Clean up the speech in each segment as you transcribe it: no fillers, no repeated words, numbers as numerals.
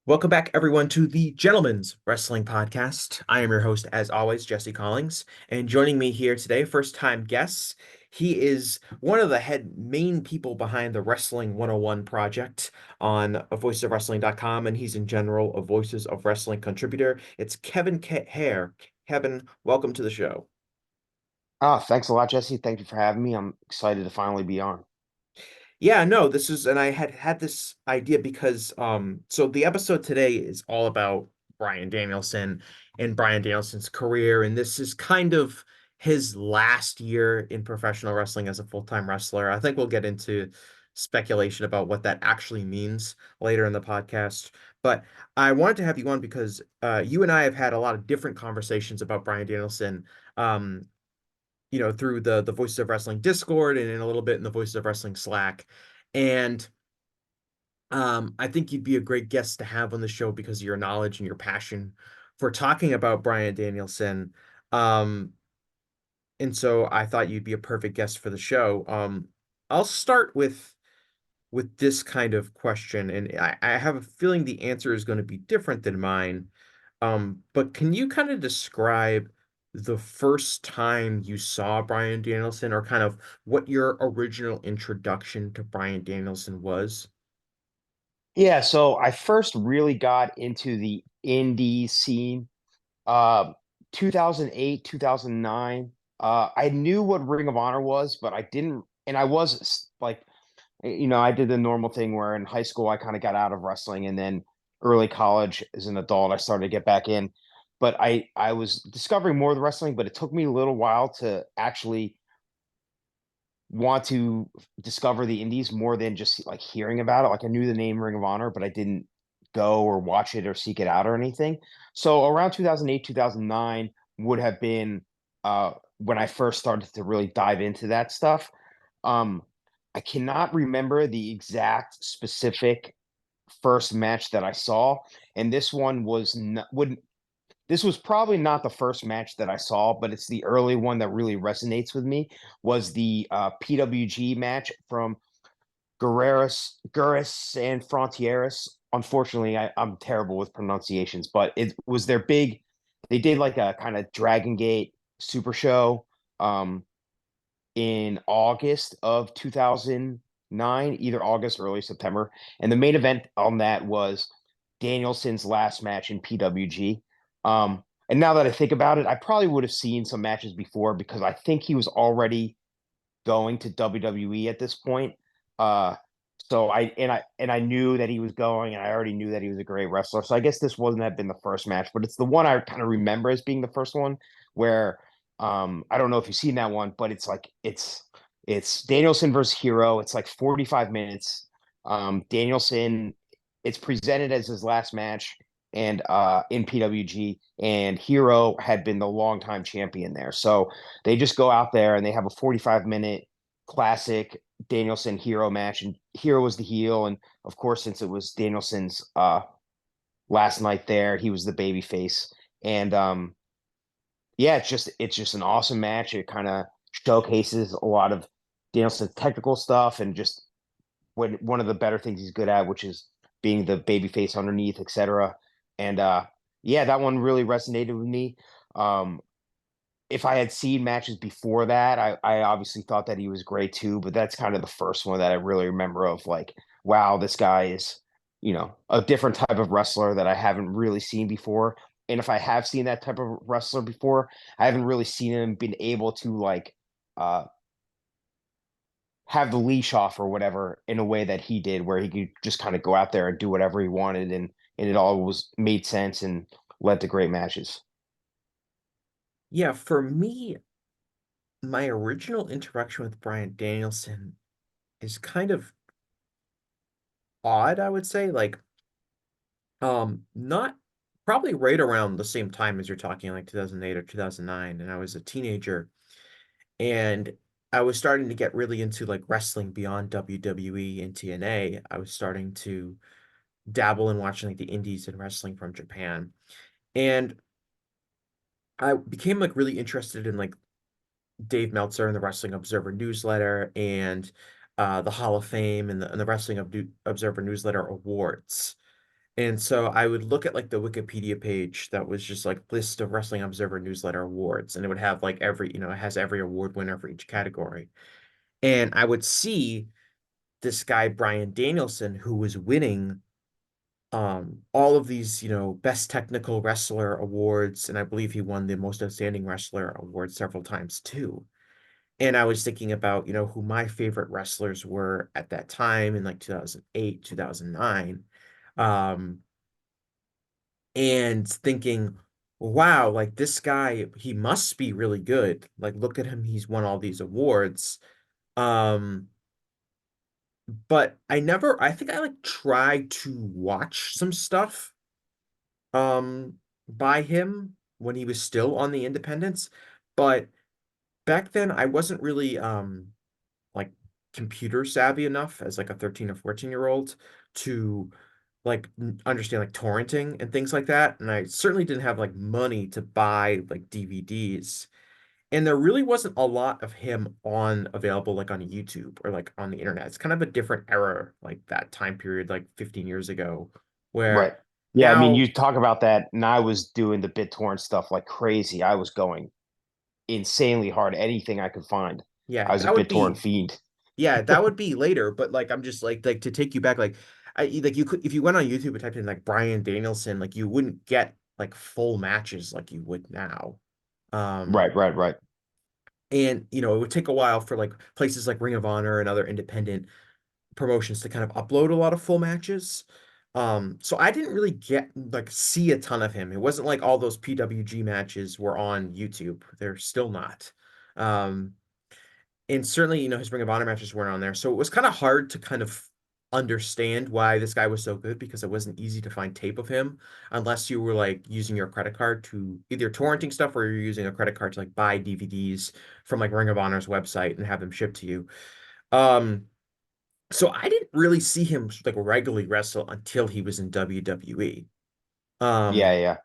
Welcome back, everyone, to the Gentleman's Wrestling Podcast. I am your host, as always, Jesse Collings, and joining me here today, first-time guest, he is one of the main people behind the Wrestling 101 project on voicesofwrestling.com, and he's in general a Voices of Wrestling contributor. It's Hare. Kevin, welcome to the show. Thanks a lot, Jesse. Thank you for having me. I'm excited to finally be on. Yeah, no, this is, and I had this idea because, so the episode today is all about Bryan Danielson and Bryan Danielson's career, and this is kind of his last year in professional wrestling as a full-time wrestler. I think we'll get into speculation about what that actually means later in the podcast. But I wanted to have you on because you and I have had a lot of different conversations about Bryan Danielson. Um, through the Voices of Wrestling Discord and in a little bit in the Voices of Wrestling Slack. And I think you'd be a great guest to have on the show because of your knowledge and your passion for talking about Bryan Danielson. Um, and so I thought you'd be a perfect guest for the show. I'll start with this kind of question, and I have a feeling the answer is going to be different than mine. But can you kind of describe the first time you saw Bryan Danielson, or kind of what your original introduction to Bryan Danielson was? Yeah, so I first really got into the indie scene, uh, 2008, 2009. I knew what Ring of Honor was, but I didn't, and I was like, I did the normal thing where in high school I kind of got out of wrestling, and then early college as an adult I started to get back in. But I was discovering more of the wrestling, but it took me a little while to actually want to discover the indies more than just like hearing about it. Like I knew the name Ring of Honor, but I didn't go or watch it or seek it out or anything. So around 2008, 2009 would have been when I first started to really dive into that stuff. Um, I cannot remember the exact specific first match that I saw, and this one was not, wouldn't this was probably not the first match that I saw, but it's the early one that really resonates with me. Was the PWG match from Guerreros and Frontieres. Unfortunately, I'm terrible with pronunciations, but it was their big. They did like a kind of Dragon Gate Super Show in August of 2009, either August or early September, and the main event on that was Danielson's last match in PWG. And now that I think about it, I probably would have seen some matches before because I think he was already going to WWE at this point. Uh, so I knew that he was going, and I already knew that he was a great wrestler. So I guess this wasn't have been the first match, but it's the one I kind of remember as being the first one where I don't know if you've seen that one, but it's Danielson versus Hero. It's like 45 minutes. Danielson, it's presented as his last match and in PWG, and Hero had been the longtime champion there. So they just go out there and they have a 45-minute classic Danielson Hero match, and Hero was the heel, and of course, since it was Danielson's last night there, he was the baby face. And yeah, it's just an awesome match. It kind of showcases a lot of Danielson's technical stuff and just one of the better things he's good at, which is being the baby face underneath, etc. And yeah, that one really resonated with me. Um, if I had seen matches before that, I obviously thought that he was great too, but that's kind of the first one that I really remember of like, wow, this guy is, a different type of wrestler that I haven't really seen before. And if I have seen that type of wrestler before, I haven't really seen him been able to like uh have the leash off or whatever in a way that he did, where he could just kind of go out there and do whatever he wanted, and it all was made sense and led to great matches. Yeah, for me, my original interaction with Bryan Danielson is kind of odd, I would say. Like, not probably right around the same time as you're talking, like 2008 or 2009, and I was a teenager, and I was starting to get really into like wrestling beyond WWE and TNA. I was starting to dabble in watching like the indies and wrestling from Japan. And I became like really interested in like Dave Meltzer and the Wrestling Observer newsletter and the Hall of Fame and the Wrestling Observer newsletter awards. And so I would look at like the Wikipedia page that was just like list of Wrestling Observer Newsletter awards, and it would have like every, it has every award winner for each category. And I would see this guy Bryan Danielson who was winning all of these, best technical wrestler awards, and I believe he won the most outstanding wrestler award several times too. And I was thinking about, who my favorite wrestlers were at that time in like 2008, 2009. Um, and thinking, wow, like this guy, he must be really good. Like, look at him, he's won all these awards. Um, but I think I like tried to watch some stuff um by him when he was still on the independents. But back then I wasn't really like computer savvy enough as like a 13 or 14-year-old to like understand like torrenting and things like that. And I certainly didn't have like money to buy like DVDs. And there really wasn't a lot of him on available like on YouTube or like on the internet. It's kind of a different era, like that time period, like 15 years ago, Right. where Yeah, I mean, now, you talk about that, and I was doing the BitTorrent stuff like crazy. I was going insanely hard, anything I could find. yeah, I was a BitTorrent fiend. that would be later, but like I'm just like to take you back, like like you could, if you went on YouTube and typed in like Bryan Danielson, like you wouldn't get like full matches like you would now. Um, Right, right, right. and it would take a while for like places like Ring of Honor and other independent promotions to kind of upload a lot of full matches. So I didn't really get like see a ton of him. It wasn't like all those PWG matches were on YouTube. They're still not. Um, and certainly, his Ring of Honor matches weren't on there. So it was kind of hard to kind of understand why this guy was so good because it wasn't easy to find tape of him unless you were like using your credit card to either torrenting stuff or you're using a credit card to like buy DVDs from like Ring of Honor's website and have them shipped to you. Um, so I didn't really see him like regularly wrestle until he was in WWE. Yeah, Um, yeah.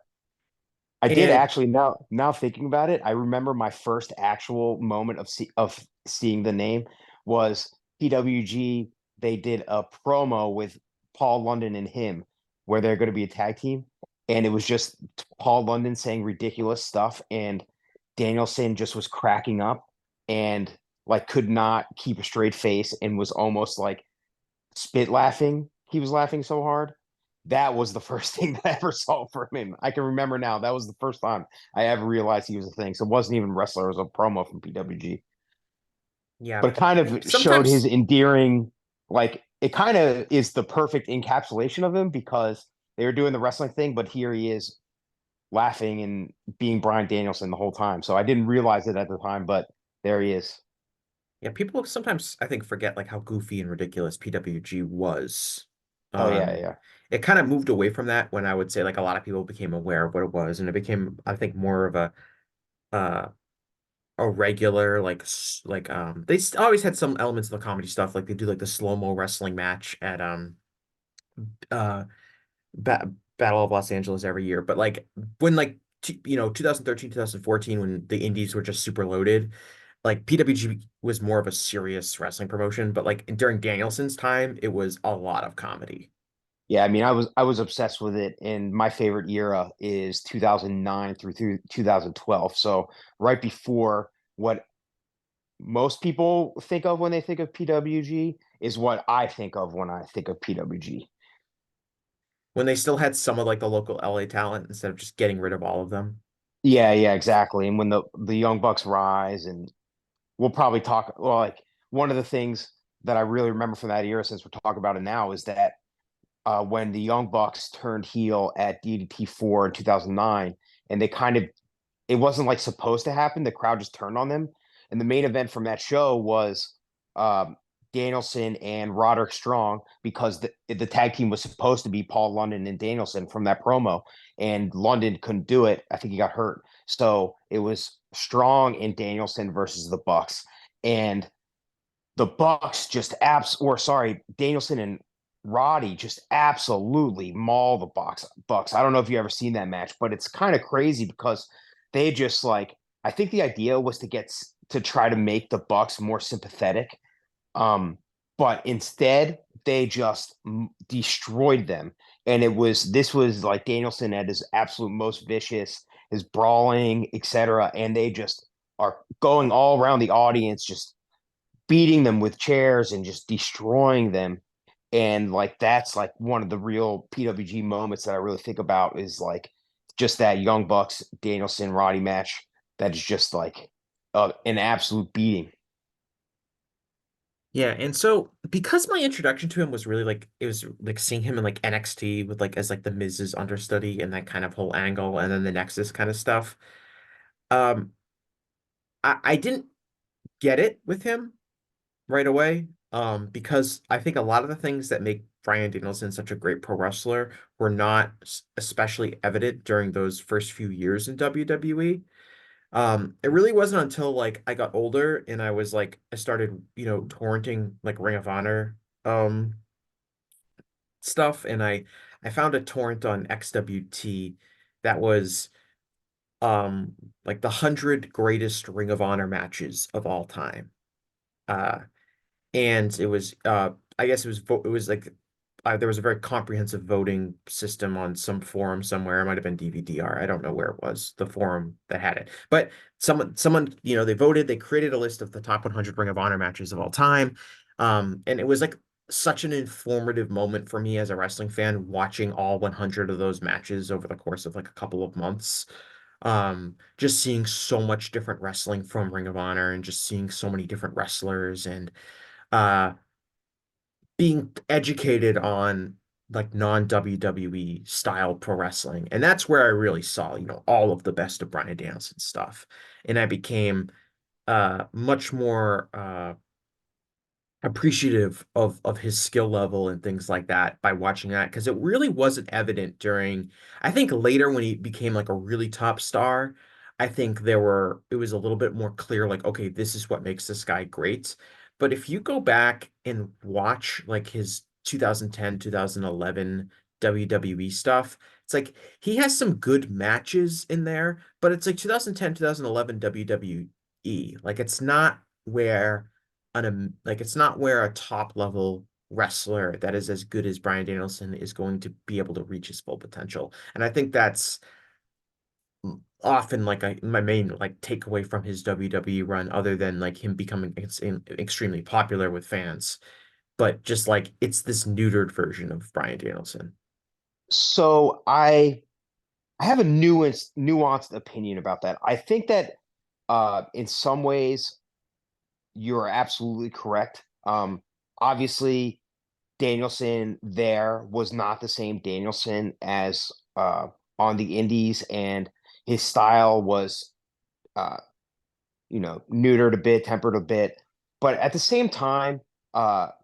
I did and actually now thinking about it, I remember my first actual moment of seeing the name was PWG. They did a promo with Paul London and him where they're going to be a tag team, and it was just Paul London saying ridiculous stuff, and Danielson just was cracking up and like could not keep a straight face and was almost like spit laughing. He was laughing so hard. That was the first thing that I ever saw from him. I can remember now. That was the first time I ever realized he was a thing. So it wasn't even a wrestler, it was a promo from PWG. yeah, But it kind of showed his sometimes, endearing, like it kind of is the perfect encapsulation of him because they were doing the wrestling thing, but here he is laughing and being Bryan Danielson the whole time. So I didn't realize it at the time, but there he is. yeah, people sometimes I think forget like how goofy and ridiculous PWG was. Oh yeah, Um, yeah. it kind of moved away from that when I would say like a lot of people became aware of what it was, and it became, I think, more of uh a regular like they always had some elements of the comedy stuff, like they do like the slow-mo wrestling match at uh ba Battle of Los Angeles every year. But like when like 2013, 2014, when the indies were just super loaded, like PWG was more of a serious wrestling promotion, but like during Danielson's time, it was a lot of comedy. Yeah, I mean, I was obsessed with it, and my favorite era is 2009 through 2012. So right before what most people think of when they think of PWG is what I think of when I think of PWG. When they still had some of like the local LA talent instead of just getting rid of all of them. Yeah, yeah, exactly. And when the Young Bucks rise, and we'll probably talk. Well, like one of the things that I really remember from that era, since we're talking about it now, is that when the Young Bucks turned heel at DDT 4 in 2009, and they kind of it wasn't like supposed to happen. The crowd just turned on them. And the main event from that show was um, Danielson and Roderick Strong because the tag team was supposed to be Paul London and Danielson from that promo. And London couldn't do it. I think he got hurt. So it was Strong and Danielson versus the Bucks. And the Bucks just Danielson and Roddy just absolutely maul the Bucks. I don't know if you ever seen that match, but it's kind of crazy because they just like I think the idea was to try to make the Bucks more sympathetic. Um, but instead they just destroyed them. And this was like Danielson at his absolute most vicious, his brawling, etc. And they just are going all around the audience, just beating them with chairs and just destroying them. And like that's like one of the real PWG moments that I really think about is like just that Young Bucks Danielson Roddy match that is just like an absolute beating. Yeah, and so because my introduction to him was really like it was like seeing him in like NXT with like as like the Miz's understudy and that kind of whole angle and then the Nexus kind of stuff. Um I didn't get it with him right away. Because I think a lot of the things that make Bryan Danielson such a great pro wrestler were not especially evident during those first few years in WWE. It really wasn't until like I got older and I was like I started, torrenting like Ring of Honor stuff and I found a torrent on XWT that was um like the 100 greatest Ring of Honor matches of all time. Uh and it was I guess it was like there was a very comprehensive voting system on some forum somewhere. It might have been DVDR. I don't know where it was, the forum that had it. But someone, they voted, they created a list of the top 100 Ring of Honor matches of all time. And it was like such an informative moment for me as a wrestling fan watching all 100 of those matches over the course of like a couple of months. Just seeing so much different wrestling from Ring of Honor and just seeing so many different wrestlers and uh being educated on like non-WWE style pro wrestling. And that's where I really saw, all of the best of Bryan Danielson stuff. And I became much more appreciative of his skill level and things like that by watching that because it really wasn't evident during I think later when he became like a really top star. I think it was a little bit more clear like okay, this is what makes this guy great. But if you go back and watch like his 2010 2011 WWE stuff, it's like he has some good matches in there, but it's like 2010 2011 WWE. Like it's not where like it's not where a top level wrestler that is as good as Bryan Danielson is going to be able to reach his full potential. And I think that's often like my main like takeaway from his WWE run, other than like him becoming extremely popular with fans. But just like it's this neutered version of Bryan Danielson. So I have a nuanced opinion about that. I think that in some ways you're absolutely correct. Obviously Danielson there was not the same Danielson as on the indies, and his style was uh, neutered a bit, tempered a bit. But at the same time,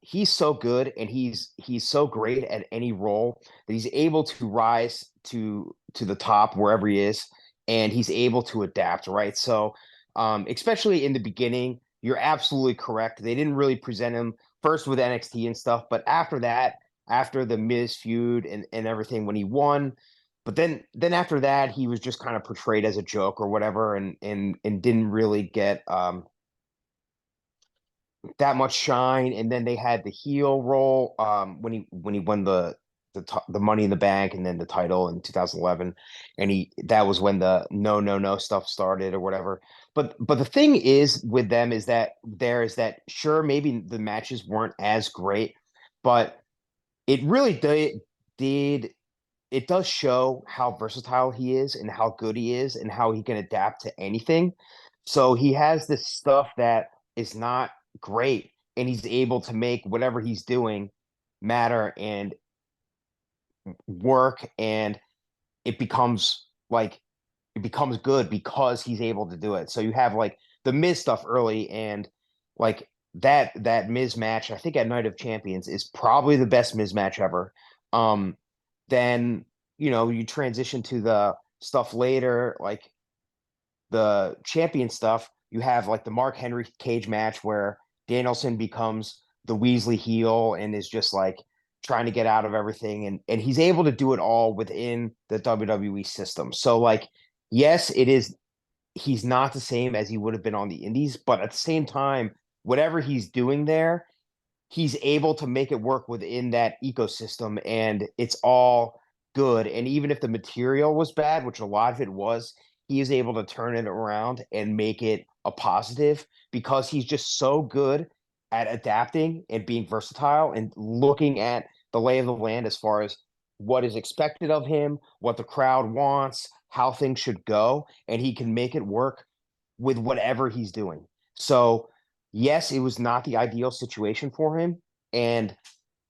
he's so good and he's so great at any role that he's able to rise to the top wherever he is, and he's able to adapt, right? So, especially in the beginning, you're absolutely correct. They didn't really present him first with NXT and stuff, but after that, after the Miz feud and everything, when he won, but then after that he was just kind of portrayed as a joke or whatever and didn't really get that much shine. And then they had the heel role when he won the Money in the Bank and then the title in 2011, and he that was when the no stuff started or whatever. But the thing is with them is that sure, maybe the matches weren't as great, but it really did it does show how versatile he is and how good he is and how he can adapt to anything. So he has this stuff that is not great, and he's able to make whatever he's doing matter and work, and it becomes like it becomes good because he's able to do it. So you have like the Miz stuff early, and like that Miz match, I think at Night of Champions is probably the best Miz match ever. Then you transition to the stuff later, like the champion stuff. You have like the Mark Henry cage match where Danielson becomes the Weasley heel and is just like trying to get out of everything, and he's able to do it all within the WWE system. So like yes, it is he's not the same as he would have been on the indies, but at the same time, whatever he's doing there, he's able to make it work within that ecosystem, and it's all good. And even if the material was bad, which a lot of it was, he is able to turn it around and make it a positive because he's just so good at adapting and being versatile and looking at the lay of the land as far as what is expected of him, what the crowd wants, how things should go, and he can make it work with whatever he's doing. So, yes, it was not the ideal situation for him. And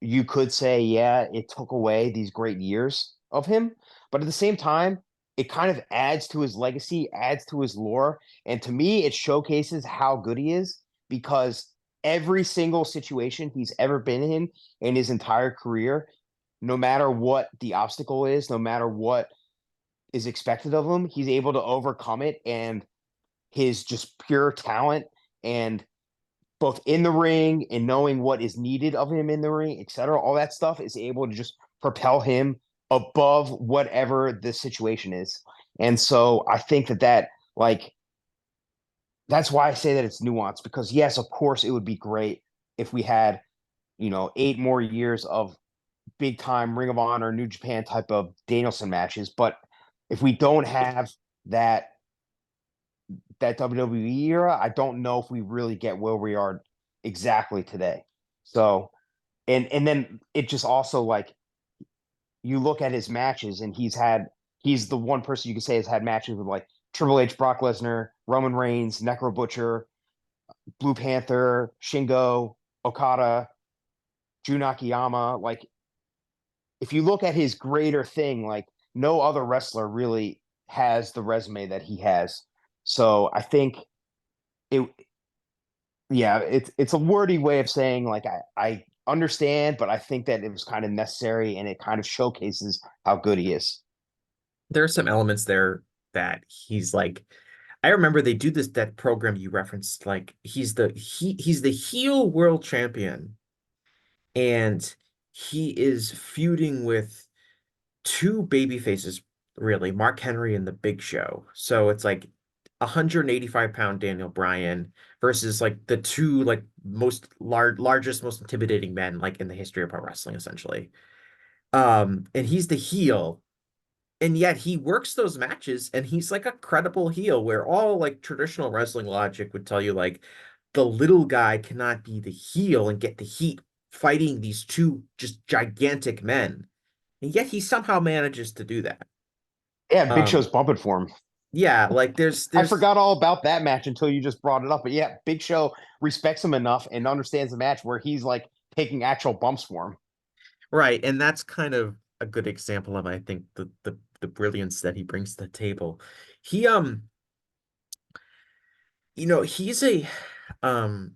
you could say, yeah, it took away these great years of him. But at the same time, it kind of adds to his legacy, adds to his lore. And to me, it showcases how good he is because every single situation he's ever been in his entire career, no matter what the obstacle is, no matter what is expected of him, he's able to overcome it. And his just pure talent and both in the ring and knowing what is needed of him in the ring, etc. All that stuff is able to just propel him above whatever the situation is. And so I think that like that's why I say that it's nuanced because yes, of course it would be great if we had, 8 more years of big time Ring of Honor, New Japan type of Danielson matches, but if we don't have that that WWE era, I don't know if we really get where we are exactly today. So, and then it just also like you look at his matches, and he's the one person you can say has had matches with like Triple H, Brock Lesnar, Roman Reigns, Necro Butcher, Blue Panther, Shingo, Okada, Jun Akiyama. Like if you look at his greater thing, like no other wrestler really has the resume that he has. So I think it yeah, it's a wordy way of saying like I understand, but I think that it was kind of necessary and it kind of showcases how good he is. There are some elements there that he's like, I remember they do this that program you referenced, like he's the heel world champion, and he is feuding with two baby faces, really, Mark Henry and the Big Show. So it's like 185-pound Daniel Bryan versus like the two like largest, most intimidating men like in the history of pro wrestling, essentially. And he's the heel, and yet he works those matches and he's like a credible heel where all like traditional wrestling logic would tell you like the little guy cannot be the heel and get the heat fighting these two just gigantic men. And yet he somehow manages to do that. Yeah, Big Show's Um, bumping for him. yeah, like I there's forgot all about that match until you just brought it up. But yeah, Big Show respects him enough and understands the match where he's like taking actual bumps for him. right, and that's kind of a good example of I think the brilliance that he brings to the table. He he's a um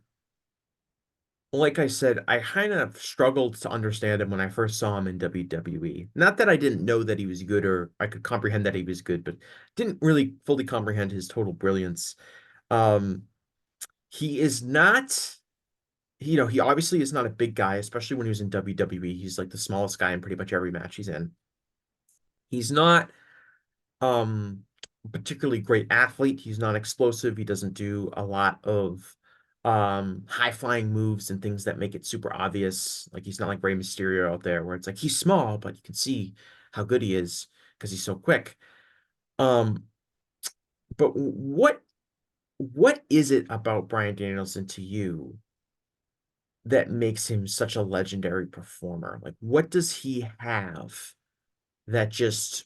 like I said, I kind of struggled to understand him when I first saw him in WWE. Not that I didn't know that he was good or I could comprehend that he was good, but didn't really fully comprehend his total brilliance. Um, he is not, he obviously is not a big guy, especially when he was in WWE. He's like the smallest guy in pretty much every match he's in. He's not um particularly great athlete. He's not explosive. He doesn't do a lot of high flying moves and things that make it super obvious. Like he's not like Rey Mysterio out there where it's like he's small, but you can see how good he is because he's so quick. Um, but what is it about Bryan Danielson to you that makes him such a legendary performer? Like what does he have that just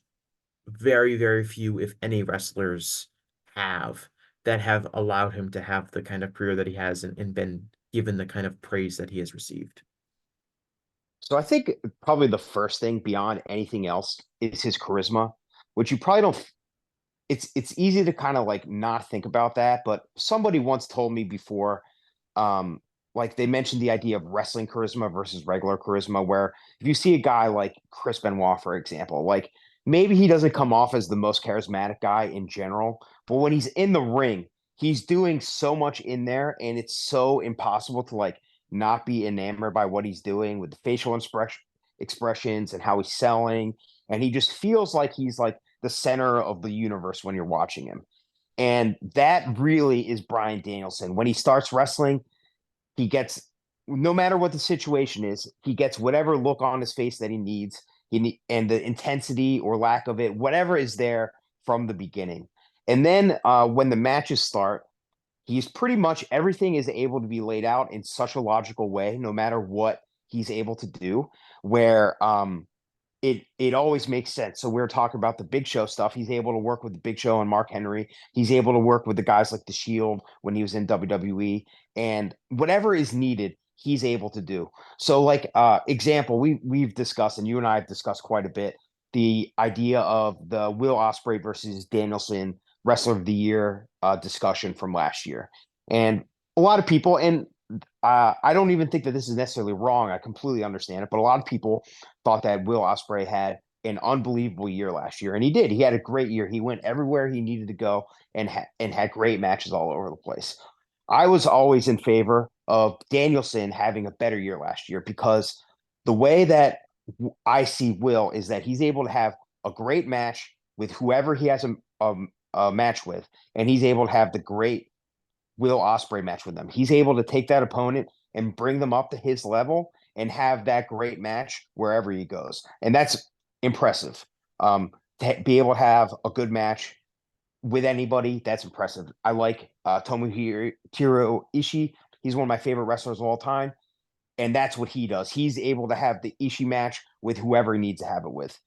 very, very few, if any, wrestlers have that have allowed him to have the kind of career that he has and been given the kind of praise that he has received. So I think probably the first thing beyond anything else is his charisma, which you probably don't it's easy to kind of like not think about that, but somebody once told me before, um, like they mentioned the idea of wrestling charisma versus regular charisma, where if you see a guy like Chris Benoit, for example, like maybe he doesn't come off as the most charismatic guy in general, but when he's in the ring, he's doing so much in there, and it's so impossible to like not be enamored by what he's doing with the facial expressions and how he's selling, and he just feels like he's like the center of the universe when you're watching him. And that really is Bryan Danielson. When he starts wrestling, he gets no matter what the situation is, he gets whatever look on his face that he needs. And the intensity or lack of it, whatever is there from the beginning. And then when the matches start, he's pretty much everything is able to be laid out in such a logical way, no matter what he's able to do, where it always makes sense. So we're talking about the Big Show stuff. He's able to work with the Big Show and Mark Henry. He's able to work with the guys like the Shield when he was in WWE, and whatever is needed, he's able to do. So, like example, we've discussed, and you and I have discussed quite a bit, the idea of the Will Ospreay versus Danielson Wrestler of the Year discussion from last year, and a lot of people, and I don't even think that this is necessarily wrong. I completely understand it, but a lot of people thought that Will Ospreay had an unbelievable year last year, and he did. He had a great year. He went everywhere he needed to go and had great matches all over the place. I was always in favor of Danielson having a better year last year because the way that I see Will is that he's able to have a great match with whoever he has a match with, and he's able to have the great Will Ospreay match with them. He's able to take that opponent and bring them up to his level and have that great match wherever he goes. And that's impressive. To be able to have a good match with anybody, that's impressive. I like Tomohiro Ishii. He's one of my favorite wrestlers of all time. And that's what he does. He's able to have the Ishii match with whoever he needs to have it with.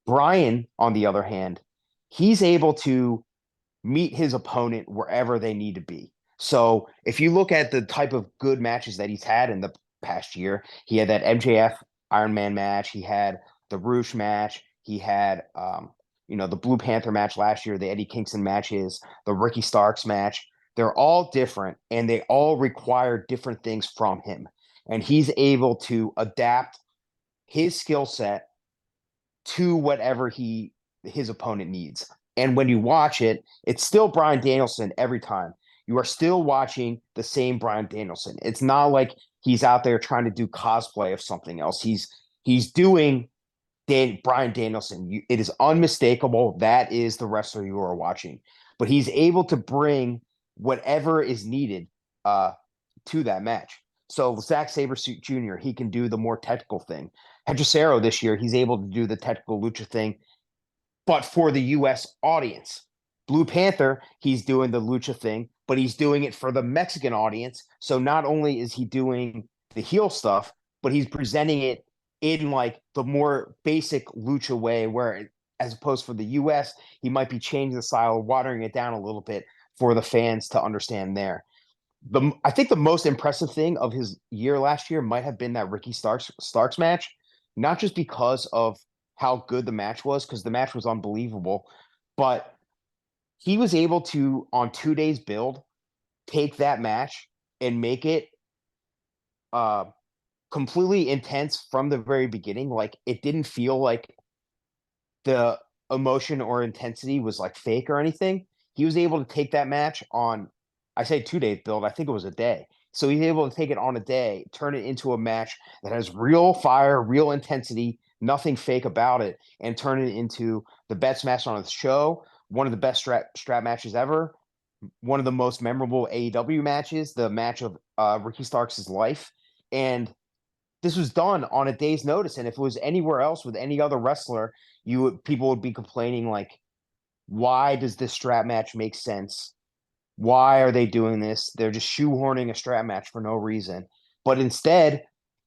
Bryan, on the other hand, he's able to meet his opponent wherever they need to be. So if you look at the type of good matches that he's had in the past year, he had that MJF Iron Man match, he had the Roosh match, he had the Blue Panther match last year, the Eddie Kingston matches, the Ricky Starks match. They're all different and they all require different things from him. And he's able to adapt his skill set to whatever his opponent needs. And when you watch it, it's still Bryan Danielson every time. You are still watching the same Bryan Danielson. It's not like he's out there trying to do cosplay of something else. He's doing Bryan Danielson. It is unmistakable. That is the wrestler you are watching. But he's able to bring whatever is needed to that match. So Zack Sabre Jr., he can do the more technical thing. Hedgesero this year, he's able to do the technical lucha thing, but for the U.S. audience. Blue Panther, he's doing the lucha thing, but he's doing it for the Mexican audience. So not only is he doing the heel stuff, but he's presenting it in like the more basic lucha way, where as opposed for the U.S., he might be changing the style, watering it down a little bit for the fans to understand there. I think the most impressive thing of his year last year might have been that Ricky Starks match, not just because of how good the match was, because the match was unbelievable, but he was able to on 2 days build take that match and make it uh completely intense from the very beginning. Like it didn't feel like the emotion or intensity was like fake or anything. He was able to take that match on, I say 2 days build, I think it was a day. So he's able to take it on a day, turn it into a match that has real fire, real intensity, nothing fake about it, and turn it into the best match on the show, one of the best strap matches ever, one of the most memorable AEW matches, the match of Ricky Starks' life. And this was done on a day's notice. And if it was anywhere else with any other wrestler, people would be complaining like, why does this strap match make sense? Why are they doing this? They're just shoehorning a strap match for no reason. But instead,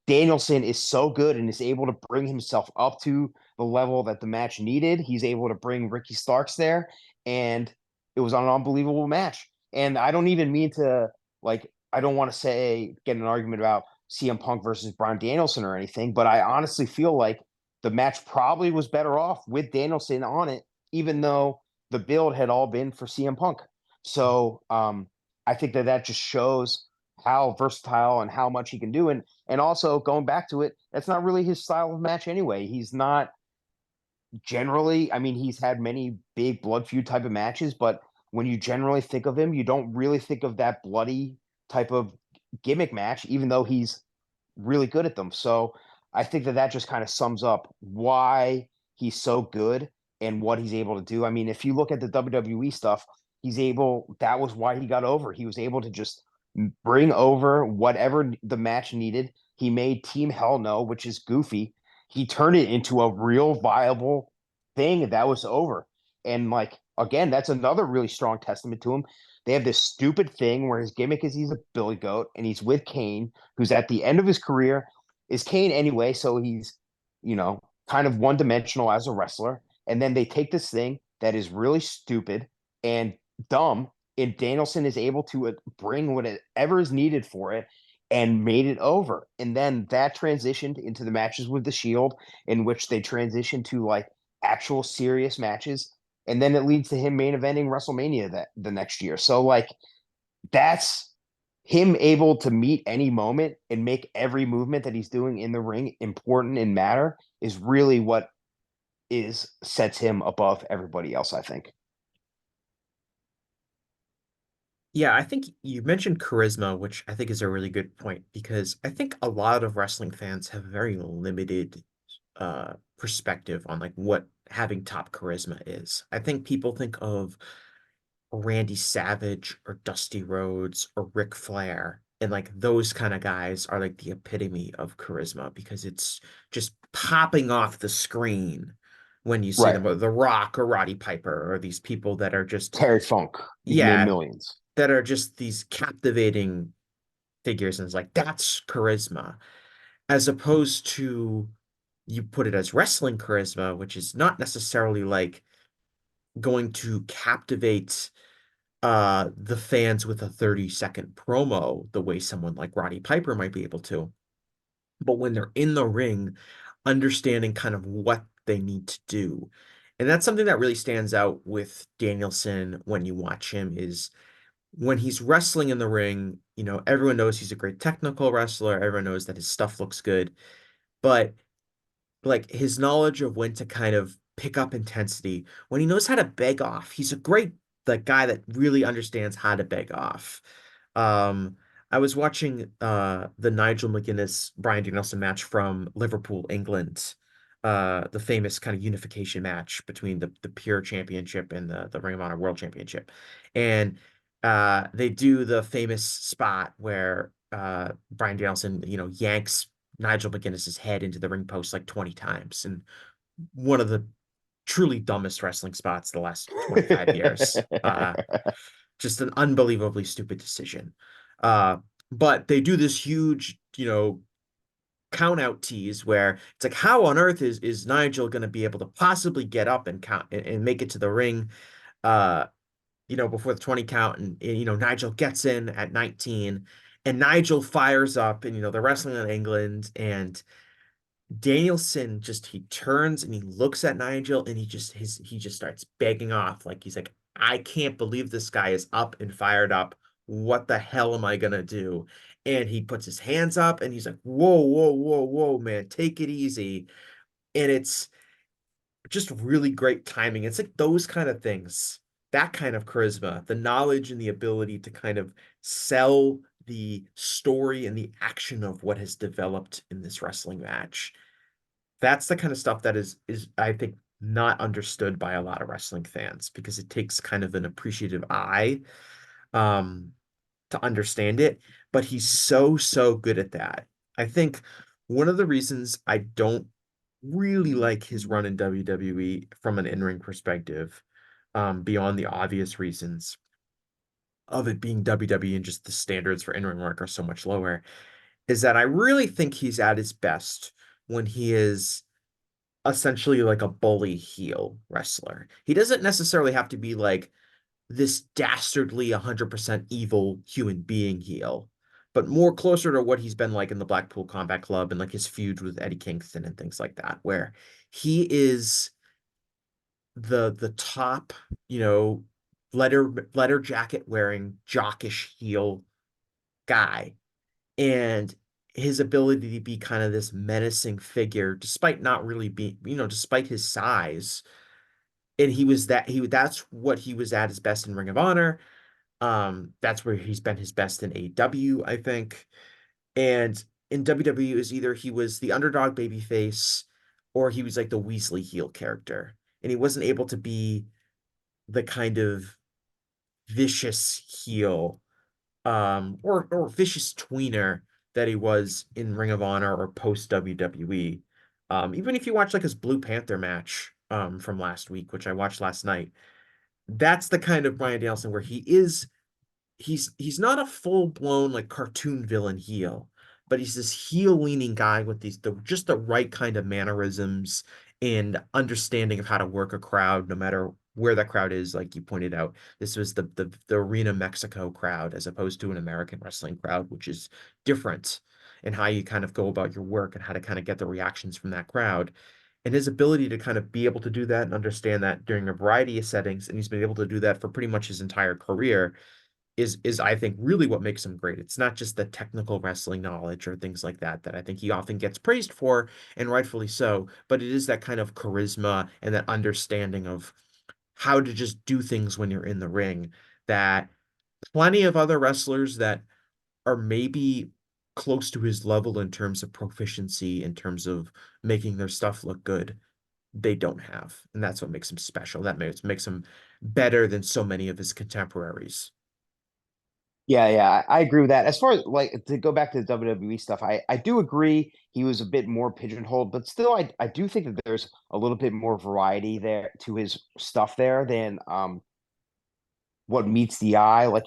Danielson is so good and is able to bring himself up to the level that the match needed. He's able to bring Ricky Starks there, and it was an unbelievable match. And I don't even mean to I don't want to say get an argument about CM Punk versus Bryan Danielson or anything, but I honestly feel like the match probably was better off with Danielson on it, even though the build had all been for CM Punk. So I think that just shows how versatile and how much he can do. And also going back to it, that's not really his style of match anyway. He's not generally, I mean, he's had many big blood feud type of matches, but when you generally think of him, you don't really think of that bloody type of gimmick match, even though he's really good at them. So I think that just kind of sums up why he's so good and what he's able to do. I mean, if you look at the WWE stuff, that was why he got over. He was able to just bring over whatever the match needed. He made Team Hell No, which is goofy. He turned it into a real viable thing that was over. And like again, that's another really strong testament to him. They have this stupid thing where his gimmick is he's a billy goat and he's with Kane, who's at the end of his career, is Kane anyway, so he's, you know, kind of one dimensional as a wrestler. And then they take this thing that is really stupid and dumb, and Danielson is able to bring whatever is needed for it and made it over. And then that transitioned into the matches with the Shield, in which they transitioned to like actual serious matches. And then it leads to him main eventing WrestleMania that the next year. So like that's him able to meet any moment and make every movement that he's doing in the ring important and matter is really what is sets him above everybody else, I think. Yeah, I think you mentioned charisma, which I think is a really good point because I think a lot of wrestling fans have very limited perspective on like what having top charisma is. I think people think of Randy Savage or Dusty Rhodes or Ric Flair, and like those kind of guys are like the epitome of charisma because it's just popping off the screen when you see Right. them, or The Rock or Roddy Piper, or these people that are just, Terry Funk. You can name yeah, millions. that are just these captivating figures. And it's like, that's charisma, as opposed to you put it as wrestling charisma, which is not necessarily like going to captivate the fans with a 30-second promo the way someone like Roddy Piper might be able to. But when they're in the ring, understanding kind of what they need to do. And that's something that really stands out with Danielson when you watch him is when he's wrestling in the ring, everyone knows he's a great technical wrestler. Everyone knows that his stuff looks good, but like his knowledge of when to kind of pick up intensity, when he knows how to beg off. He's a great like guy that really understands how to beg off. Um, I was watching the Nigel McGuinness Bryan Danielson match from Liverpool, England. The famous kind of unification match between the Pure Championship and the Ring of Honor World Championship. And they do the famous spot where Bryan Danielson, yanks Nigel McGuinness's head into the ring post like 20 times. And one of the truly dumbest wrestling spots the last 25 years. Just an unbelievably stupid decision. Uh, but they do this huge, count out tease where it's like, how on earth is Nigel going to be able to possibly get up and count and make it to the ring, uh, before the 20 count? And Nigel gets in at 19 and Nigel fires up and, they're wrestling in England and Danielson just he turns and he looks at Nigel and he just starts begging off like he's like, I can't believe this guy is up and fired up. What the hell am I gonna do? And he puts his hands up and he's like, whoa, whoa, whoa, whoa, man, take it easy. And it's just really great timing. It's like those kind of things, that kind of charisma, the knowledge and the ability to kind of sell the story and the action of what has developed in this wrestling match. That's the kind of stuff that is I think not understood by a lot of wrestling fans because it takes kind of an appreciative eye um to understand it, but he's so good at that. I think one of the reasons I don't really like his run in WWE from an in-ring perspective, beyond the obvious reasons of it being WWE and just the standards for in-ring work are so much lower, is that I really think he's at his best when he is essentially like a bully heel wrestler. He doesn't necessarily have to be like this dastardly 100% evil human being heel, but more closer to what he's been like in the Blackpool Combat Club and like his feud with Eddie Kingston and things like that, where he is the top, letter jacket wearing jockish heel guy, and his ability to be kind of this menacing figure despite not really being, despite his size. And that's what he was at his best in Ring of Honor. That's where he's been his best in AEW, I think. And in WWE is either he was the underdog babyface or he was like the Weasley heel character. And he wasn't able to be the kind of vicious heel or vicious tweener that he was in Ring of Honor or post WWE. Even if you watch like his Blue Panther match from last week, which I watched last night, that's the kind of Bryan Danielson where he's not a full-blown like cartoon villain heel, but he's this heel-leaning guy with just the right kind of mannerisms and understanding of how to work a crowd no matter where that crowd is. Like you pointed out, this was the Arena Mexico crowd as opposed to an American wrestling crowd, which is different in how you kind of go about your work and how to kind of get the reactions from that crowd. And his ability to kind of be able to do that and understand that during a variety of settings, and he's been able to do that for pretty much his entire career, is I think really what makes him great. It's not just the technical wrestling knowledge or things like that that I think he often gets praised for, and rightfully so, but it is that kind of charisma and that understanding of how to just do things when you're in the ring that plenty of other wrestlers that are maybe close to his level in terms of proficiency, in terms of making their stuff look good, they don't have. And that's what makes him special. That makes him better than so many of his contemporaries. Yeah, yeah, I agree with that. As far as like to go back to the WWE stuff, I do agree he was a bit more pigeonholed, but still I do think that there's a little bit more variety there to his stuff there than what meets the eye. Like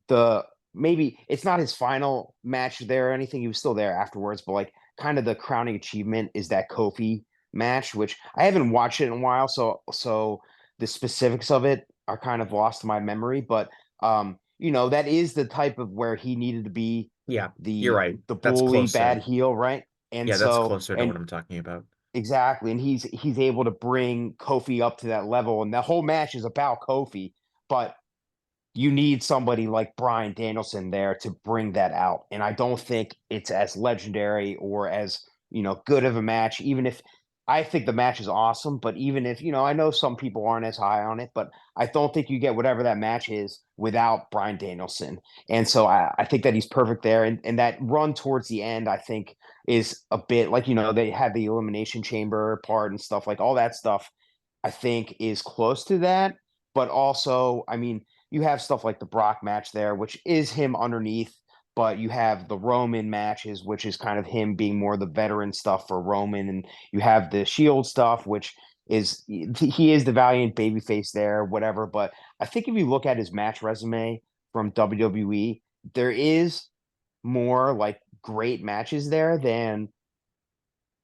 the maybe it's not his final match there or anything. He was still there afterwards, but like kind of the crowning achievement is that Kofi match, which I haven't watched it in a while, so the specifics of it are kind of lost to my memory. But that is the type of where he needed to be Yeah, you're the right. the That's bully bad closer. heel, right? And Yeah, that's so closer to what and I'm talking about. exactly, and he's able to bring Kofi up to that level, and the whole match is about Kofi, but you need somebody like Bryan Danielson there to bring that out. And I don't think it's as legendary or as, good of a match, even if I think the match is awesome. But even if, I know some people aren't as high on it, but I don't think you get whatever that match is without Bryan Danielson. And so I think that he's perfect there. And that run towards the end, I think, is a bit like, they had the Elimination Chamber part and stuff like all that stuff, I think is close to that. But also, I mean, you have stuff like the Brock match there, which is him underneath, but you have the Roman matches, which is kind of him being more the veteran stuff for Roman, and you have the Shield stuff, which is he is the valiant babyface there, whatever. But I think if you look at his match resume from WWE, there is more like great matches there than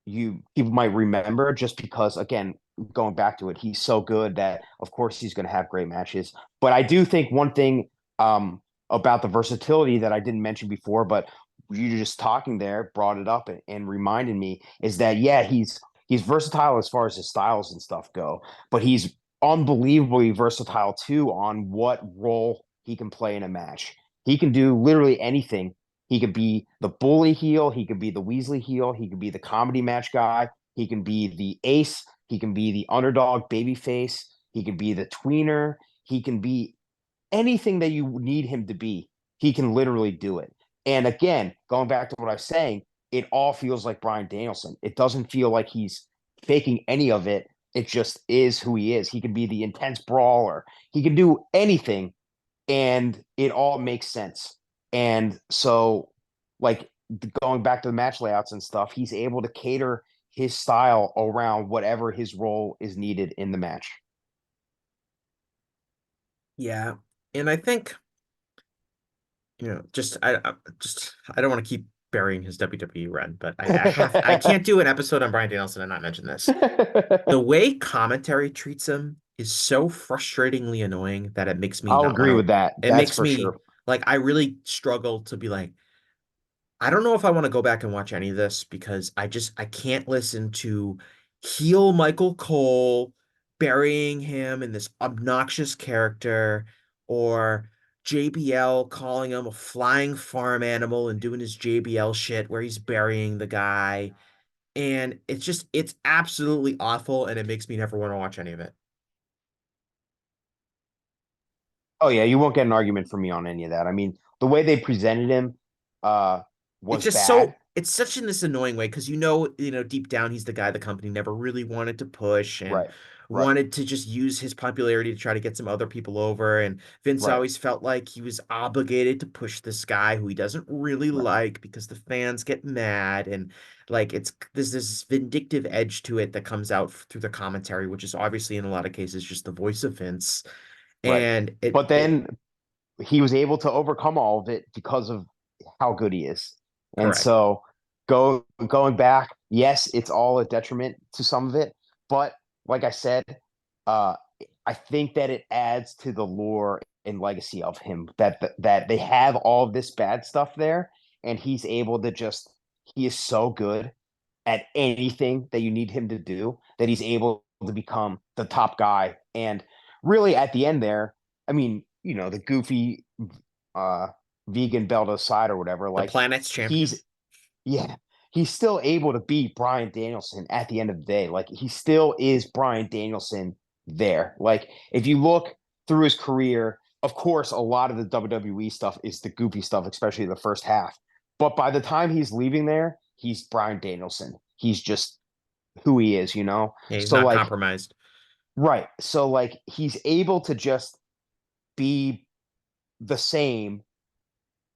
you people might remember just because again going back to it he's so good that of course he's going to have great matches, but I do think one thing about the versatility that I didn't mention before, but you just talking there brought it up and reminded me is that yeah, he's versatile as far as his styles and stuff go, but he's unbelievably versatile too on what role he can play in a match. He can do literally anything. He could be the bully heel. He could be the Weasley heel. He could be the comedy match guy. He can be the ace. He can be the underdog baby face. He can be the tweener. He can be anything that you need him to be. He can literally do it. And again, going back to what I was saying, it all feels like Bryan Danielson. It doesn't feel like he's faking any of it. It just is who he is. He can be the intense brawler. He can do anything and it all makes sense. And so, like going back to the match layouts and stuff, he's able to cater his style around whatever his role is needed in the match. Yeah. And I think, I don't want to keep burying his WWE run, but I can't do an episode on Bryan Danielson and not mention this. The way commentary treats him is so frustratingly annoying that it makes me I'll not want agree to, with that. it That's makes for me sure. like I really struggle to be like, I don't know if I want to go back and watch any of this because I can't listen to heel Michael Cole burying him in this obnoxious character or JBL calling him a flying farm animal and doing his JBL shit where he's burying the guy. And it's absolutely awful and it makes me never want to watch any of it. Oh yeah, you won't get an argument from me on any of that. I mean, the way they presented him uh It's was just bad. so it's such in this annoying way because deep down he's the guy the company never really wanted to push, and Right. Right. wanted to just use his popularity to try to get some other people over. And Vince Right. always felt like he was obligated to push this guy who he doesn't really Right. like because the fans get mad. And like there's this vindictive edge to it that comes out through the commentary, which is obviously in a lot of cases just the voice of Vince. Right. And But then he was able to overcome all of it because of how good he is. And correct. so going back, yes, it's all a detriment to some of it, but like I said, uh, I think that it adds to the lore and legacy of him that they have all this bad stuff there, and he's able to just he is so good at anything that you need him to do that he's able to become the top guy. And really, at the end there, I mean, the goofy uh vegan belt aside or whatever, The like planet's champion. he's yeah, he's still able to beat Bryan Danielson at the end of the day. Like he still is Bryan Danielson there. Like if you look through his career, of course, a lot of the WWE stuff is the goofy stuff, especially the first half. But by the time he's leaving there, he's Bryan Danielson. He's just who he is. Yeah, he's So not like, compromised. right. So like he's able to just be the same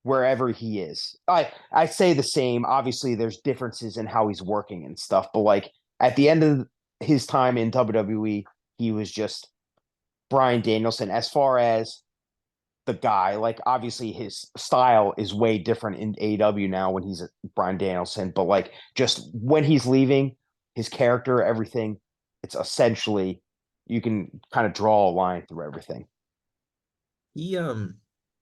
wherever he is. I say the same. Obviously, there's differences in how he's working and stuff, but like at the end of his time in WWE, he was just Bryan Danielson. As far as the guy, like obviously his style is way different in AEW now when he's Bryan Danielson, but like just when he's leaving, his character, everything, it's essentially you can kind of draw a line through everything. He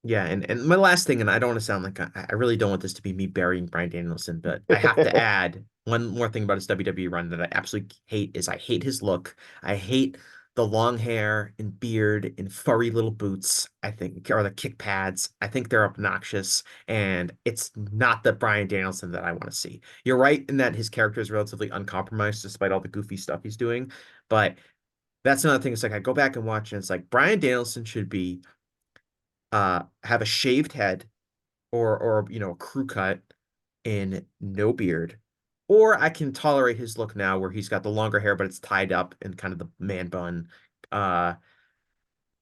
yeah, and my last thing, and I don't want to sound like I really don't want this to be me burying Bryan Danielson, but I have to add one more thing about his WWE run that I absolutely hate is I hate his look. I hate the long hair and beard and furry little boots, I think, or the kick pads. I think they're obnoxious, and it's not the Bryan Danielson that I want to see. You're right in that his character is relatively uncompromised despite all the goofy stuff he's doing, but that's another thing. It's like I go back and watch, and it's like Bryan Danielson should be have a shaved head or a crew cut and no beard. Or I can tolerate his look now where he's got the longer hair, but it's tied up in kind of the man bun. Uh,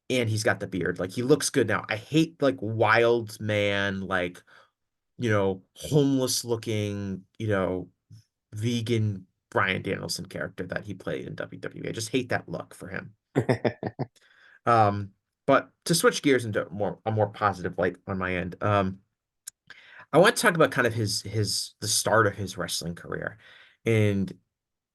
and he's got the beard. Like he looks good now. I hate like wild man, like, homeless looking, vegan Bryan Danielson character that he played in WWE. I just hate that look for him. Um, but to switch gears into a more positive light on my end, I want to talk about kind of his the start of his wrestling career. And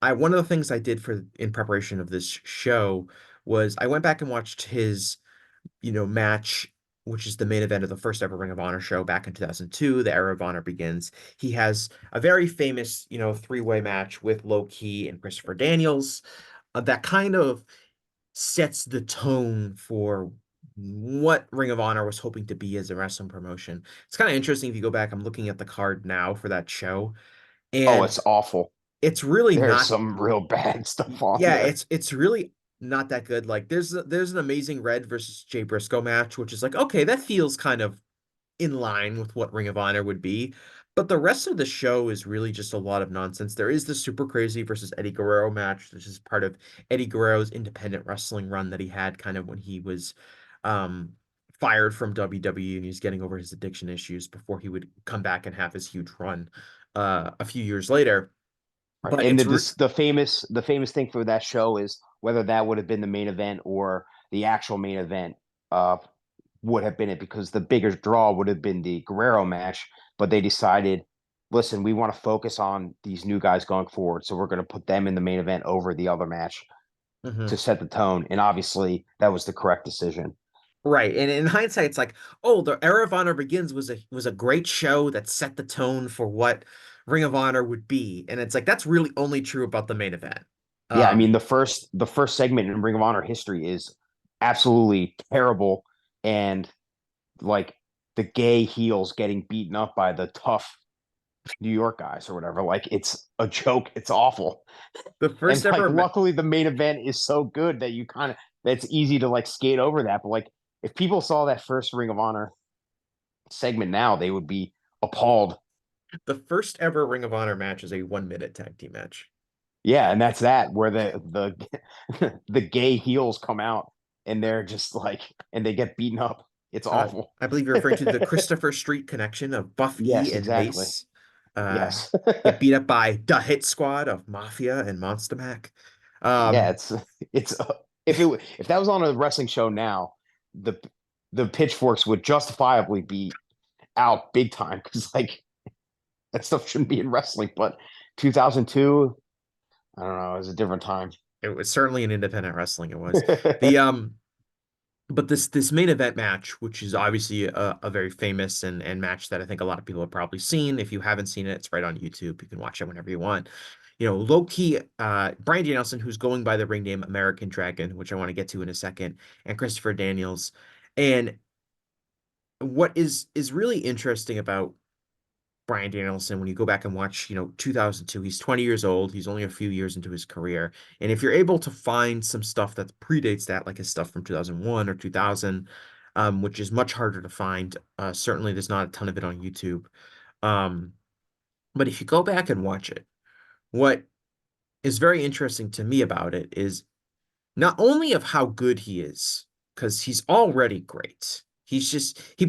one of the things I did for in preparation of this show was I went back and watched his, match, which is the main event of the first ever Ring of Honor show back in 2002. The Era of Honor begins. He has a very famous, three-way match with Low Ki and Christopher Daniels, that kind of sets the tone for what Ring of Honor was hoping to be as a wrestling promotion. It's kind of interesting if you go back. I'm looking at the card now for that show, Oh, and it's awful. it's really There's not. some real bad stuff on Yeah, there. it's really not that good. Like there's an Amazing Red versus Jay Briscoe match, which is like okay, that feels kind of in line with what Ring of Honor would be. But the rest of the show is really just a lot of nonsense. There is the Super Crazy versus Eddie Guerrero match, which is part of Eddie Guerrero's independent wrestling run that he had kind of when he was um, fired from WWE and he's getting over his addiction issues before he would come back and have his huge run a few years later. Right. But And it's re the famous thing for that show is whether that would have been the main event or the actual main event uh would have been it because the bigger draw would have been the Guerrero match, but they decided, listen, we want to focus on these new guys going forward, so we're going to put them in the main event over the other match to Mhm. set the tone. And obviously, that was the correct decision. Right. And in hindsight, it's like, oh, the Era of Honor Begins was a great show that set the tone for what Ring of Honor would be. And it's like that's really only true about the main event. Yeah, I mean Um, the first segment in Ring of Honor history is absolutely terrible, and like the gay heels getting beaten up by the tough New York guys or whatever. Like it's a joke. It's awful. the And first like ever ma luckily the main event is so good that you kind of that's easy to like skate over that. But like if people saw that first Ring of Honor segment now, they would be appalled. the first ever Ring of Honor match is a 1 minute tag team match. Yeah, and that's that where the gay heels come out and they're just like and they get beaten up. It's awful. I believe you're referring to the Christopher Street connection of Buff E Yes, and exactly. Mace. Uh, Yes. get beat up by the Hit Squad of Mafia and Monster Mac. Yeah, Um, it's if that was on a wrestling show now, the the pitchforks would justifiably be out big time because like that stuff shouldn't be in wrestling. But 2002, I don't know, it was a different time. it was certainly an independent wrestling. It was the but this main event match, which is obviously a very famous and match that I think a lot of people have probably seen. If you haven't seen it, it's right on YouTube. You can watch it whenever you want. You know, low key, Bryan Danielson, who's going by the ring name American Dragon, which I want to get to in a second, and Christopher Daniels. And what is really interesting about Bryan Danielson, when you go back and watch, 2002, he's 20 years old. He's only a few years into his career. And if you're able to find some stuff that predates that, like his stuff from 2001 or 2000, which is much harder to find, certainly there's not a ton of it on YouTube. Um, but if you go back and watch it, what is very interesting to me about it is not only of how good he is, because he's already great. He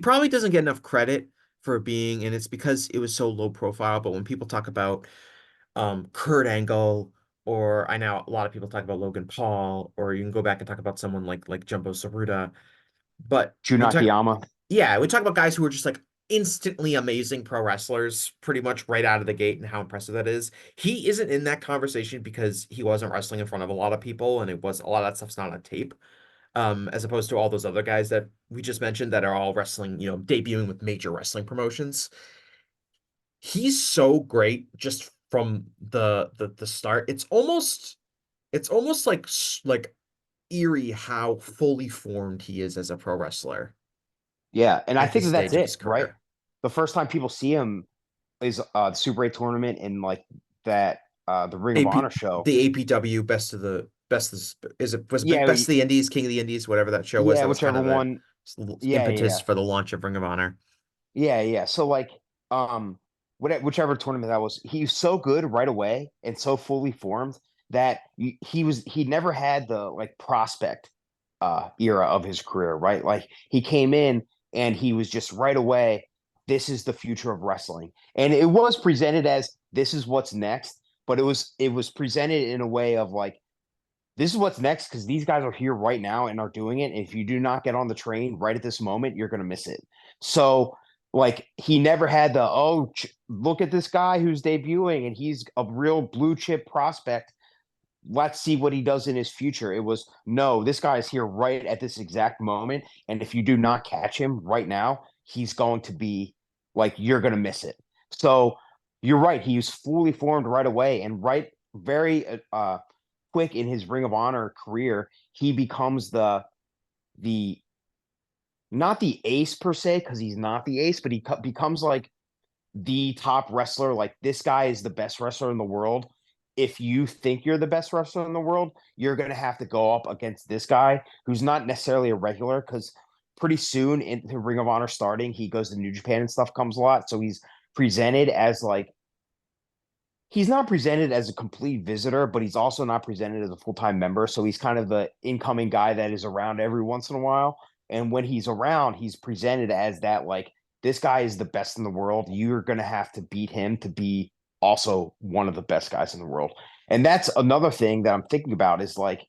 probably doesn't get enough credit for being, and it's because it was so low profile. But when people talk about Kurt Angle, or I know a lot of people talk about Logan Paul, or you can go back and talk about someone like Jumbo Saruta. But when talk, Junakiyama. yeah, we talk about guys who are just like instantly amazing pro wrestlers, pretty much right out of the gate, and how impressive that is. He isn't in that conversation because he wasn't wrestling in front of a lot of people, and it was a lot of that stuff's not on tape. As opposed to all those other guys that we just mentioned that are all wrestling, debuting with major wrestling promotions. He's so great just from the start. It's almost like eerie how fully formed he is as a pro wrestler Yeah, and I at think this that that's stage of his it, right? career. The first time people see him is the Super 8 tournament and like that the Ring of AP Honor show. the APW Yeah, best of the Indies, King of the Indies, whatever that show was. yeah, That was kind whichever of the one. Yeah, yeah, impetus yeah. for the launch of Ring of Honor. Yeah, yeah. So like whichever tournament that was, he's so good right away and so fully formed that he never had the like prospect era of his career, right? Like he came in and he was just right away, this is the future of wrestling. And it was presented as this is what's next, but it was presented in a way of like this is what's next because these guys are here right now and are doing it. And if you do not get on the train right at this moment, you're going to miss it. So, like, he never had the, oh, look at this guy who's debuting and he's a real blue chip prospect. Let's see what he does in his future. It was, no, this guy is here right at this exact moment. And if you do not catch him right now, he's going to be like, you're going to miss it. So, you're right. He was fully formed right away and very quick in his Ring of Honor career, he becomes the not the ace per se because he's not the ace, but he becomes like the top wrestler. Like this guy is the best wrestler in the world. If you think you're the best wrestler in the world, you're gonna have to go up against this guy who's not necessarily a regular because pretty soon in the Ring of Honor starting, he goes to New Japan and stuff comes a lot. So he's presented as like he's not presented as a complete visitor, but he's also not presented as a full time member. So he's kind of the incoming guy that is around every once in a while. And when he's around, he's presented as that like this guy is the best in the world. You're going to have to beat him to be also one of the best guys in the world. And that's another thing that I'm thinking about is like,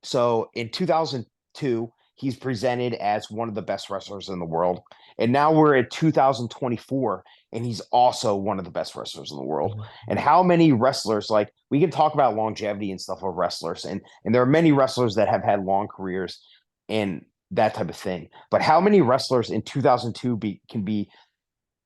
so in 2002, he's presented as one of the best wrestlers in the world. And now we're at 2024, and he's also one of the best wrestlers in the world. And how many wrestlers, like we can talk about longevity and stuff of wrestlers, and there are many wrestlers that have had long careers and that type of thing. But how many wrestlers in 2002 can be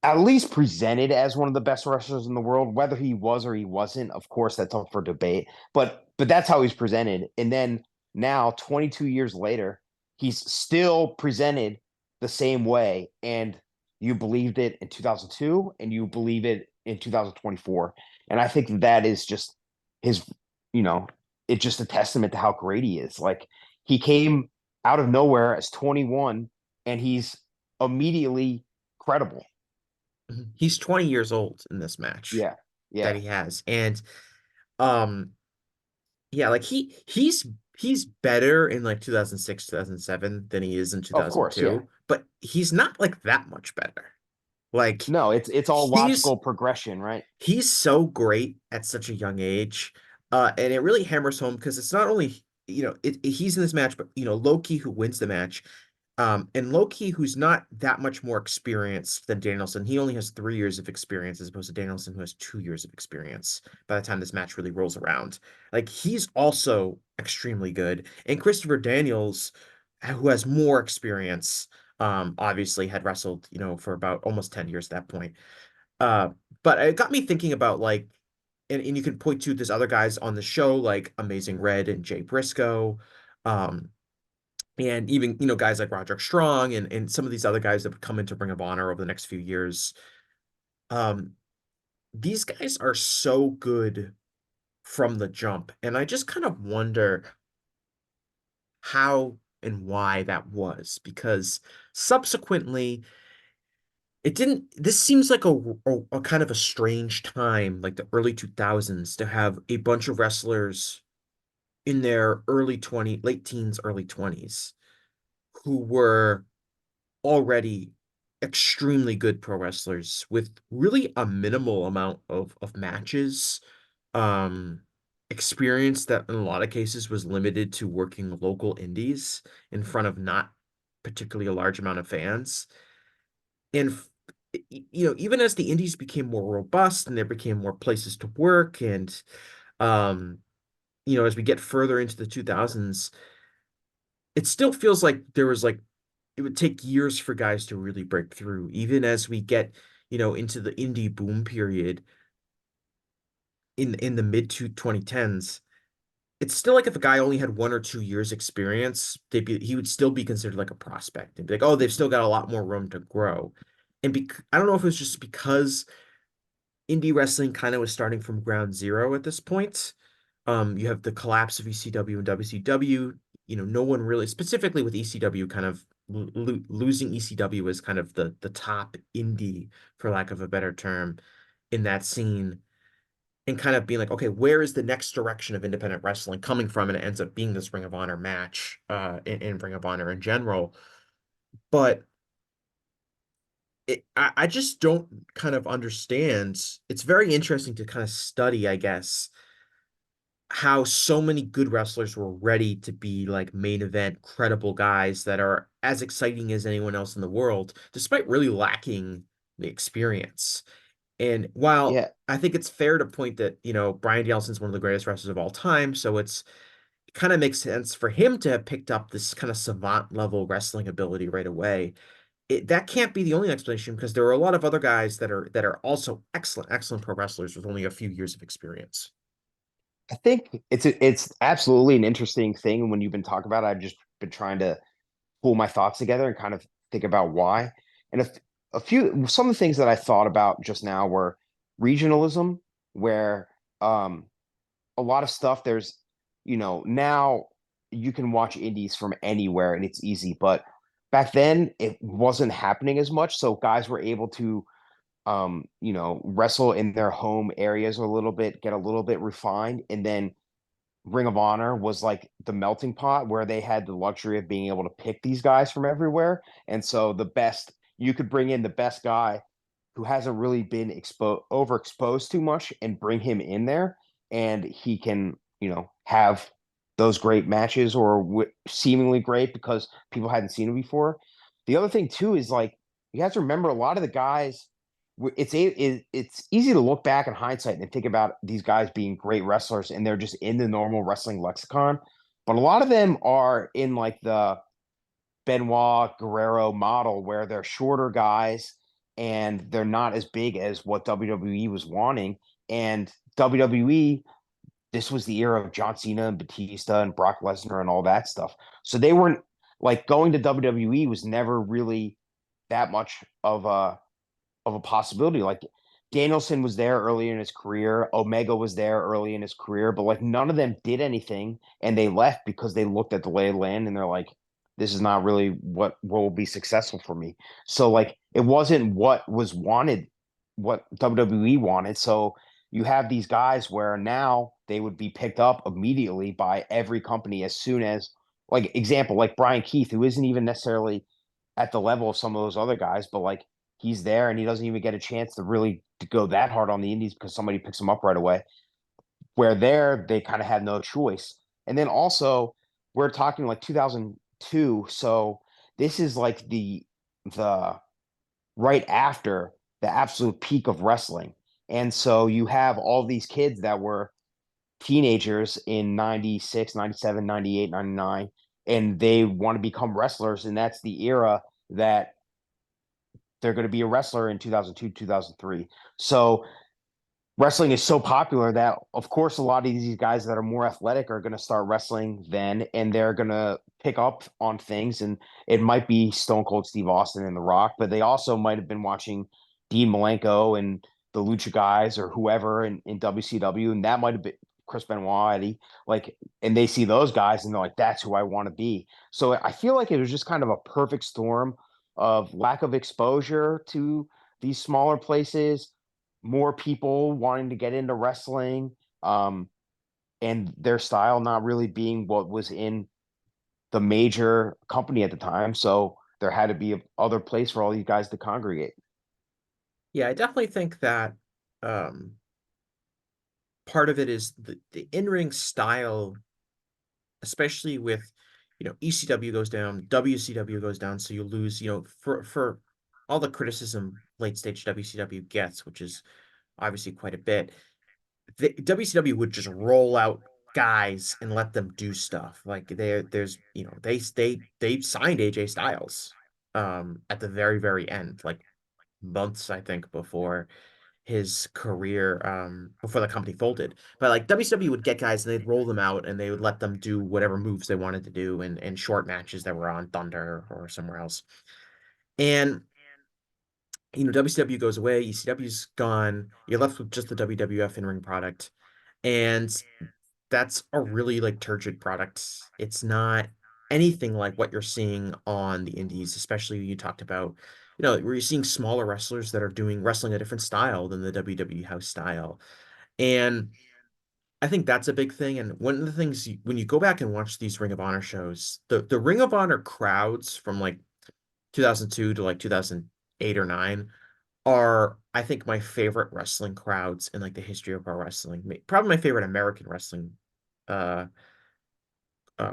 at least presented as one of the best wrestlers in the world, whether he was or he wasn't? Of course, that's up for debate. But that's how he's presented. And then now, 22 years later, he's still presented the same way. And you believed it in 2002 and you believe it in 2024. And I think that is just his, you know, it's just a testament to how great he is. Like he came out of nowhere as 21 and he's immediately credible. He's 20 years old in this match Yeah. that Yeah. he has. And um yeah, like he's better in like 2006, 2007 than he is in Of course, yeah. 2002, but he's not like that much better. Like No, it's all he's logical progression, right? he's so great at such a young age. And it really hammers home because it's not only, he's in this match, but Loki who wins the match. And Loki, who's not that much more experienced than Danielson, he only has 3 years of experience as opposed to Danielson, who has 2 years of experience by the time this match really rolls around. Like he's also extremely good. And Christopher Daniels, who has more experience, obviously had wrestled, for about almost 10 years at that point. Uh, but it got me thinking about like, and you can point to there's other guys on the show like Amazing Red and Jay Briscoe. Um, and even guys like Roderick Strong and some of these other guys that would come into Ring of Honor over the next few years. Um, these guys are so good from the jump, and I just kind of wonder how and why that was because subsequently it didn't. This seems like a kind of a strange time, like the early 2000s, to have a bunch of wrestlers in their late teens, early 20s who were already extremely good pro wrestlers with really a minimal amount of matches, um, experience that in a lot of cases was limited to working local indies in front of not particularly a large amount of fans. And even as the indies became more robust and there became more places to work, and um, as we get further into the 2000s, it still feels like there was like it would take years for guys to really break through. Even as we get, into the indie boom period in the mid to 2010s, it's still like if a guy only had 1 or 2 years experience, he would still be considered like a prospect and be like, oh, they've still got a lot more room to grow. And I don't know if it was just because indie wrestling kind of was starting from ground zero at this point. You have the collapse of ECW and WCW. No one really, specifically with ECW, kind of losing ECW as kind of the top indie, for lack of a better term, in that scene, and kind of being like, okay, where is the next direction of independent wrestling coming from? And it ends up being this Ring of Honor match, in Ring of Honor in general. But I just don't kind of understand. It's very interesting to kind of study, I guess, how so many good wrestlers were ready to be like main event credible guys that are as exciting as anyone else in the world, despite really lacking the experience. And while Yeah. I think it's fair to point that, Bryan Danielson's one of the greatest wrestlers of all time, so it kind of makes sense for him to have picked up this kind of savant level wrestling ability right away. That can't be the only explanation because there are a lot of other guys that are also excellent, excellent pro wrestlers with only a few years of experience. I think it's absolutely an interesting thing when you've been talking about it. I've just been trying to pull my thoughts together and kind of think about why. And some of the things that I thought about just now were regionalism, where um a lot of stuff there's now you can watch indies from anywhere and it's easy, but back then it wasn't happening as much. So guys were able to wrestle in their home areas a little bit, get a little bit refined, and then Ring of Honor was like the melting pot where they had the luxury of being able to pick these guys from everywhere. And so you could bring in the best guy who hasn't really been overexposed too much and bring him in there, and he can, have those great matches or seemingly great because people hadn't seen him before. The other thing too is like you have to remember a lot of the guys. It's easy to look back in hindsight and think about these guys being great wrestlers and they're just in the normal wrestling lexicon, but a lot of them are in like the Benoit Guerrero model where they're shorter guys and they're not as big as what WWE was wanting. And WWE, this was the era of John Cena and Batista and Brock Lesnar and all that stuff. So they weren't like going to WWE was never really that much of a possibility. Like Danielson was there early in his career, Omega was there early in his career, but like none of them did anything and they left because they looked at the lay of land and they're like, this is not really what will be successful for me. So like it wasn't what what WWE wanted. So you have these guys where now they would be picked up immediately by every company as soon as, like, example, like Brian Keith, who isn't even necessarily at the level of some of those other guys, but like he's there and he doesn't even get a chance to really to go that hard on the indies because somebody picks him up right away. Where there, they kind of had no choice. And then also, we're talking like 2002, so this is like the right after the absolute peak of wrestling. And so you have all these kids that were teenagers in 96, 97, 98, 99, and they want to become wrestlers. And that's the era that they're going to be a wrestler in 2002, 2003. So wrestling is so popular that of course a lot of these guys that are more athletic are going to start wrestling then, and they're going to pick up on things, and it might be Stone Cold Steve Austin and The Rock, but they also might have been watching Dean Malenko and the Lucha guys or whoever in WCW, and that might have been Chris Benoit, Eddie, like, and they see those guys and they're like, that's who I want to be. So I feel like it was just kind of a perfect storm of lack of exposure to these smaller places, more people wanting to get into wrestling, um, and their style not really being what was in the major company at the time. So there had to be a other place for all you guys to congregate. Yeah, I definitely think that um, part of it is the in-ring style, especially with, ECW goes down, WCW goes down, so you lose, for all the criticism late stage WCW gets, which is obviously quite a bit. The WCW would just roll out guys and let them do stuff. Like there's, they signed AJ Styles at the very, very end, like months, I think, before his career, before the company folded. But like WCW would get guys and they'd roll them out and they would let them do whatever moves they wanted to do in short matches that were on Thunder or somewhere else. And WCW goes away, ECW's gone, you're left with just the WWF in-ring product. And that's a really like turgid product. It's not anything like what you're seeing on the indies, especially you talked about, where you're seeing smaller wrestlers that are doing wrestling a different style than the WWE house style. And I think that's a big thing. And one of the things when you go back and watch these Ring of Honor shows, the Ring of Honor crowds from like 2002 to like 2008 or 9 are, I think, my favorite wrestling crowds in like the history of pro wrestling. Probably my favorite American wrestling uh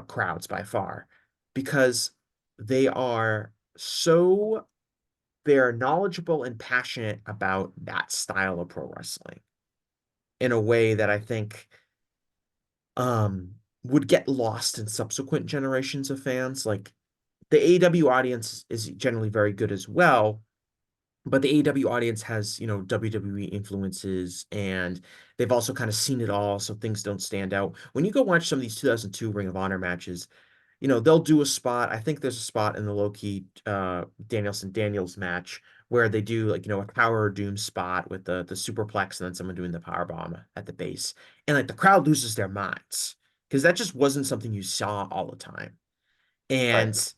crowds by far, because they are so they're knowledgeable and passionate about that style of pro wrestling in a way that I think um would get lost in subsequent generations of fans. Like the AEW audience is generally very good as well, but the AEW audience has, WWE influences, and they've also kind of seen it all, so things don't stand out. When you go watch some of these 2002 Ring of Honor matches, they'll do a spot. I think there's a spot in the low-key Danielson Daniels match where they do like, a Tower of Doom spot with the superplex and then someone doing the power bomb at the base. And like the crowd loses their minds because that just wasn't something you saw all the time. Right. And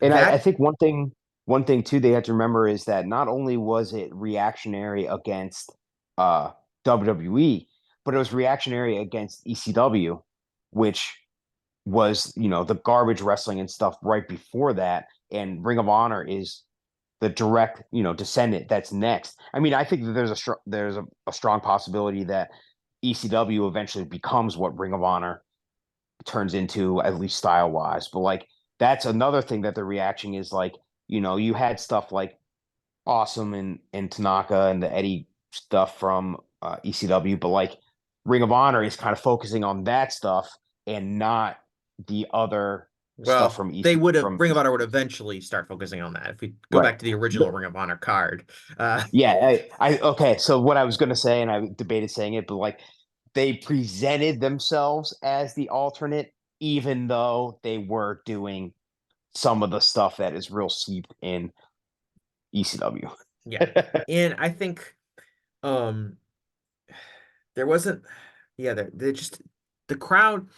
And I that, think one thing too they have to remember is that not only was it reactionary against uh WWE, but it was reactionary against ECW, which was, the garbage wrestling and stuff right before that. And Ring of Honor is the direct, descendant that's next. I mean, I think that there's a strong possibility that ECW eventually becomes what Ring of Honor turns into, at least style wise. But like that's another thing that the reaction is like, you had stuff like Awesome and Tanaka and the Eddie stuff from ECW, but like Ring of Honor is kind of focusing on that stuff and not the other stuff well, from they EC would have from Ring of Honor would ECW. eventually start focusing on that. If we go Right. back to the original Ring of Honor card. Uh, Yeah, okay. So what I was gonna say, and I debated saying it, but like they presented themselves as the alternate, even though they were doing some of the stuff that is real seeped in ECW. yeah. And I think um there wasn't yeah, they just the crowd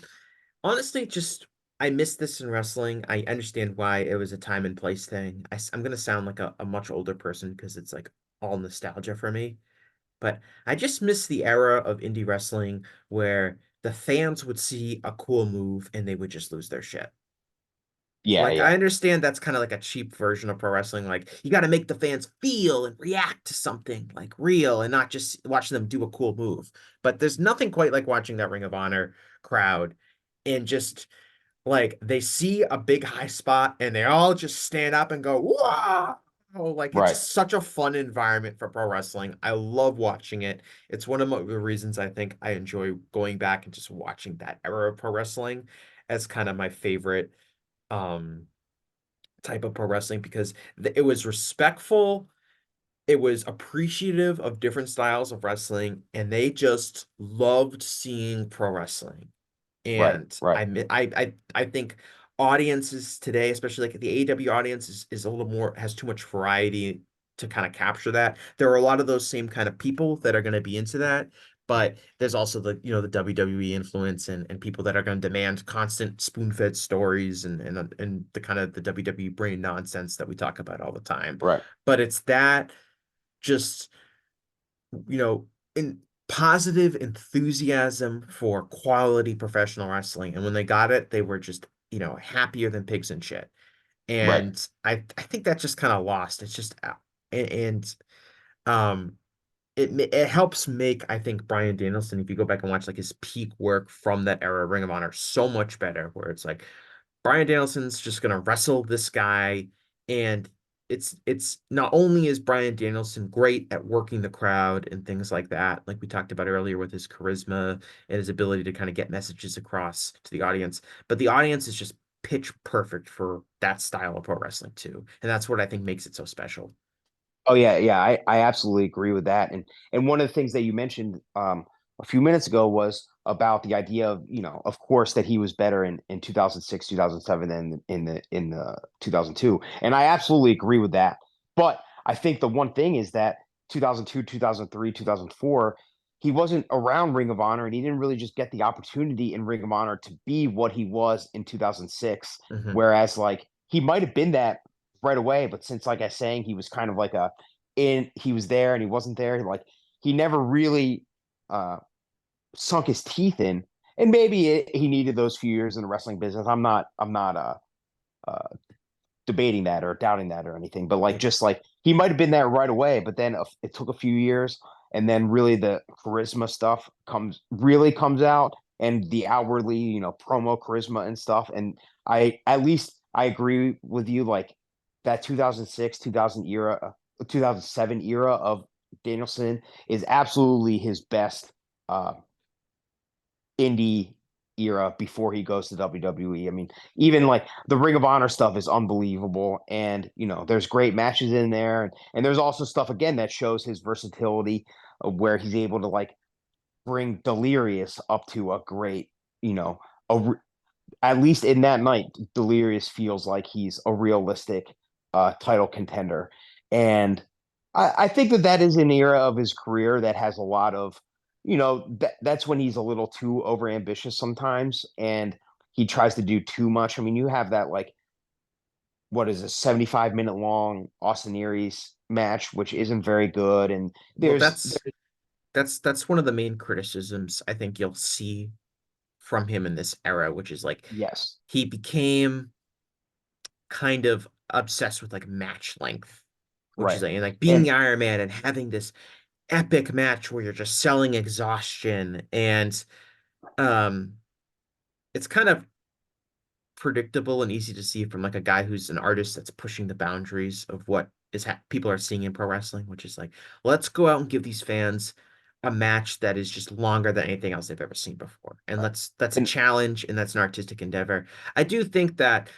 honestly just I miss this in wrestling. I understand why it was a time and place thing. I'm gonna sound like a much older person because it's like all nostalgia for me. But I just miss the era of indie wrestling where the fans would see a cool move and they would just lose their shit. Yeah, Like I yeah, understand that's kind of like a cheap version of pro wrestling. Like you got to make the fans feel and react to something like real and not just watch them do a cool move. But there's nothing quite like watching that Ring of Honor crowd and just like they see a big high spot and they all just stand up and go, "Wow!" Like it's right. just such a fun environment for pro wrestling. I love watching it. It's one of the reasons I think I enjoy going back and just watching that era of pro wrestling as kind of my favorite um type of pro wrestling because it was respectful, it was appreciative of different styles of wrestling, and they just loved seeing pro wrestling. Right, And right, I think audiences today, especially like the AEW audience, is a little more has too much variety to kind of capture that. There are a lot of those same kind of people that are going to be into that, but there's also the the WWE influence and people that are going to demand constant spoon-fed stories and the kind of the WWE brain nonsense that we talk about all the time. right. But it's that just in positive enthusiasm for quality professional wrestling. And when they got it, they were just, happier than pigs in shit. Right. And I think that just kind of lost. It's just and um it helps make I think Bryan Danielson, if you go back and watch like his peak work from that era of Ring of Honor, so much better. Where it's like Bryan Danielson's just gonna wrestle this guy, and it's not only is Bryan Danielson great at working the crowd and things like that, like we talked about earlier with his charisma and his ability to kind of get messages across to the audience, but the audience is just pitch perfect for that style of pro wrestling too, and that's what I think makes it so special. Oh yeah, yeah, I absolutely agree with that. And one of the things that you mentioned a few minutes ago was about the idea of, of course that he was better in 2006, 2007 than in the 2002. And I absolutely agree with that. But I think the one thing is that 2002, 2003, 2004, he wasn't around Ring of Honor and he didn't really just get the opportunity in Ring of Honor to be what he was in 2006, Hmm. whereas like he might have been that right away. But since, like I was saying, he was kind of like he was there and he wasn't there. Like he never really uh, sunk his teeth in. And maybe he needed those few years in the wrestling business. I'm not uh, debating that or doubting that or anything. But like Yeah. just like he might have been there right away, but then it took a few years, and then really the charisma stuff comes out, and the outwardly promo charisma and stuff. And I agree with you, like that 2006 2007 era of Danielson is absolutely his best uh indie era before he goes to WWE. I mean, even like the Ring of Honor stuff is unbelievable, and there's great matches in there, and there's also stuff again that shows his versatility, where he's able to like bring Delirious up to a great, you know, a at least in that night, Delirious feels like he's a realistic title contender. And I think that is an era of his career that has a lot of, that's when he's a little too overambitious sometimes. And he tries to do too much. I mean, you have that, like, what is a 75-minute long Austin Aries match, which isn't very good. And Well, there's that's one of the main criticisms I think you'll see from him in this era, which is like yes, he became kind of obsessed with like match length, which is right. like, and like being And the Iron Man and having this epic match where you're just selling exhaustion and um it's kind of predictable and easy to see from like a guy who's an artist that's pushing the boundaries of what people are seeing in pro wrestling, which is like, let's go out and give these fans a match that is just longer than anything else they've ever seen before. And right. that's a And challenge and that's an artistic endeavor. I do think that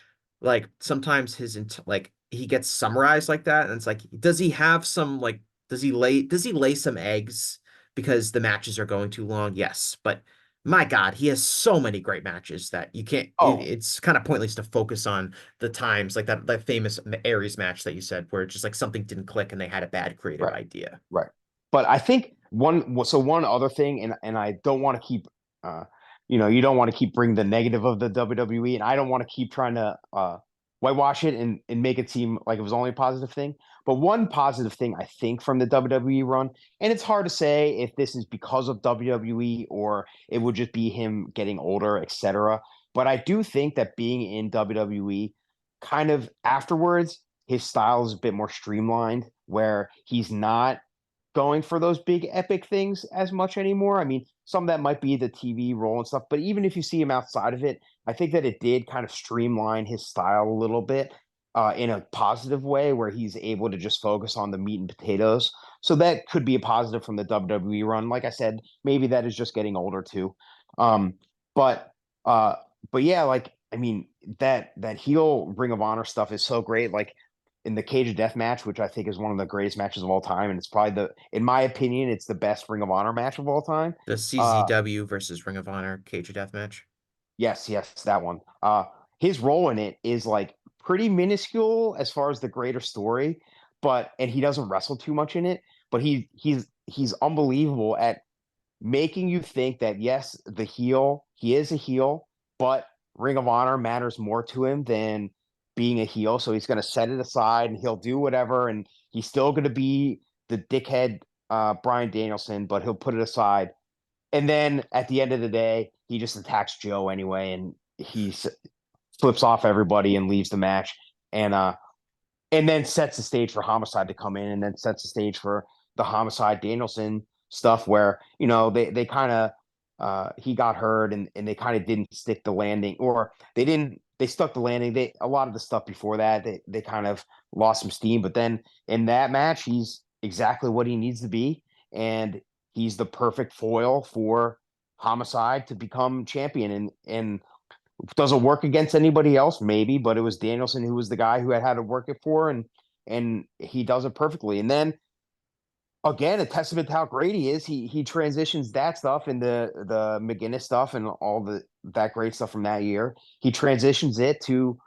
like sometimes like he gets summarized like that, and it's like, does he have some like does he lay some eggs because the matches are going too long? Yes, but my God, he has so many great matches that you can't. oh, It's kind of pointless to focus on the times like that famous Aries match that you said, where just like something didn't click and they had a bad creative right. idea. Right. But I think one other thing, and I don't want to keep, uh, you don't want to keep bringing the negative of the WWE, and I don't want to keep trying to whitewash it and make it seem like it was only a positive thing. But one positive thing I think from the WWE run, and it's hard to say if this is because of WWE or it would just be him getting older, etc. But I do think that being in WWE kind of afterwards, his style is a bit more streamlined, where he's not going for those big epic things as much anymore. I mean, some of that might be the TV role and stuff, but even if you see him outside of it, I think that it did kind of streamline his style a little bit in a positive way where he's able to just focus on the meat and potatoes. So that could be a positive from the WWE run. Like I said, maybe that is just getting older too. Um, but uh, but yeah, like I mean that heel Ring of Honor stuff is so great. Like in the Cage of Death match, which I think is one of the greatest matches of all time, and it's probably in my opinion, it's the best Ring of Honor match of all time. The Uh, CZW versus Ring of Honor Cage of Death match. yes, yes, that one. His role in it is like pretty minuscule as far as the greater story, but and he doesn't wrestle too much in it, but he's unbelievable at making you think that yes, he is a heel, but Ring of Honor matters more to him than being a heel. So he's going to set it aside and he'll do whatever, and he's still going to be the dickhead Bryan Danielson, but he'll put it aside. And then at the end of the day, he just attacks Joe anyway, and flips off everybody and leaves the match. And then sets the stage for Homicide to come in, and then sets the stage for the Homicide Danielson stuff where they kind of he got hurt and they kind of didn't stick the landing, or they stuck the landing. They a lot of the stuff before that they kind of lost some steam, but then in that match he's exactly what he needs to be, and he's the perfect foil for Homicide to become champion. And does it work against anybody else? Maybe, but it was Danielson who was the guy who had to work it for, and he does it perfectly. And then again, a testament to how great he is. He transitions that stuff into the McGinnis stuff and all that great stuff from that year. He transitions it to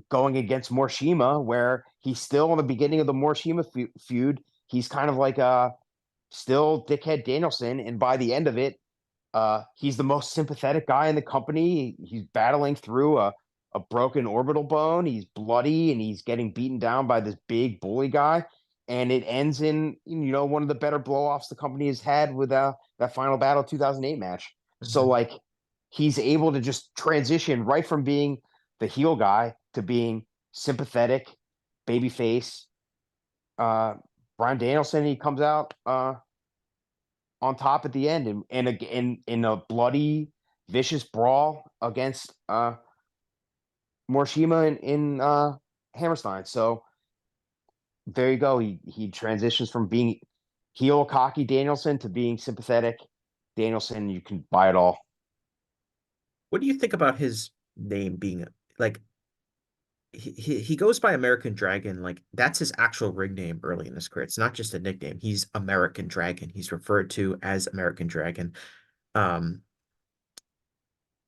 going against Morishima, where he's still in the beginning of the Morishima feud. He's kind of like still dickhead Danielson, and by the end of it, he's the most sympathetic guy in the company. He's battling through a broken orbital bone. He's bloody and he's getting beaten down by this big bully guy. And it ends in one of the better blow-offs the company has had with that Final Battle 2008 match. So Mhm. like he's able to just transition right from being the heel guy to being sympathetic, babyface. Uh, Bryan Danielson, he comes out on top at the end, and again in a bloody, vicious brawl against Morishima in Hammerstein. So there you go. He transitions from being heel cocky Danielson to being sympathetic Danielson. You can buy it all. What do you think about his name being like he goes by American Dragon, like that's his actual ring name early in his career. It's not just a nickname. He's American Dragon. He's referred to as American Dragon. Um,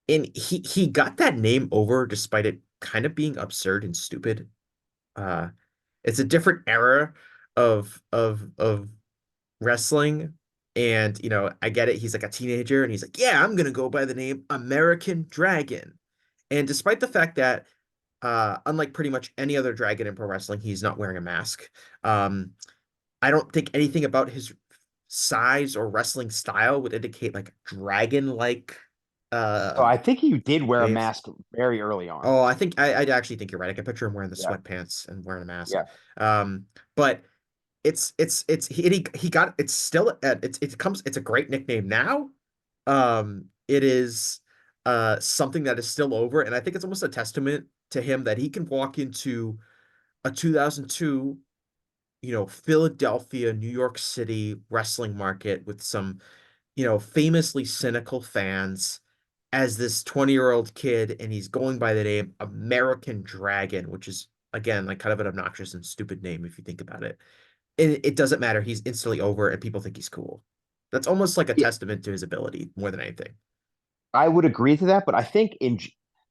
and he got that name over despite it kind of being absurd and stupid. Uh, it's a different era of wrestling. And I get it. He's like a teenager and he's like, yeah, I'm gonna go by the name American Dragon. And despite the fact that unlike pretty much any other dragon in pro wrestling, he's not wearing a mask. Um, I don't think anything about his size or wrestling style would indicate like dragon-like So uh I think he did wear a shapes. mask very early on. Oh, I actually think you're right. I can picture him wearing the Yeah, sweatpants and wearing a mask. yeah. But he got it's still it's a great nickname now. It is something that is still over, and I think it's almost a testament to him that he can walk into a 2002, Philadelphia, New York City wrestling market with some, famously cynical fans as this 20-year-old kid, and he's going by the name American Dragon, which is again like kind of an obnoxious and stupid name if you think about it. It doesn't matter. He's instantly over, and people think he's cool. That's almost like a Yeah, testament to his ability more than anything. I would agree to that, but I think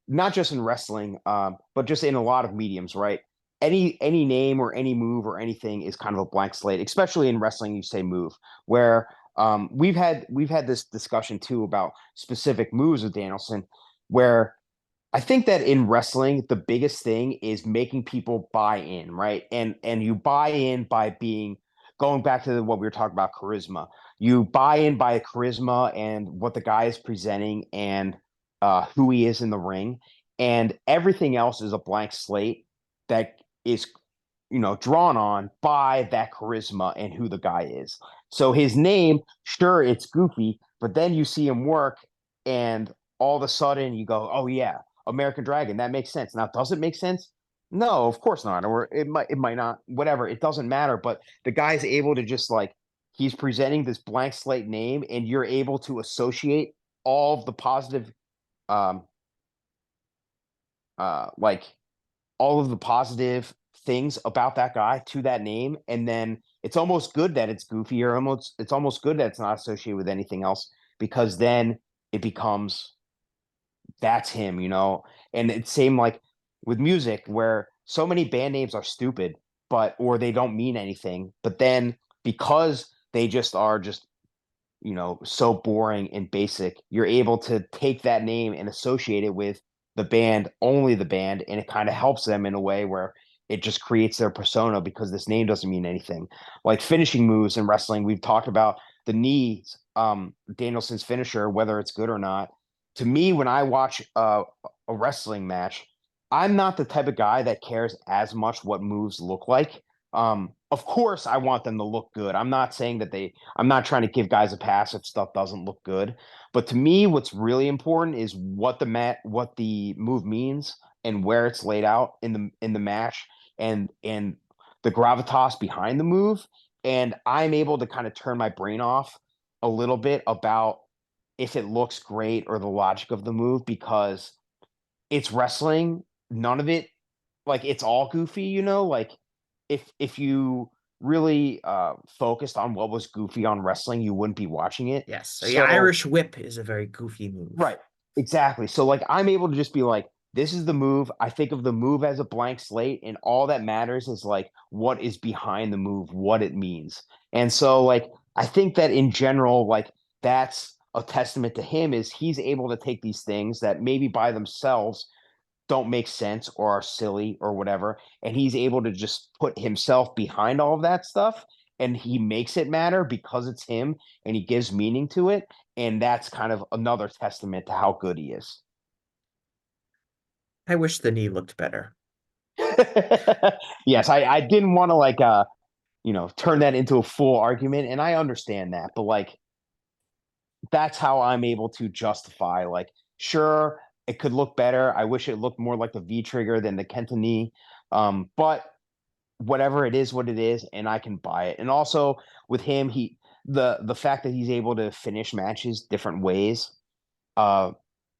not just in wrestling, but just in a lot of mediums, right? Any name or any move or anything is kind of a blank slate, especially in wrestling. You say move, where we've had this discussion too about specific moves of Danielson, where I think that in wrestling, the biggest thing is making people buy in, right? And you buy in by being going back to what we were talking about, charisma. You buy in by charisma and what the guy is presenting and who he is in the ring, and everything else is a blank slate that is drawn on by that charisma and who the guy is. So his name, sure, it's goofy, but then you see him work, and all of a sudden you go, oh yeah, American Dragon, that makes sense. Now, does it make sense? No, of course not. Or it might not, whatever. It doesn't matter. But the guy's able to just like he's presenting this blank slate name, and you're able to associate all of the positive um like all of the positive things about that guy to that name, and then it's almost good that it's goofy, or almost it's almost good that it's not associated with anything else, because then it becomes that's him. And it's same like with music, where so many band names are stupid, but or they don't mean anything, but then because they just are just so boring and basic, you're able to take that name and associate it with the band, only the band, and it kind of helps them in a way where it just creates their persona because this name doesn't mean anything. Like finishing moves in wrestling, we've talked about the knees, Danielson's finisher, whether it's good or not. To me, when I watch a wrestling match, I'm not the type of guy that cares as much what moves look like. Of course, I want them to look good. I'm not saying that I'm not trying to give guys a pass if stuff doesn't look good. But to me, what's really important is what the move means and where it's laid out in the match, and the gravitas behind the move. And I'm able to kind of turn my brain off a little bit about if it looks great or the logic of the move, because it's wrestling. None of it, like, it's all goofy. Like if you really focused on what was goofy on wrestling, you wouldn't be watching it. Yes, the So Irish whip is a very goofy move. right, exactly. So like I'm able to just be like, this is the move. I think of the move as a blank slate, and all that matters is like what is behind the move, what it means. And so like I think that in general, like that's a testament to him, is he's able to take these things that maybe by themselves don't make sense or are silly or whatever, and he's able to just put himself behind all of that stuff, and he makes it matter because it's him, and he gives meaning to it, and that's kind of another testament to how good he is. I wish the knee looked better. Yes, I didn't want to like turn that into a full argument, and I understand that, but like that's how I'm able to justify, like, sure, it could look better. I wish it looked more like the V trigger than the Kenta knee. But whatever, it is what it is, and I can buy it. And also with him, the fact that he's able to finish matches different ways, uh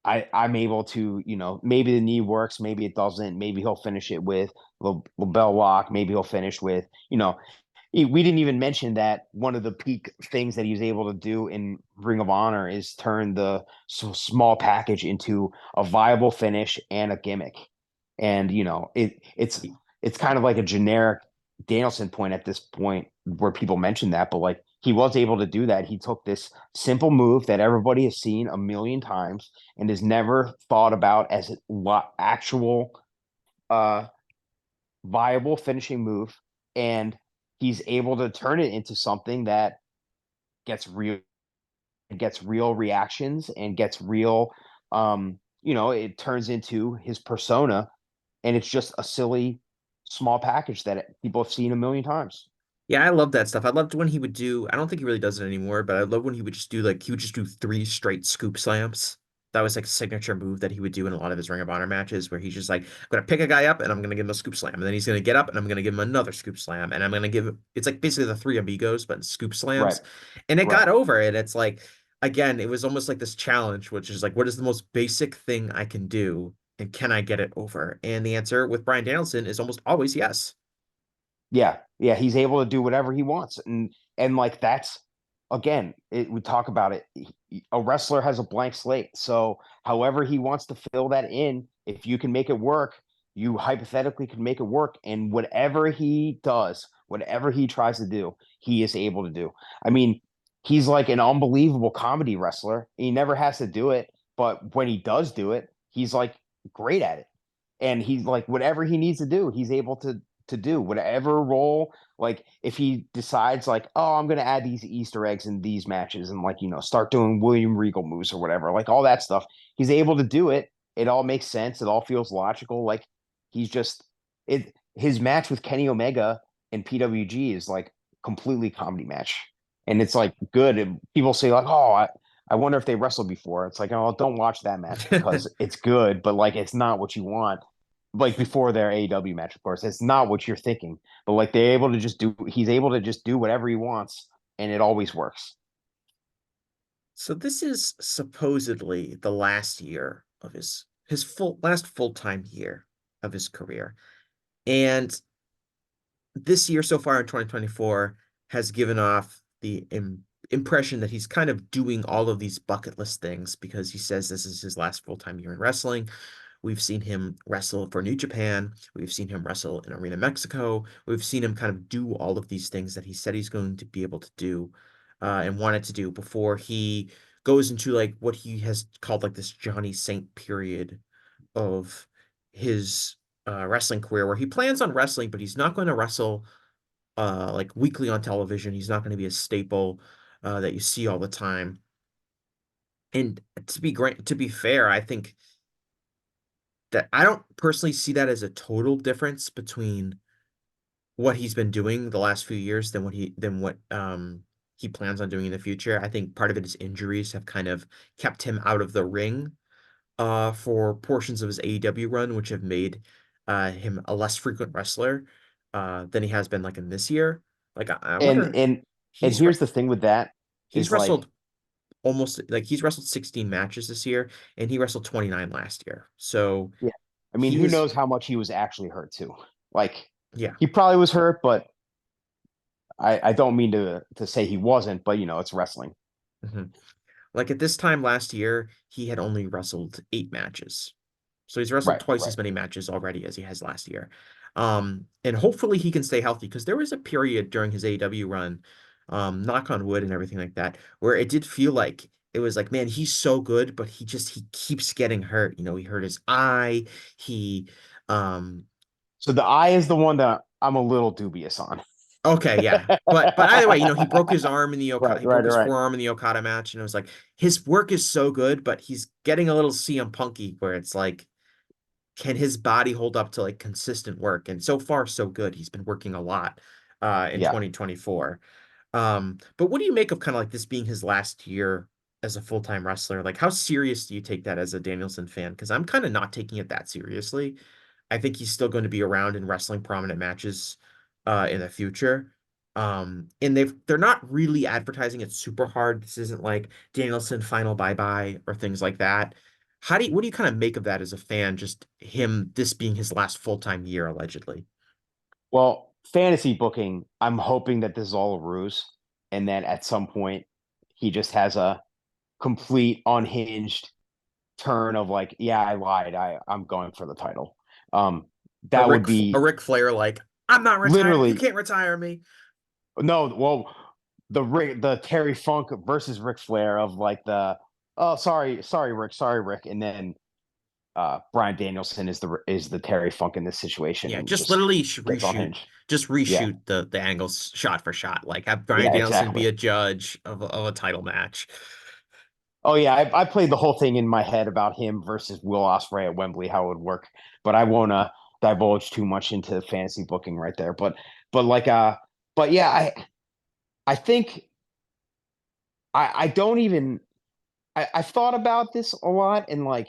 I'm able to, maybe the knee works, maybe it doesn't, maybe he'll finish it with label lock, maybe he'll finish with, we didn't even mention that one of the peak things that he was able to do in Ring of Honor is turn the small package into a viable finish and a gimmick. And it's kind of like a generic Danielson point at this point where people mention that, but like he was able to do that. He took this simple move that everybody has seen a million times and is never thought about as an actual uh viable finishing move, and he's able to turn it into something that gets real gets real reactions and gets real it turns into his persona, and it's just a silly small package that people have seen a million times. Yeah, I love that stuff. I loved when he would do, I don't think he really does it anymore, but I love when he would just do like he would just do three straight scoop slams. That was like a signature move that he would do in a lot of his Ring of Honor matches where he's just like, I'm gonna pick a guy up and I'm gonna give him a scoop slam. And then he's gonna get up and I'm gonna give him another scoop slam. And I'm gonna give it's like basically the three amigos, but scoop Right, slams. And it right. got over it. It's like again, it was almost like this challenge, which is like, what is the most basic thing I can do? And can I get it over? And the answer with Bryan Danielson is almost always yes. Yeah, yeah, he's able to do whatever he wants, and like that's again, we talk about it. A wrestler has a blank slate, so however he wants to fill that in, if you can make it work, you hypothetically can make it work, and whatever he does, whatever he tries to do, he is able to do. I mean, he's like an unbelievable comedy wrestler. He never has to do it, but when he does do it, he's like great at it. And he's like, whatever he needs to do, he's able to do whatever role. Like if he decides like, oh, I'm gonna add these Easter eggs in these matches and like, start doing William Regal moves or whatever, like all that stuff, he's able to do it. It all makes sense. It all feels logical. Like he's just it his match with Kenny Omega in PWG is like completely comedy match. And it's like good. And people say like, oh, I wonder if they wrestled before. It's like, oh, don't watch that match because it's good, but like it's not what you want. Like before their AEW match, of course, it's not what you're thinking. But like they're able to just do, he's able to just do whatever he wants, and it always works. So this is supposedly the last year of his last full-time year of his career. And this year so far in 2024 has given off the impression that he's kind of doing all of these bucket list things because he says this is his last full-time year in wrestling. We've seen him wrestle for New Japan. We've seen him wrestle in Arena Mexico. We've seen him kind of do all of these things that he said he's going to be able to do and wanted to do before he goes into like what he has called like this Johnny Saint period of his wrestling career where he plans on wrestling, but he's not going to wrestle like weekly on television. He's not going to be a staple that you see all the time. And to be fair, I think that I don't personally see that as a total difference between what he's been doing the last few years than what he plans on doing in the future. I think part of it is injuries have kind of kept him out of the ring for portions of his AEW run, which have made him a less frequent wrestler than he has been like in this year. Like I And wonder and and he's here's the thing with that he's is like, wrestled almost like he's wrestled 16 matches this year and he wrestled 29 last year. So yeah, I mean, he who is knows how much he was actually hurt too? Like yeah. he probably was hurt, but I don't mean to say he wasn't, but it's wrestling. Mhm. Like at this time last year, he had only wrestled 8 matches. So he's wrestled Right, twice right. as many matches already as he has last year. And hopefully he can stay healthy because there was a period during his AEW run, knock on wood and everything like that, where it did feel like it was like, man, he's so good, but he keeps getting hurt. You know, he hurt his eye. He um So the eye is the one that I'm a little dubious on. Okay, yeah. But either way, you know, he broke his arm in the Okada, Right, he right, broke his right. forearm in the Okada match, and it was like his work is so good, but he's getting a little CM Punky where it's like, can his body hold up to like consistent work? And so far, so good. He's been working a lot in Yeah. 2024. But what do you make of kind of like this being his last year as a full-time wrestler? Like, how serious do you take that as a Danielson fan? Because I'm kind of not taking it that seriously. I think he's still going to be around in wrestling prominent matches in the future. And they're not really advertising it super hard. This isn't like Danielson final bye-bye or things like that. What do you kind of make of that as a fan, just him this being his last full-time year allegedly? Well, fantasy booking, I'm hoping that this is all a ruse and that at some point he just has a complete unhinged turn of like, yeah, I lied. I'm going for the title. Um, that would A be Ric Flair like, I'm not retired. You literally can't retire me. no, well, the Terry Funk versus Ric Flair of like the oh sorry Rick, and then Bryan Danielson is the Terry Funk in this situation Yeah, and just just literally gets unhinged. just Yeah, reshoot the angles shot for shot. Like have Bryan yeah, Danielson be exactly. a judge of a title match. Oh yeah, I played the whole thing in my head about him versus Will Ospreay at Wembley, how it would work, but I won't divulge too much into fantasy booking right there. But like but yeah, I think I don't even I've thought about this a lot, and like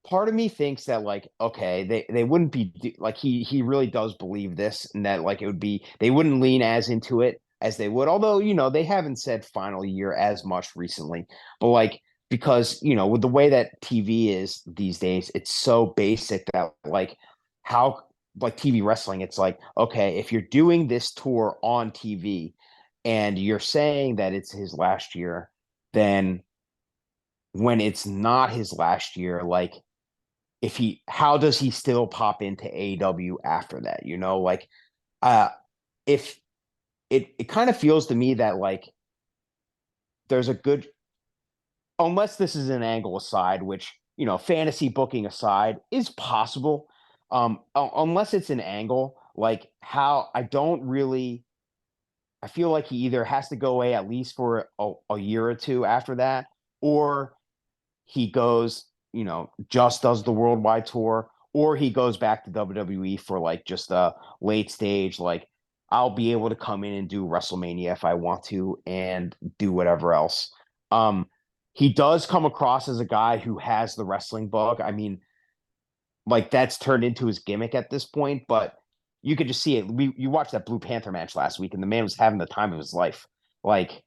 part of me thinks that like okay, they wouldn't be like he really does believe this, and that like it would be they wouldn't lean as into it as they would. Although they haven't said final year as much recently, but like because with the way that TV is these days, it's so basic that like how like TV wrestling, it's like okay, if you're doing this tour on TV and you're saying that it's his last year, then when it's not his last year, like if he how does he still pop into AEW after that? Like uh if it kind of feels to me that like there's a good unless this is an angle aside, which fantasy booking aside, is possible. Unless it's an angle, like how I don't really, I feel like he either has to go away at least for a year or two after that, or he goes, just does the worldwide tour, or he goes back to WWE for like just a late stage, like I'll be able to come in and do WrestleMania if I want to and do whatever else. Um, he does come across as a guy who has the wrestling bug. I mean, like that's turned into his gimmick at this point, but you could just see it. You watched that Blue Panther match last week, and the man was having the time of his life. Like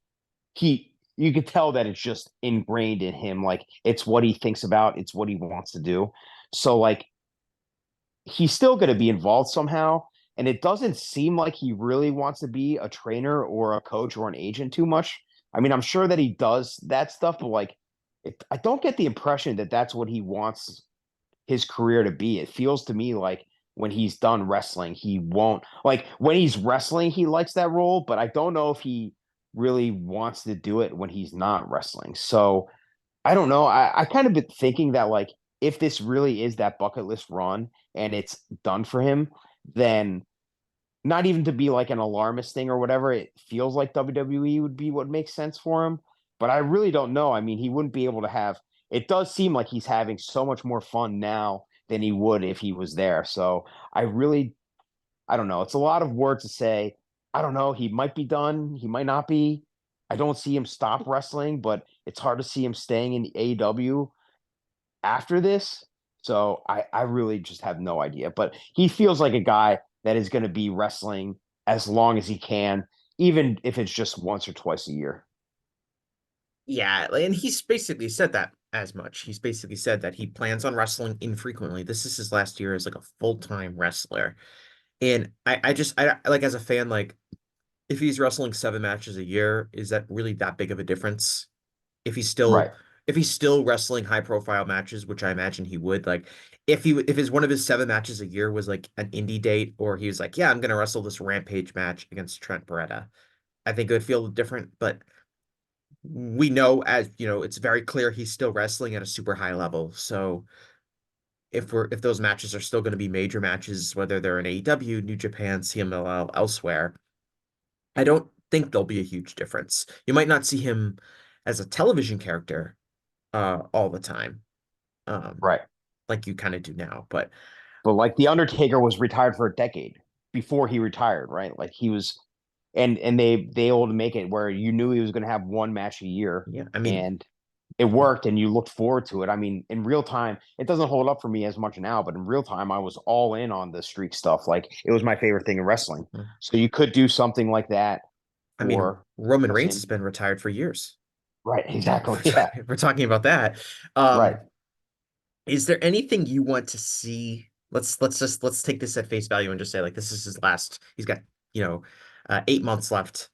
you could tell that it's just ingrained in him. Like it's what he thinks about, it's what he wants to do. So like he's still going to be involved somehow. And it doesn't seem like he really wants to be a trainer or a coach or an agent too much. I mean, I'm sure that he does that stuff, but like, I don't get the impression that that's what he wants his career to be. It feels to me like when he's done wrestling, he won't like when he's wrestling, he likes that role, but I don't know if he really wants to do it when he's not wrestling. So I don't know. I kind of been thinking that like if this really is that bucket list run and it's done for him, then not even to be like an alarmist thing or whatever, it feels like WWE would be what makes sense for him. But I really don't know. I mean, he wouldn't be able to have it does seem like he's having so much more fun now than he would if he was there. So I don't know. It's a lot of words to say. I don't know. He might be done. He might not be. I don't see him stop wrestling, but it's hard to see him staying in AEW after this. So I really just have no idea. But he feels like a guy that is going to be wrestling as long as he can, even if it's just once or twice a year. Yeah, and he's basically said that as much. He's basically said that he plans on wrestling infrequently. This is his last year as like a full-time wrestler. And I like as a fan, like if he's wrestling 7 matches a year, is that really that big of a difference? If he's still Right. if he's still wrestling high profile matches, which I imagine he would, like if his one of his 7 matches a year was like an indie date, or he was like, yeah, I'm gonna wrestle this Rampage match against Trent Beretta, I think it would feel different. But we know, as you know, it's very clear he's still wrestling at a super high level. So if those matches are still going to be major matches, whether they're in AEW, New Japan, CMLL, elsewhere, I don't think there'll be a huge difference. You might not see him as a television character all the time, um, Right. like you kind of do now. But But like the Undertaker was retired for a decade before he retired, right? Like he was and they able to make it where you knew he was going to have one match a year yeah, I mean, and it worked and you looked forward to it. I mean, in real time, it doesn't hold up for me as much now, but in real time, I was all in on the streak stuff. Like it was my favorite thing in wrestling. So you could do something like that I mean, for Roman just Reigns has him. been retired for years. Right, exactly. Yeah, If we're talking about that. right. Is there anything you want to see? Let's take this at face value and just say like this is his last. He's got, you know, 8 months left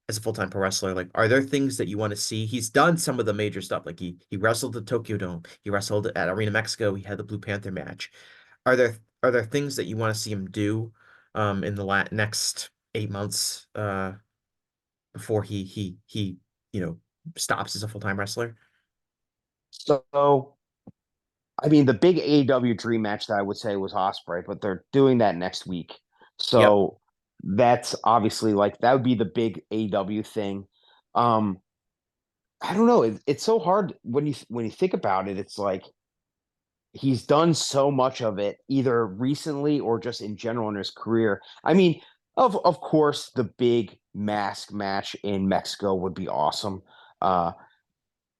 as a full-time pro wrestler. Like, are there things that you want to see? He's done some of the major stuff. Like he wrestled the Tokyo Dome. He wrestled at Arena Mexico. He had the Blue Panther match. Are there things that you want to see him do in the next 8 months before he stops as a full-time wrestler? So I mean, the big AEW dream match that I would say was Osprey, but they're doing that next week. Yep. So that's obviously like that would be the big AEW thing. Um, I don't know. It's so hard when you think about it. It's like he's done so much of it, either recently or just in general in his career. I mean, of course, the big mask match in Mexico would be awesome. Uh,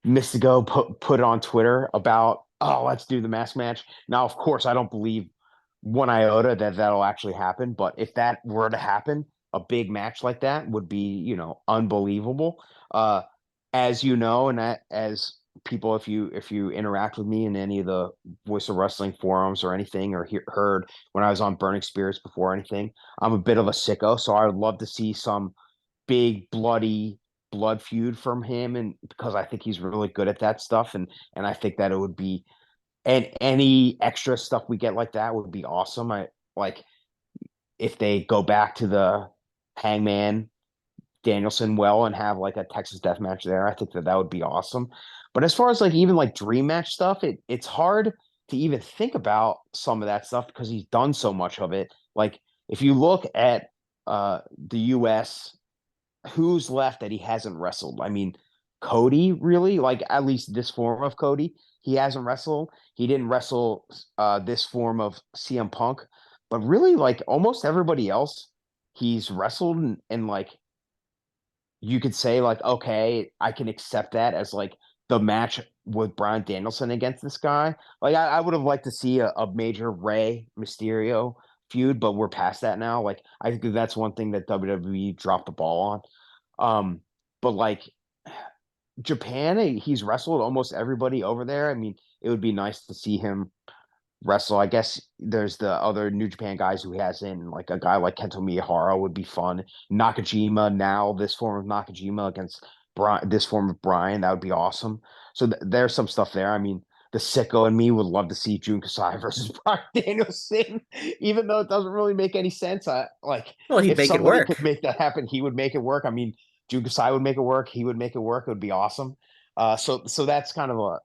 Mystico put on Twitter about, oh, let's do the mask match. Now, of course, I don't believe one iota that that'll actually happen, but if that were to happen, a big match like that would be, unbelievable. Uh, as you know, and as people, if you interact with me in any of the Voice of Wrestling forums or anything, or heard when I was on Burning Spirits before anything, I'm a bit of a sicko, so I would love to see some big bloody blood feud from him, and because I think he's really good at that stuff, and I think that it would be and any extra stuff we get like that would be awesome. I like if they go back to the Hangman Danielson well and have like a Texas death match there. I think that would be awesome. But as far as like even like dream match stuff, it's hard to even think about some of that stuff because he's done so much of it. Like if you look at the US, who's left that he hasn't wrestled? I mean, Cody, really? Like at least this form of Cody, he hasn't wrestled. He didn't wrestle this form of CM Punk, but really like almost everybody else he's wrestled and like you could say like, okay, I can accept that as like the match with Bryan Danielson against this guy. Like I would have liked to see a major Rey Mysterio feud, but we're past that now. Like I think that's one thing that WWE dropped the ball on. But like Japan, he's wrestled almost everybody over there. I mean, it would be nice to see him wrestle. I guess there's the other New Japan guys who has in like a guy like Kento Miyahara would be fun. Nakajima now, this form of Nakajima against Brian, this form of Brian, that would be awesome. So there's some stuff there. I mean, the sicko in me would love to see Jun Kasai versus Brian Danielson, even though it doesn't really make any sense. I like Well, he'd if make it somebody could work. make that happen, he would make it work. I mean, Jun Kasai would make it work. He would make it work. It would be awesome. So that's kind of a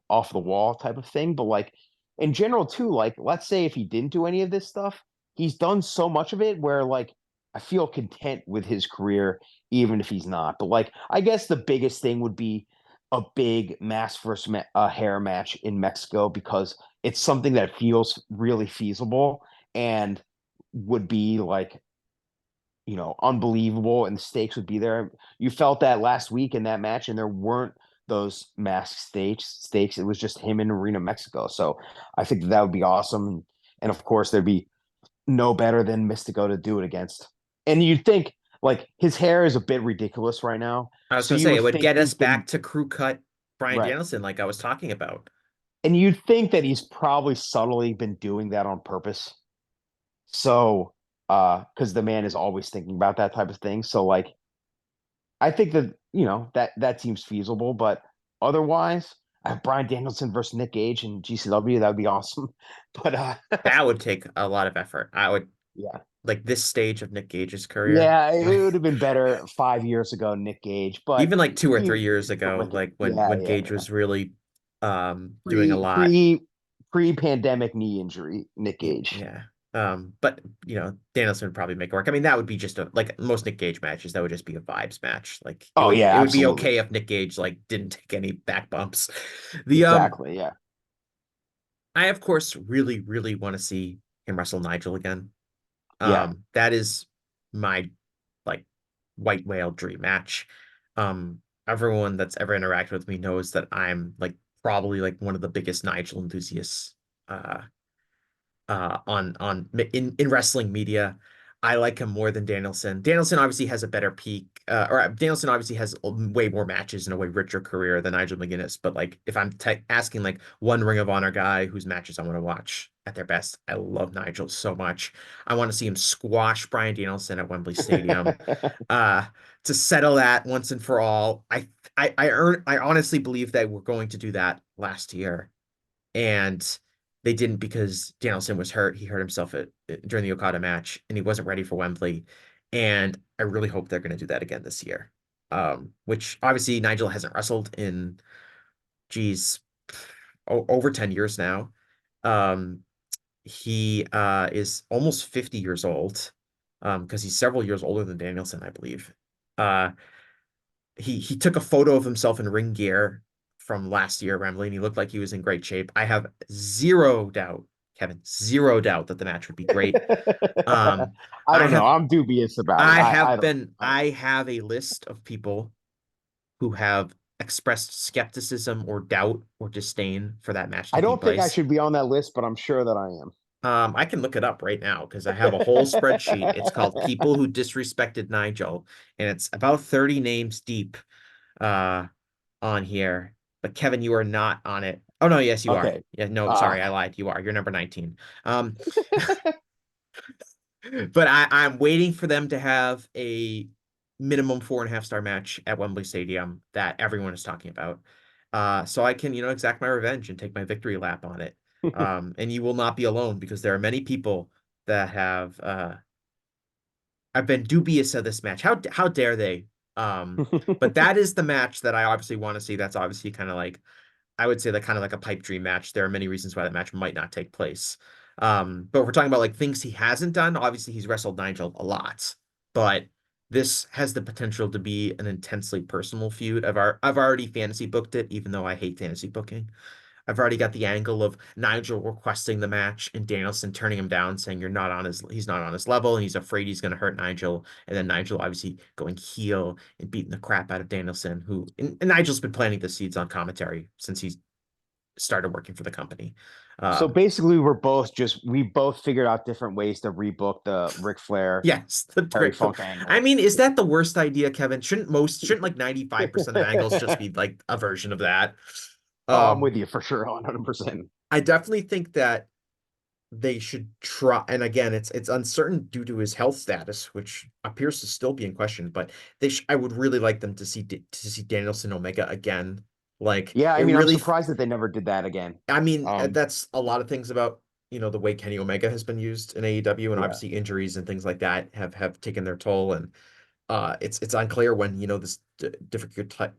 off the wall type of thing. But like in general too, like let's say if he didn't do any of this stuff, he's done so much of it where like I feel content with his career even if he's not. But like I guess the biggest thing would be a big mass versus hair match in Mexico because it's something that feels really feasible and would be like unbelievable and the stakes would be there. You felt that last week in that match, and there weren't those mask stakes. It was just him in Arena Mexico. So I think that would be awesome. And of course, there'd be no better than Mystico to do it against. And you'd think like his hair is a bit ridiculous right now. I was So gonna you say would it would think get us he's been back to crew cut Bryan right. Danielson, like I was talking about. And you'd think that he's probably subtly been doing that on purpose. So because the man is always thinking about that type of thing. So like I think that that seems feasible, but otherwise, Brian Danielson versus Nick Gage and GCW that would be awesome. But That would take a lot of effort. I would yeah, like this stage of Nick Gage's career, yeah, it like would have been better 5 years ago, Nick Gage. But even like two or we, 3 years ago, like when yeah, yeah, Gage yeah. was really doing a lot. Pre-pandemic knee injury, Nick Gage. Yeah. But Danielson would probably make it work. I mean, that would be just like most Nick Gage matches, that would just be a vibes match. Like it Oh would yeah, it would be absolutely, okay if Nick Gage like didn't take any back bumps. The exactly, yeah, I of course really, really want to see him wrestle Nigel again. yeah. That is my like white whale dream match. Everyone that's ever interacted with me knows that I'm like probably like one of the biggest Nigel enthusiasts uh on in wrestling media. I like him more than Danielson. Danielson obviously has a better peak, or Danielson obviously has way more matches and a way richer career than Nigel McGuinness. But like, if I'm asking like one Ring of Honor guy whose matches I want to watch at their best, I love Nigel so much. I want to see him squash Bryan Danielson at Wembley Stadium, uh, to settle that once and for all. I honestly believe that we're going to do that last year, and they didn't because Danielson was hurt. He hurt himself during the Okada match, and he wasn't ready for Wembley. And I really hope they're going to do that again this year. Which obviously Nigel hasn't wrestled in, geez, over 10 years now. Um, he is almost 50 years old, because he's several years older than Danielson, I believe. Uh, he took a photo of himself in ring gear from last year at Wembley, and he looked like he was in great shape. I have zero doubt, Kevin, zero doubt that the match would be great. Um, I I don't know. have I'm dubious about it. I don't I have a list of people who have expressed skepticism or doubt or disdain for that match I taking don't think I place. should be on that list, but I'm sure that I am. I can look it up right now because I have a whole spreadsheet. It's called People Who Disrespected Nigel, and it's about 30 names deep. Uh, on here. But Kevin, you are not on it. Oh no, yes, you are. Okay. Yeah, no, Uh sorry, I lied. You are. You're number 19. Um, but I'm waiting for them to have a minimum 4.5 star match at Wembley Stadium that everyone is talking about. So I can, exact my revenge and take my victory lap on it. And you will not be alone because there are many people that have been dubious of this match. How dare they But that is the match that I obviously want to see. That's obviously kind of like I would say that kind of like a pipe dream match. There are many reasons why that match might not take place. But we're talking about like things he hasn't done. Obviously, he's wrestled Nigel a lot, but this has the potential to be an intensely personal feud. I've already fantasy booked it, even though I hate fantasy booking. I've already got the angle of Nigel requesting the match and Danielson turning him down, saying he's not on his level, and he's afraid he's going to hurt Nigel. And then Nigel obviously going heel and beating the crap out of Danielson, and Nigel's been planting the seeds on commentary since he started working for the company. So Um, basically, we both figured out different ways to rebook the Ric Flair yes, the Terry Rick. Funk I angle. mean, is that the worst idea, Kevin? Shouldn't like 95% of angles just be like a version of that? Oh, I'm Um, with you for sure, 100%. I definitely think that they should try. And again, it's uncertain due to his health status, which appears to still be in question. But I would really like them to see Danielson Omega again. Like Yeah, I it mean, I'm really. surprised that they never did that again. I mean, Um, that's a lot of things about the way Kenny Omega has been used in AEW, and yeah. obviously injuries and things like that have taken their toll. And it's unclear when this difficult. I'm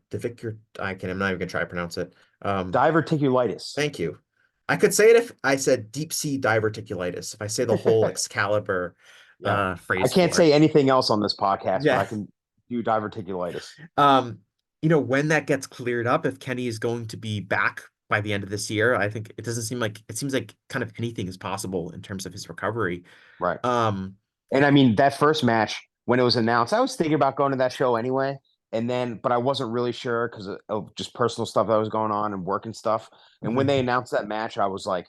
not even gonna try to pronounce it. Diverticulitis. Thank you. I could say it if I said deep sea diverticulitis, if I say the whole Excalibur Yeah. I phrase can't for it. say anything else on this podcast, but Yeah. I can do diverticulitis. Um, when that gets cleared up, if Kenny is going to be back by the end of this year, I think it seems like kind of anything is possible in terms of his recovery. Right. Um, And I mean, that first match, when it was announced, I was thinking about going to that show anyway. But I wasn't really sure because of just personal stuff that was going on and work and stuff. And when they mhm. announced that match, I was like,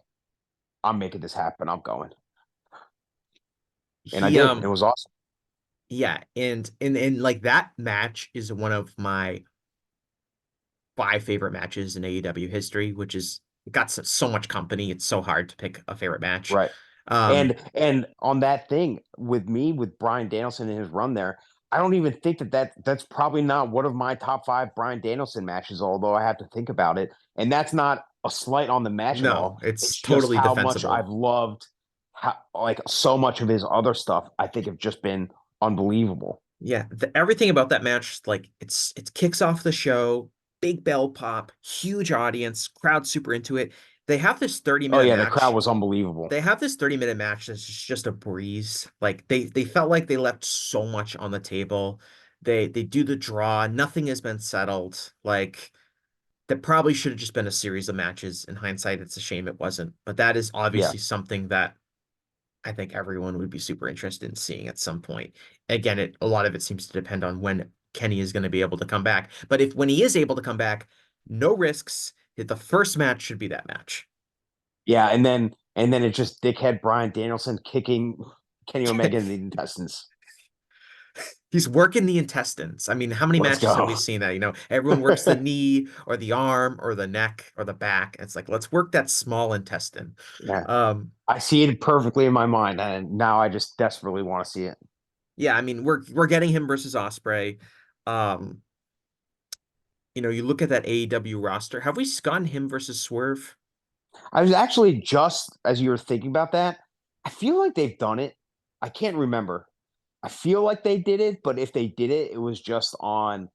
I'm making this happen. I'm going. And I He did. It was awesome. Yeah, and like that match is one of my five favorite matches in AEW history, which is it got so much company. It's so hard to pick a favorite match. Right. Um, And on that thing with me with Bryan Danielson and his run there, I don't even think that's probably not one of my top five Bryan Danielson matches, although I have to think about it. And that's not a slight on the match at no, all. it's It's just totally how much defensible. I've loved like so much of his other stuff, I think have just been unbelievable. Yeah, everything about that match, like it kicks off the show, big bell pop, huge audience, crowd super into it. They have this 30 Oh minute yeah, the crowd match. was unbelievable. They have this 30-minute match that's just a breeze. Like they felt like they left so much on the table. They do the draw, nothing has been settled. Like that probably should have just been a series of matches. In hindsight, it's a shame it wasn't. But that is Yeah. obviously something that I think everyone would be super interested in seeing at some point. Again, a lot of it seems to depend on when Kenny is going to be able to come back. But if when he is able to come back, no risks. The first match should be that match. Yeah, and then it's just dickhead Bryan Danielson kicking Kenny Omega in the intestines. He's working the intestines. I mean, how many Let's matches have we go. seen that? Everyone works the knee or the arm or the neck or the back. It's like, let's work that small intestine. Yeah. Um, I see it perfectly in my mind, and now I just desperately want to see it. yeah, I mean, we're getting him versus Osprey. Um, you look at that AEW roster. Have we gotten him versus Swerve? I was actually just as you were thinking about that, I feel like they've done it. I can't remember. I feel like they did it, but if they did it, it was just on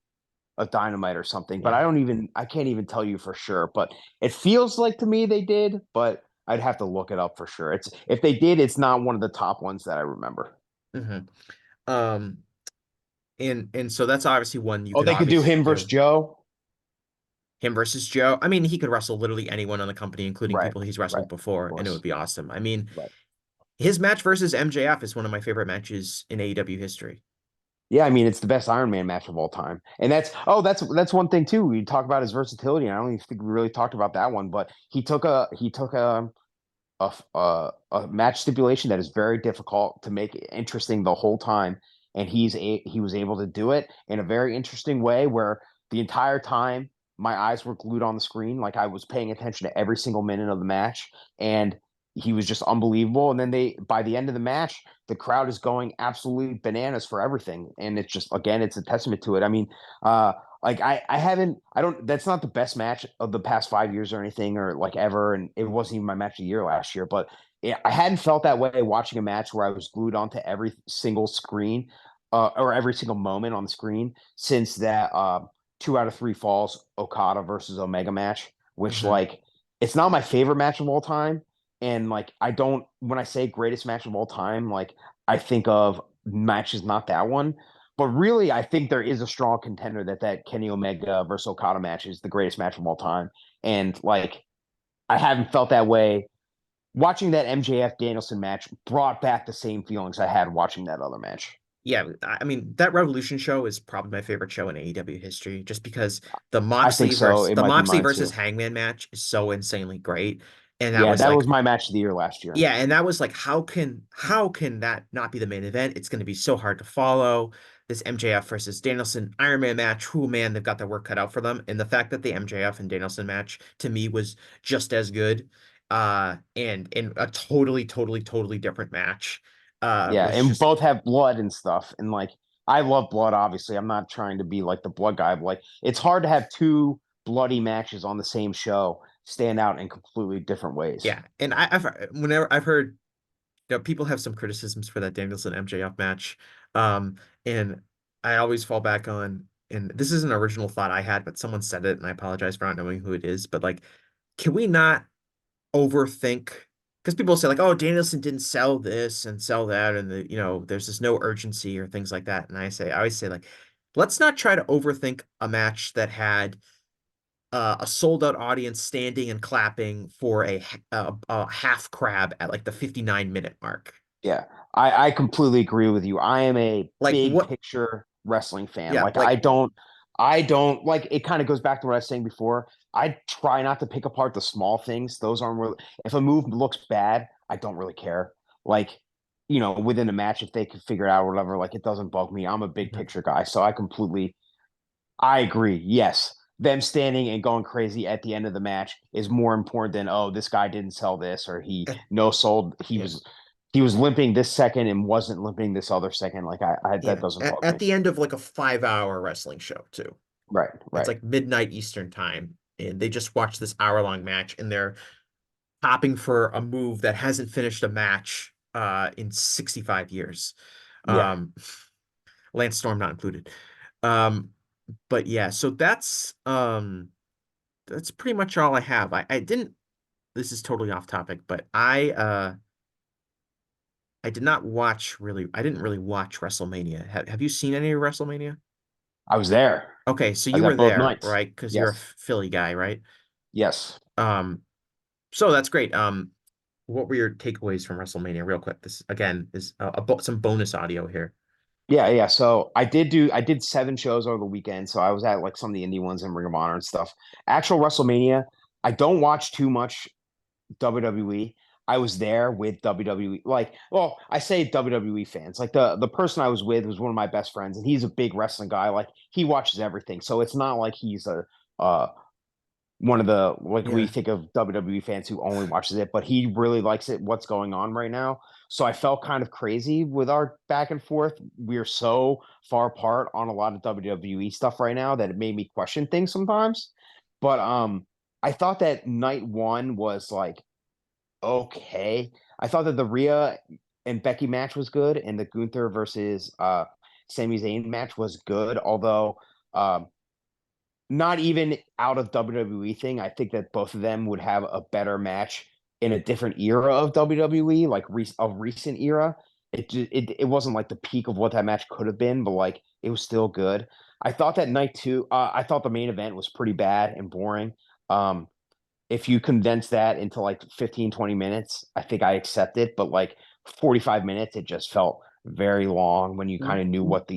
a dynamite or something. But Yeah. I can't even tell you for sure. But it feels like to me they did, but I'd have to look it up for sure. It's if they did, it's not one of the top ones that I remember. hmm Um, and so that's obviously one you Oh, could they could do obviously him versus do. Joe. Him versus Joe. I mean, he could wrestle literally anyone on the company, including Right, people he's right, wrestled of before, and it would course. be awesome. I mean, Right. his match versus MJF is one of my favorite matches in AEW history. Yeah, I mean it's the best Iron Man match of all time, and that's one thing too. We talk about his versatility, and I don't even think we really talked about that one. But he took a match stipulation that is very difficult to make interesting the whole time, and he was able to do it in a very interesting way where the entire time my eyes were glued on the screen, like I was paying attention to every single minute of the match, and he was just unbelievable. And then by the end of the match, the crowd is going absolutely bananas for everything, and it's just again, it's a testament to it. I mean, like I haven't I don't that's not the best match of the past 5 years or anything or like ever, and it wasn't even my match of the year last year, but I hadn't felt that way watching a match where I was glued onto every single screen or every single moment on the screen since that 2 out of 3 falls Okada versus Omega match, which Hmm. like it's not my favorite match of all time. And like I don't when I say greatest match of all time, like I think of matches not that one. But really, I think there is a strong contender that Kenny Omega versus Okada match is the greatest match of all time. And like I haven't felt that way. Watching that MJF Danielson match brought back the same feelings I had watching that other match. Yeah, I mean that Revolution show is probably my favorite show in AEW history, just because I think so. It The might be Moxley mine versus too. Hangman match is so insanely great, and that Yeah, was that like, was my match of the year last year. yeah, and that was like, how can that not be the main event? It's going to be so hard to follow. This MJF versus Danielson Iron Man match, who man, they've got their work cut out for them. And the fact that the MJF and Danielson match to me was just as good, and in a totally different match, Yeah, was and just, both have blood and stuff. And like I love blood, obviously. I'm not trying to be like the blood guy, but like it's hard to have two bloody matches on the same show stand out in completely different ways. yeah. And whenever I've heard, people have some criticisms for that Danielson MJF match. Um, and I always fall back on, and this is an original thought I had, but someone said it, and I apologize for not knowing who it is. But like, can we not overthink? Because people say like, oh, Danielson didn't sell this and sell that, and there's just no urgency or things like that. And I always say like, let's not try to overthink a match that had a sold out audience standing and clapping for a half crab at like the 59-minute mark. Yeah, I completely agree with you. I am a Like big what? picture wrestling fan. Yeah, Like like I don't like it kind of goes back to what I was saying before. I try not to pick apart the small things. Those aren't really if a move looks bad, I don't really care. Like, within a match, if they can figure it out or whatever, like it doesn't bug me. I'm a big Mhm. picture guy. So I agree. Yes. Them standing and going crazy at the end of the match is more important than, oh, this guy didn't sell this or he At, no sold yeah, he was limping this second and wasn't limping this other second. Like I that yeah. doesn't At, bug at me. the end of like a 5 hour wrestling show too. Right, It's right. like midnight Eastern time, and they just watched this hour-long match, and they're topping for a move that hasn't finished a match in 65 years. Yeah. Um, Lance Storm not included. Um, but yeah, so that's pretty much all I have. I didn't This is totally off topic, but I did not watch really I didn't really watch WrestleMania. Have you seen any of WrestleMania? I was there. Okay, so I you was were at both there, nights. right? Because you're a Yes. Philly guy, right? Yes. Um, so that's great. What were your takeaways from WrestleMania, real quick? This again is some bonus audio here. Yeah, yeah. So I did 7 shows over the weekend. So I was at like some of the indie ones and Ring of Honor and stuff. Actual WrestleMania, I don't watch too much WWE. I was there with WWE. Like, well, I say WWE fans. Like the person I was with was one of my best friends, and he's a big wrestling guy. Like he watches everything. So it's not like he's a one of the like we Yeah. think of WWE fans who only watches it, but he really likes it. What's going on right now? So I felt kind of crazy with our back and forth. We're so far apart on a lot of WWE stuff right now that it made me question things sometimes. But I thought that night one was like okay. I thought that the Rhea and Becky match was good, and the Gunther versus Sami Zayn match was good. Although um, not even out of WWE thing, I think that both of them would have a better match in a different era of WWE, like a recent era. It wasn't like the peak of what that match could have been, but like it was still good. I thought that night two, I thought the main event was pretty bad and boring. Um, if you condense that into like 15, 20 minutes, I think I accept it. But like 45 minutes, it just felt very long when you kind of knew what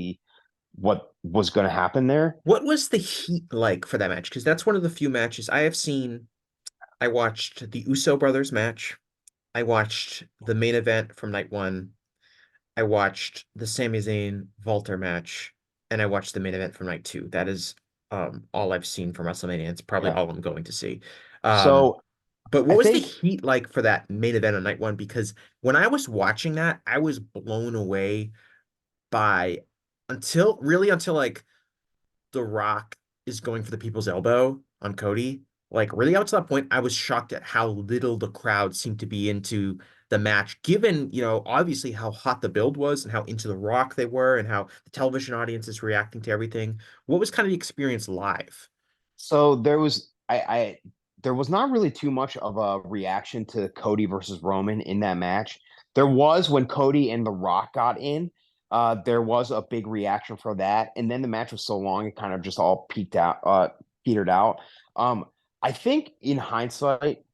was going to happen there. What was the heat like for that match? Because that's one of the few matches I have seen. I watched the Uso brothers match. I watched the main event from night one. I watched the Sami Zayn Walter match, and I watched the main event from night two. That is all I've seen from WrestleMania. It's probably Yeah. all I'm going to see. Um, So but what I was the think heat like for that main event on night one? Because when I was watching that, I was blown away by until like The Rock is going for the people's elbow on Cody. Like really out to that point, I was shocked at how little the crowd seemed to be into the match, given, obviously how hot the build was and how into the Rock they were and how the television audience is reacting to everything. What was kind of the experience live? So there was not really too much of a reaction to Cody versus Roman in that match. There was when Cody and The Rock got in. There was a big reaction for that, and then the match was so long it kind of just all petered out. Um, I think in hindsight,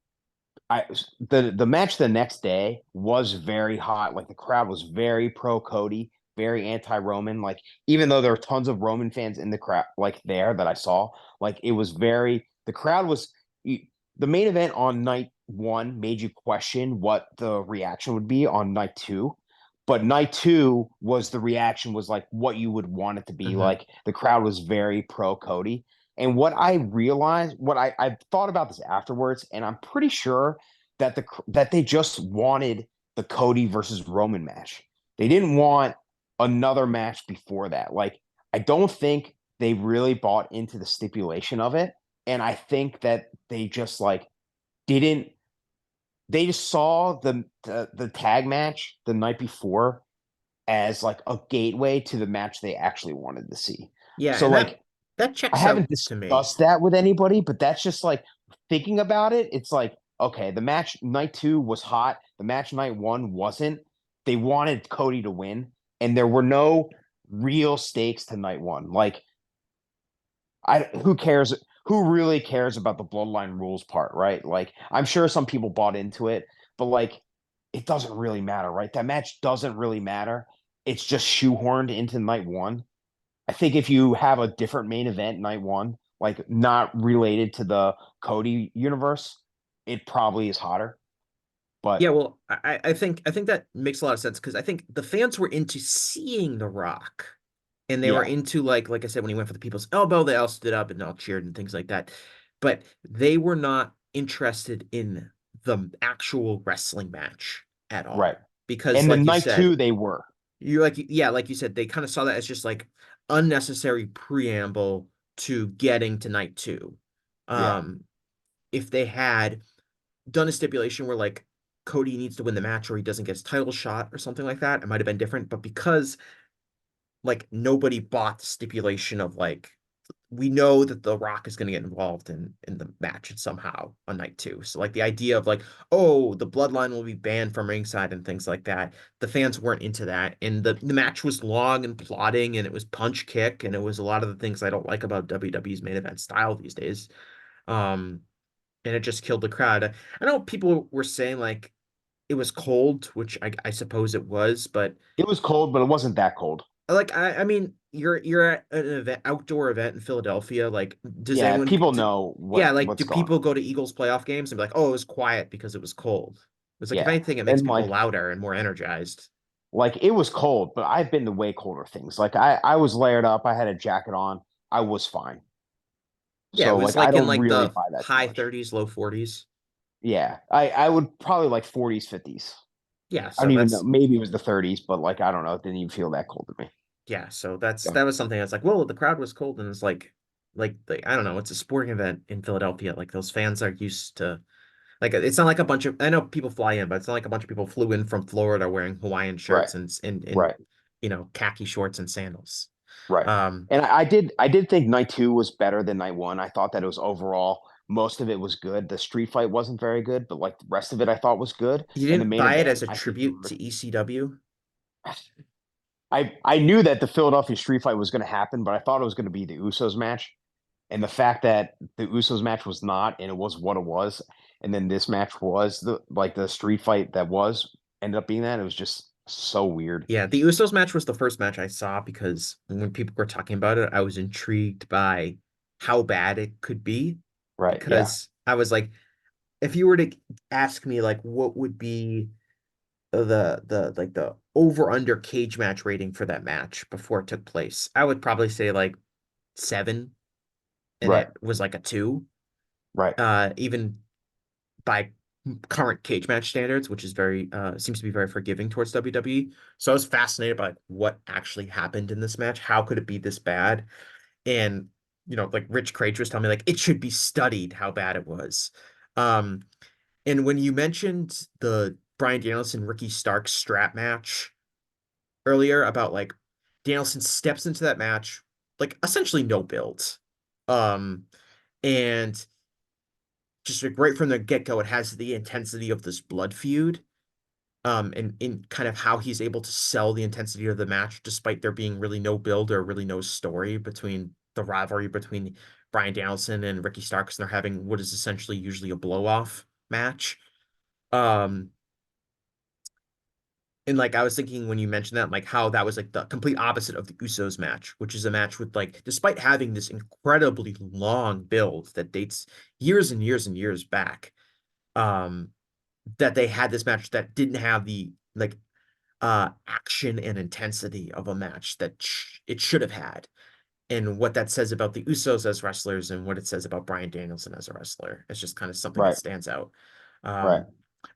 I the match the next day was very hot. Like the crowd was very pro Cody, very anti Roman. Like even though there were tons of Roman fans in the crowd, like there that I saw, like it was very the crowd was the main event on night one made you question what the reaction would be on night two. But night two was the reaction was like what you would want it to be. Hmm. Like the crowd was very pro Cody. And what I realized, I thought about this afterwards, and I'm pretty sure that they just wanted the Cody versus Roman match. They didn't want another match before that. Like I don't think they really bought into the stipulation of it, and I think that they just like didn't. They just saw the tag match the night before as like a gateway to the match they actually wanted to see. Yeah, So and that like that I checks out haven't to me. discussed that with anybody, but that's just like thinking about it. It's like, okay, the match night two was hot. The match night one wasn't. They wanted Cody to win, and there were no real stakes to night one. Like, who cares? Who really cares about the bloodline rules part, right? Like, I'm sure some people bought into it, but like, it doesn't really matter, right? That match doesn't really matter. It's just shoehorned into night one. I think if you have a different main event night one, like not related to the Cody universe, it probably is hotter. But Yeah, well, I think that makes a lot of sense because I think the fans were into seeing The Rock, and they were yeah, into like I said, when he went for the people's elbow, they all stood up and all cheered and things like that. But they were not interested in the actual wrestling match at right. all because, And the like you night said, two, they were. like you said, they kind of saw that as just like unnecessary preamble to getting to night two. Yeah, Um, if they had done a stipulation where like Cody needs to win the match or he doesn't get his title shot or something like that, it might have been different. But because like nobody bought the stipulation of like we know that The Rock is going to get involved in the match somehow on night two. So like the idea of like, oh, the bloodline will be banned from ringside and things like that. The fans weren't into that. And the match was long and plodding and it was punch kick and it was a lot of the things I don't like about WWE's main event style these days. Um, and it just killed the crowd. I know people were saying like it was cold, which I suppose it was, but it was cold, but it wasn't that cold. like I mean you're at an event outdoor event in Philadelphia. Like does Yeah, anyone people know yeah, like what's do going people on. go to Eagles playoff games and be like, oh, it was quiet because it was cold? It's like if Yeah, anything, it makes and people louder and more energized. like it was cold, but I've been to way colder things. Like I was layered up. I had a jacket on. I was fine. Yeah, it So was like I like in don't like really the buy that too high much. 30s, low 40s. Yeah, I would probably like 40s, 50s. Yeah, I so don't even know. that's Maybe it was the 30s, but like I don't know. It didn't even feel that cold to me. yeah, so that's Yeah. that was something that's like, well, the crowd was cold and it's like I don't know, it's a sporting event in Philadelphia. Like those fans are used to like it's not like a bunch of I know people fly in, but it's not like a bunch of people flew in from Florida wearing Hawaiian Right. shirts and Right. khaki shorts and sandals. Right. Um, And I did think night two was better than night one. I thought that it was overall most of it was good. The street fight wasn't very good, but like the rest of it I thought was good. you And the didn't main buy it event, as a I think tribute to ECW? I knew that the Philadelphia street fight was going to happen, but I thought it was going to be the Usos match. And the fact that the Usos match was not, and it was what it was, and then this match was the street fight that was ended up being that, it was just so weird. Yeah, the Usos match was the first match I saw because when people were talking about it, I was intrigued by how bad it could be Right. Yeah. because I was like, if you were to ask me like what would be the over under cage match rating for that match before it took place, I would probably say like 7, and Right. it was like a 2. Right. Even by current cage match standards, which is very seems to be very forgiving towards WWE. So I was fascinated by like, what actually happened in this match. How could it be this bad? And like Rich Kramer was telling me, like it should be studied how bad it was. Um, and when you mentioned Bryan Danielson Ricky Starks strap match earlier about like Danielson steps into that match like essentially no build. Um and just like right from the get-go, it has the intensity of this blood feud. And in kind of how he's able to sell the intensity of the match despite there being really no build or really no story between the rivalry between Bryan Danielson and Ricky Starks, and they're having what is essentially usually a blow-off match. Um, and like I was thinking when you mentioned that, like how that was like the complete opposite of the Usos match, which is a match with like, despite having this incredibly long build that dates years and years and years back, um, that they had this match that didn't have the like action and intensity of a match that it should have had. And what that says about the Usos as wrestlers and what it says about Bryan Danielson as a wrestler. It's just kind of something that Right, stands out. right. Um,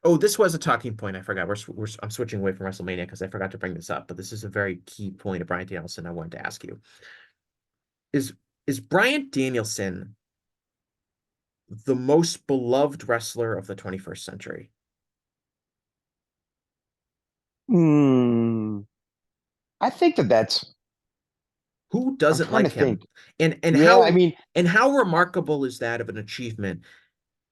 oh, this was a talking point. I forgot. I'm switching away from WrestleMania because I forgot to bring this up, but this is a very key point of Bryan Danielson I wanted to ask you. Is is Bryan Danielson the most beloved wrestler of the 21st century? Hmm. I think that's. Who I'm doesn't trying to like him? think. And Yeah, I mean, how remarkable is that of an achievement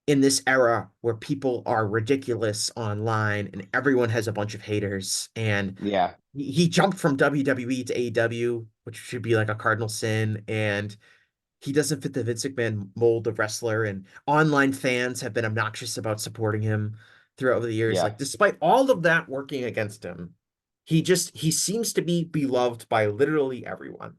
in this era where people are ridiculous online and everyone has a bunch of haters, and yeah, he jumped from WWE to AEW, which should be like a cardinal sin, and he doesn't fit the Vince McMahon mold of wrestler, and online fans have been obnoxious about supporting him throughout the years. yeah. Like despite all of that working against him, he seems to be beloved by literally everyone.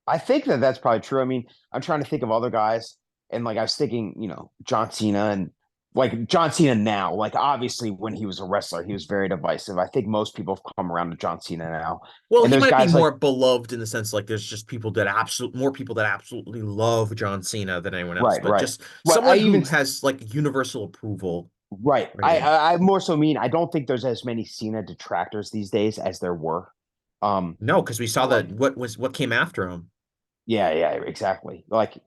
I think that that's probably true. I mean, I'm trying to think of other guys, and like I was thinking, John Cena and like John Cena now. Like obviously, when he was a wrestler, he was very divisive. I think most people have come around to John Cena now, Well, and he there's might be guys like more beloved in the sense like there's just people that more people that absolutely love John Cena than anyone else, right, but right. just What I someone even who has like universal approval right. rating. I more so mean I don't think there's as many Cena detractors these days as there were. Um, No, because we saw but like that what came after him. yeah, yeah, exactly. Like,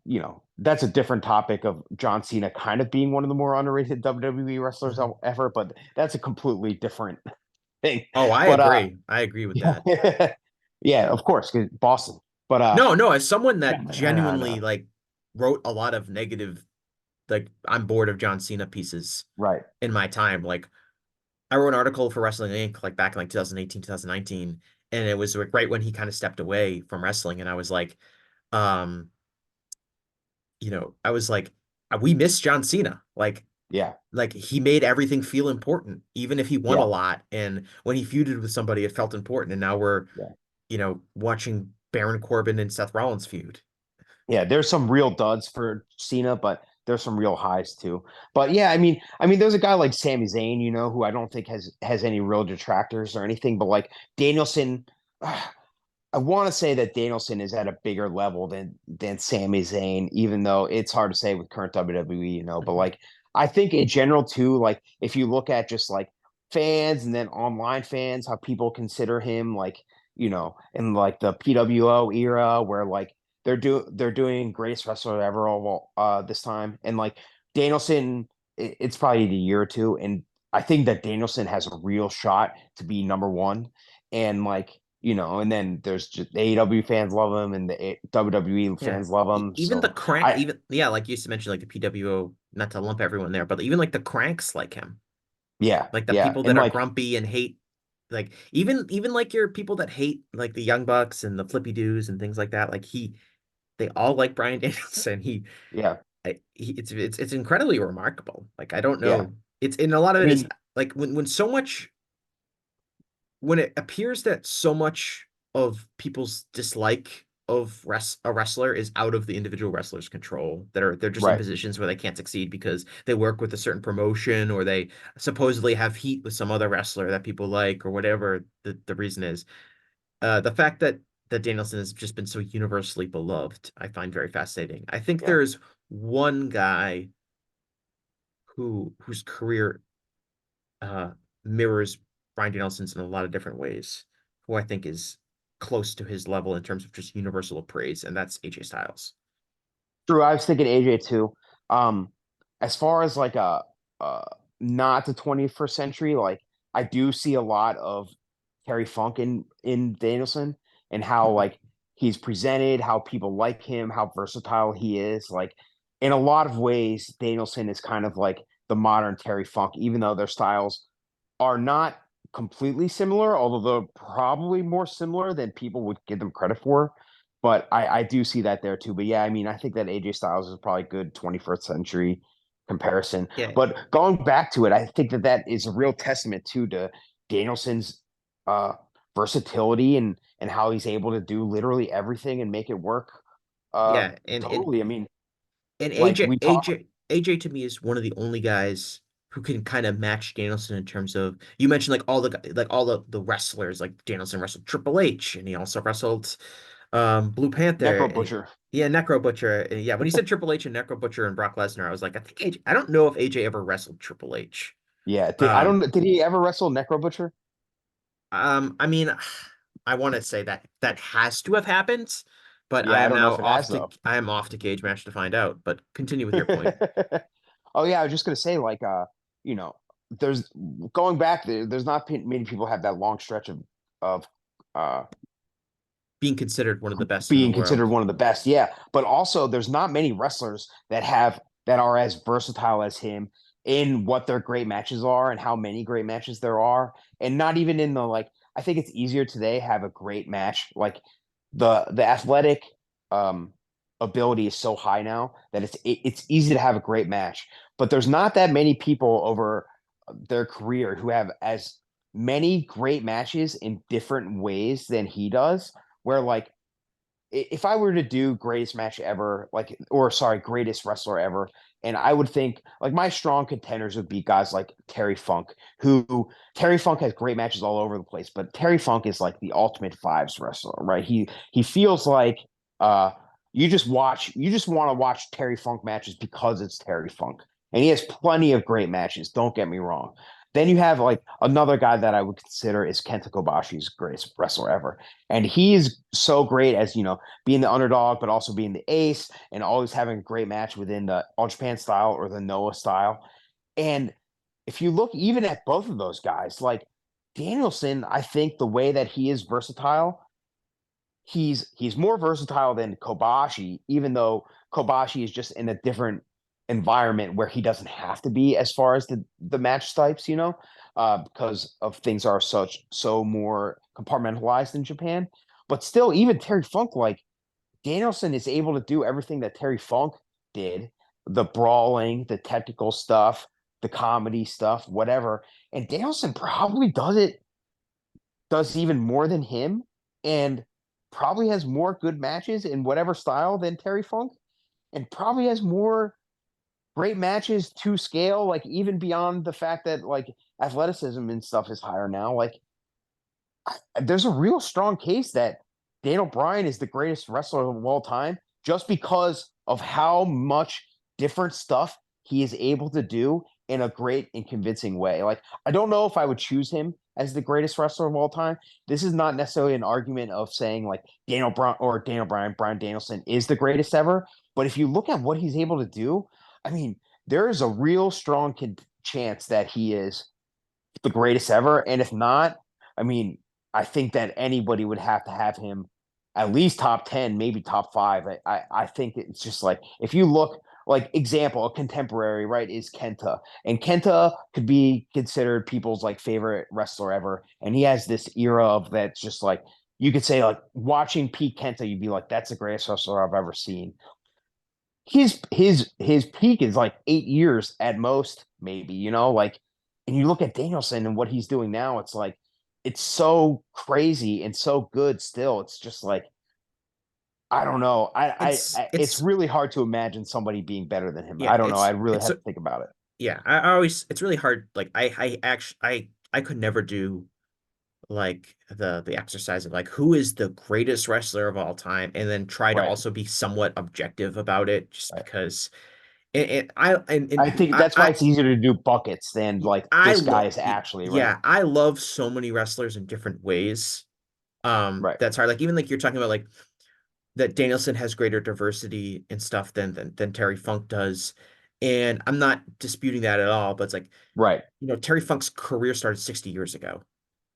that's a different topic of John Cena kind of being one of the more underrated WWE wrestlers Mhm. ever, but that's a completely different thing. Oh, I But agree. I agree with that. yeah, yeah, of course, 'cause Boston. But No, no, as someone that I genuinely know. like wrote a lot of negative, like I'm bored of John Cena pieces Right. in my time. Like I wrote an article for Wrestling Inc. like back in like 2018, 2019, and it was like right when he kind of stepped away from wrestling, and I was like, um, I was like, we miss John Cena. Yeah. Like he made everything feel important, even if he won a Yeah. lot. And when he feuded with somebody, it felt important. And now we're, Yeah. watching Baron Corbin and Seth Rollins feud. Yeah, there's some real duds for Cena, but there's some real highs too. But yeah, I mean, there's a guy like Sami Zayn, who I don't think has any real detractors or anything, but like Danielson, I want to say that Danielson is at a bigger level than Sami Zayn, even though it's hard to say with current WWE, But Mhm. like, I think in general too, like if you look at just like fans and then online fans, how people consider him, like in like the PWO era, where like they're doing greatest wrestler ever all this time, and like Danielson, it's probably a year or two, and I think that Danielson has a real shot to be number one, and like and then there's just the AEW fans love him and the WWE Yeah. fans love him. Even the So crank, I, even, yeah, like you used to mention, like the PWO, not to lump everyone there, but even like the cranks like him, yeah, like the yeah, people and that are like, grumpy and hate, like even like your people that hate like the Young Bucks and the Flippy Doos and things like that. Like they all like Bryan Danielson. yeah, It's incredibly remarkable. Like I don't yeah. know. It's in a lot of I it is mean, like when it appears that so much of people's dislike of a wrestler is out of the individual wrestler's control, they're just in right, positions where they can't succeed because they work with a certain promotion or they supposedly have heat with some other wrestler that people like or whatever the reason is. The fact that Danielson has just been so universally beloved, I find very fascinating. I think yeah, there's one guy whose career uh, mirrors Bryan Danielson's in a lot of different ways, who I think is close to his level in terms of just universal praise, and that's AJ Styles. true. I was thinking AJ too. Um, as far as like a not the 21st century, like. I do see a lot of Terry Funk in Danielson and how Mhm. like he's presented, how people like him, how versatile he is. Like in a lot of ways, Danielson is kind of like the modern Terry Funk, even though their styles are not completely similar, although they're probably more similar than people would give them credit for. But I do see that there too. But yeah, I mean, I think that AJ Styles is probably a good 21st century comparison. Yeah, But going back to it, I think that that is a real testament too to Danielson's uh, versatility and how he's able to do literally everything and make it work. Uh, yeah, and totally. I mean, and like AJ we talk AJ AJ to me is one of the only guys who can kind of match Danielson in terms of you mentioned like all the wrestlers like Danielson wrestled Triple H and he also wrestled Blue Panther Necro and Butcher. yeah, Necro Butcher. And yeah, when he said Triple H and Necro Butcher and Brock Lesnar, I was like, I think AJ, I don't know if AJ ever wrestled Triple H. Yeah, I Um, don't. Did he ever wrestle Necro Butcher? I mean, I want to say that that has to have happened, but Yeah, I don't know if it has though. I am off to Cage Match to find out. But continue with your point. Oh yeah, I was just gonna say like you know, there's going back there, there's not many people have that long stretch of uh Being considered one of the best in the being considered world. one of the best. Yeah, but also there's not many wrestlers that are as versatile as him in what their great matches are and how many great matches there are, and not even in the like. I think it's easier today have a great match. Like the athletic um ability is so high now that it's easy to have a great match, but there's not that many people over their career who have as many great matches in different ways than he does where like if I were to do greatest match ever, like, or sorry, greatest wrestler ever, and I would think like my strong contenders would be guys like Terry Funk, who Terry Funk has great matches all over the place, but Terry Funk is like the ultimate fives wrestler, right? He feels like uh you just want to watch Terry Funk matches because it's Terry Funk. And he has plenty of great matches, don't get me wrong. Then you have like another guy that I would consider is Kenta Kobashi's greatest wrestler ever. And he's so great as, being the underdog, but also being the ace and always having a great match within the All Japan style or the Noah style. And if you look even at both of those guys, like Danielson, I think the way that he is versatile, he's more versatile than Kobashi, even though Kobashi is just in a different environment where he doesn't have to be as far as the match types, because of things are so more compartmentalized in Japan. But still, even Terry Funk, like Danielson is able to do everything that Terry Funk did, the brawling, the technical stuff, the comedy stuff, whatever. And Danielson probably does even more than him and probably has more good matches in whatever style than Terry Funk and probably has more great matches to scale, like even beyond the fact that like athleticism and stuff is higher now. Like there's a real strong case that Daniel Bryan is the greatest wrestler of all time just because of how much different stuff he is able to do in a great and convincing way. Like, I don't know if I would choose him as the greatest wrestler of all time. This is not necessarily an argument of saying like Daniel Bryan, Bryan Danielson is the greatest ever. But if you look at what he's able to do, I mean, there is a real strong chance that he is the greatest ever. And if not, I mean, I think that anybody would have to have him at least top 10, maybe top five. I think it's just like if you look like example, a contemporary, right, is Kenta. And Kenta could be considered people's like favorite wrestler ever. And he has this era of that's just like you could say like watching Pete Kenta, you'd be like, that's the greatest wrestler I've ever seen. His peak is like 8 years at most, maybe, like, and you look at Danielson and what he's doing now, it's like it's so crazy and so good still. It's just like I don't know. It's It's really hard to imagine somebody being better than him. yeah, I don't know. I really it's have to think about it. yeah. I always it's really hard. Like I actually I could never do like the exercise of like who is the greatest wrestler of all time and then try to Right. also be somewhat objective about it just Right. because and I think that's why it's easier to do buckets than like I this guy love is actually right. yeah, I love so many wrestlers in different ways. Right. That's hard. Like even like you're talking about like that Danielson has greater diversity and stuff than Terry Funk does. And I'm not disputing that at all, but it's like, Right. Terry Funk's career started 60 years ago.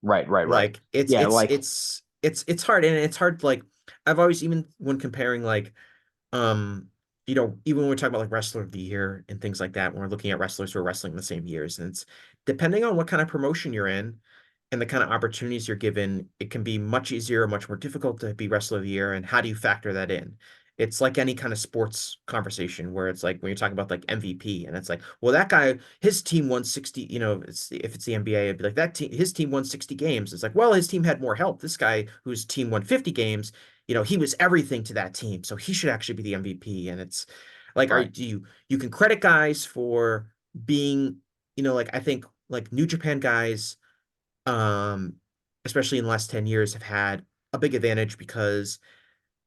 Right. Right. Right. Like it's Yeah. it's Like, it's it's hard, and it's hard like I've always, even when comparing like um even when we're talking about like wrestler of the year and things like that, when we're looking at wrestlers who are wrestling in the same years, and it's depending on what kind of promotion you're in and the kind of opportunities you're given, it can be much easier or much more difficult to be wrestler of the year. And how do you factor that in? It's like any kind of sports conversation where it's like when you're talking about like MVP, and it's like, well, that guy, his team won 60, if it's the NBA, it'd be like that team, his team won 60 games. It's like, well, his team had more help. This guy whose team won 50 games, he was everything to that team, so he should actually be the MVP. And it's like, right. you can credit guys for being, like I think like New Japan guys, um, especially in the last 10 years, have had a big advantage because,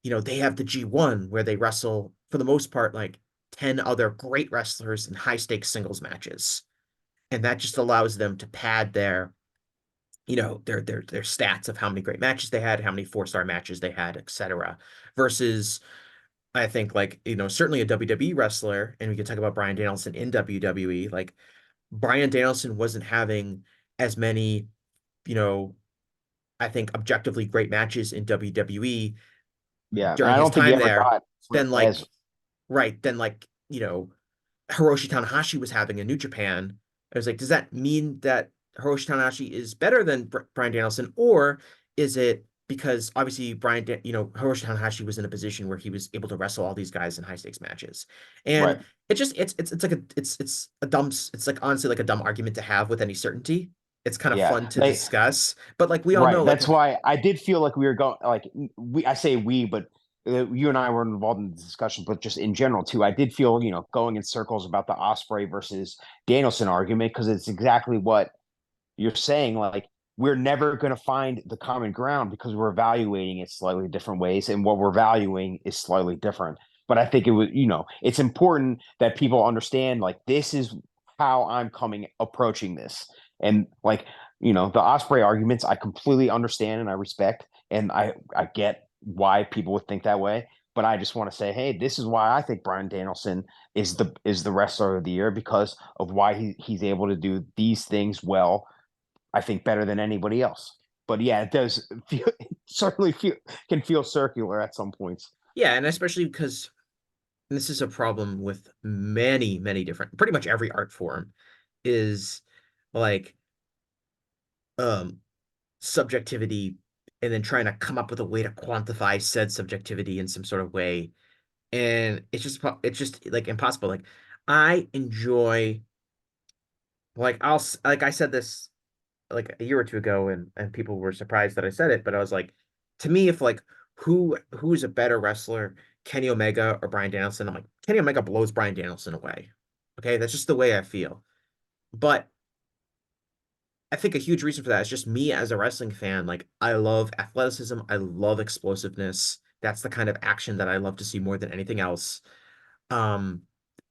they have the G1 where they wrestle for the most part like 10 other great wrestlers in high stakes singles matches. And that just allows them to pad their stats of how many great matches they had, how many 4-star matches they had, etc. Versus, I think, like, certainly a WWE wrestler, and we can talk about Bryan Danielson in WWE. Like, Bryan Danielson wasn't having as many, you know, I think objectively great matches in WWE Yeah. during I his don't think he time ever there got than as like, right, than like, Hiroshi Tanahashi was having in New Japan. I was like, does that mean that Hiroshi Tanahashi is better than Bryan Danielson, or is it because obviously Hiroshi Tanahashi was in a position where he was able to wrestle all these guys in high stakes matches, and right. it just it's like a dumb, it's like honestly like a dumb argument to have with any certainty. It's kind of Yeah. fun to Like, discuss, but like we all know, right. like That's why I did feel like we were going, like, I say we, but you and I were involved in the discussion, but just in general too. I did feel, going in circles about the Osprey versus Danielson argument, because it's exactly what you're saying. Like, we're never going to find the common ground because we're evaluating it slightly different ways, and what we're valuing is slightly different. But I think it's important that people understand, like, this is how I'm coming approaching this. And like, the Osprey arguments, I completely understand and I respect, and I get why people would think that way. But I just want to say, hey, this is why I think Bryan Danielson is the wrestler of the year, because of why he's able to do these things well, I think, better than anybody else. But yeah, it does feel, certainly can feel circular at some points. yeah, and especially because this is a problem with many, many different, pretty much every art form, is like um subjectivity, and then trying to come up with a way to quantify said subjectivity in some sort of way. And it's just like impossible. Like, I enjoy, like, like I said this like a year or two ago, and people were surprised that I said it, but I was like, to me, if like who's a better wrestler, Kenny Omega or Bryan Danielson, I'm like, Kenny Omega blows Bryan Danielson away. Okay, that's just the way I feel. But I think a huge reason for that is just me as a wrestling fan. Like, I love athleticism, I love explosiveness. That's the kind of action that I love to see more than anything else. Um,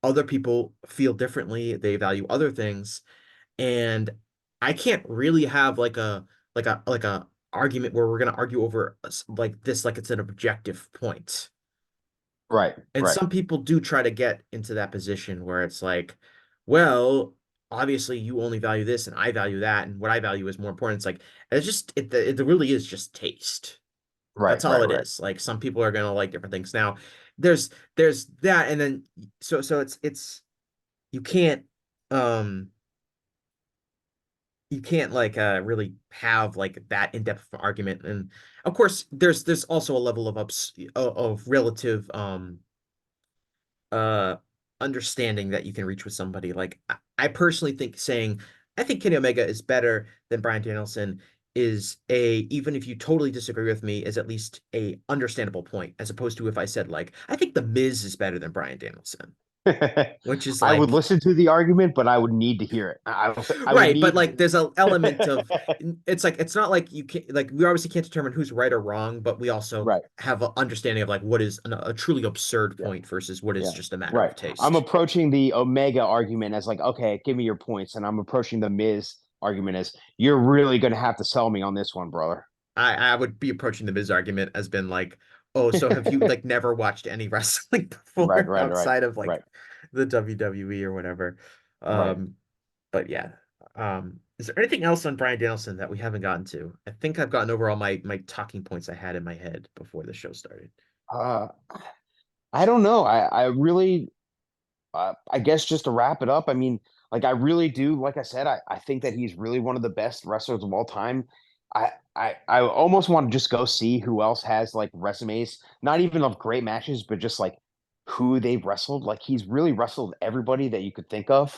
Other people feel differently. They value other things, and I can't really have like a argument where we're gonna argue over like this, like it's an objective point. Right, And right, some people do try to get into that position where it's like, well, obviously you only value this and I value that, and what I value is more important. It's like, it really is just taste. right, That's all right, it right. is. Like, some people are gonna like different things. Now, there's that, and then so it's you can't um you can't like really have like that in-depth argument. And of course there's also a level of relative uh understanding that you can reach with somebody. Like, I personally think saying I think Kenny Omega is better than Bryan Danielson is, even if you totally disagree with me, is at least a understandable point, as opposed to if I said like I think The Miz is better than Bryan Danielson, which is I would like, listen to the argument, but I would need to hear it. I would right, but need. like there's an element of, it's like, it's not like you can't, like, we obviously can't determine who's right or wrong, but we also Right. have an understanding of like what is a truly absurd Yeah. point versus what is Yeah. just a matter of Right. I'm taste. approaching the Omega argument as like, okay, give me your points, and I'm approaching the Miz argument as, you're really going to have to sell me on this one, brother. I would be approaching the Miz argument as been like, oh, so have you like never watched any wrestling Right, before right, right, outside of like right. the WWE or whatever. Right. Um, but yeah. Is there anything else on Bryan Danielson that we haven't gotten to? I think I've gotten over all my talking points I had in my head before the show started. Uh, I don't know. I really I guess just to wrap it up, I mean, like I really do, like I said, I think that he's really one of the best wrestlers of all time. I almost want to just go see who else has like resumes, not even of great matches, but just like who they've wrestled. Like he's really wrestled everybody that you could think of,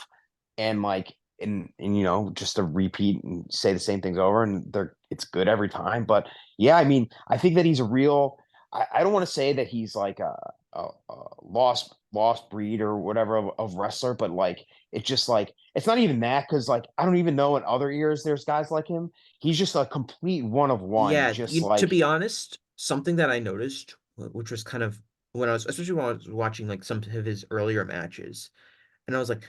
and like and you know, just to repeat and say the same things over, and they're it's good every time. But yeah, I mean, I think that he's a real. I don't want to say that he's like a lost breed or whatever of wrestler, but like it's just like it's not even that because like I don't even know in other eras there's guys like him. He's just a complete one of one, Yeah, just to like be honest, something that I noticed, which was kind of when I was, especially when I was watching like some of his earlier matches, and I was like,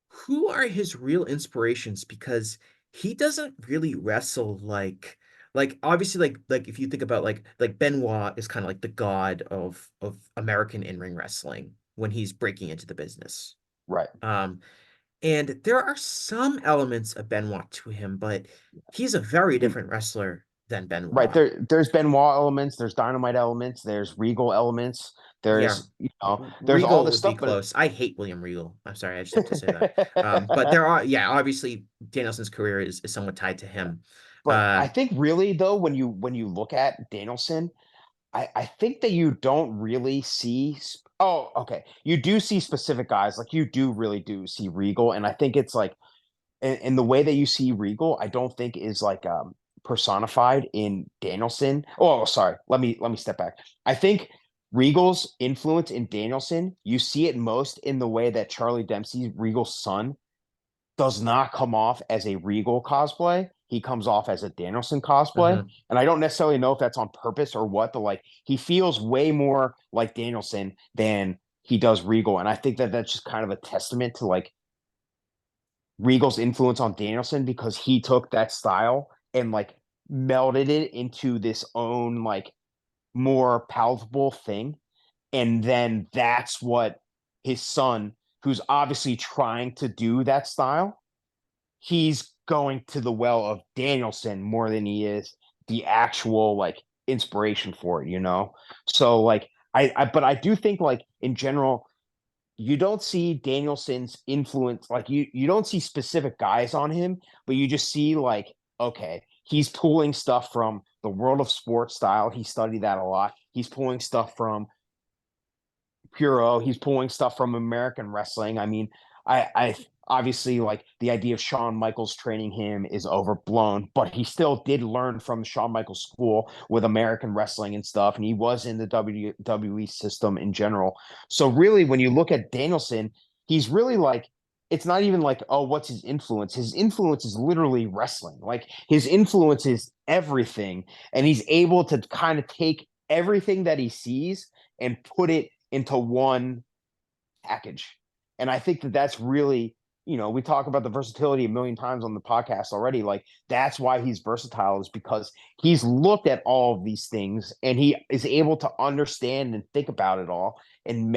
who are his real inspirations? Because he doesn't really wrestle like obviously like if you think about like Benoit is kind of like the god of American in-ring wrestling when he's breaking into the business. right. Um, and there are some elements of Benoit to him, but he's a very I mean, different wrestler than right Benoit. there's Benoit elements, there's Dynamite elements, there's Regal elements, Yeah. there's there's all Regal this would be stuff, but close. I hate William Regal. I'm sorry, I just have to say that. But there are, yeah, obviously Danielson's career is somewhat tied to him. but Uh, I think really though when you look at Danielson, I think that you don't really see. Oh, okay. You do see specific guys, like you do really do see Regal, and I think it's like, and the way that you see Regal, I don't think is like personified in Danielson. Oh, sorry. Let me step back. I think Regal's influence in Danielson, you see it most in the way that Charlie Dempsey, Regal's son, does not come off as a Regal cosplay. He comes off as a Danielson cosplay. mhm. And I don't necessarily know if that's on purpose or what, but like he feels way more like Danielson than he does Regal. And I think that that's just kind of a testament to like Regal's influence on Danielson because he took that style and like melded it into this own like more palatable thing. And then that's what his son, who's obviously trying to do that style, he's going to the well of Danielson more than he is the actual like inspiration for it, you know? So like but I do think like in general, you don't see Danielson's influence, like you don't see specific guys on him, but you just see like, okay, he's pulling stuff from the world of sports style. He studied that a lot. He's pulling stuff from Puro. He's pulling stuff from American wrestling. I mean, I obviously like the idea of Shawn Michaels training him is overblown, but he still did learn from the Shawn Michaels school with American wrestling and stuff, and he was in the WWE system in general. So really, when you look at Danielson, he's really like it's not even like, oh, what's his influence? His influence is literally wrestling. Like his influence is everything, and he's able to kind of take everything that he sees and put it into one package. And I think that that's really, you know, we talk about the versatility a million times on the podcast already. Like that's why he's versatile is because he's looked at all of these things and he is able to understand and think about it all and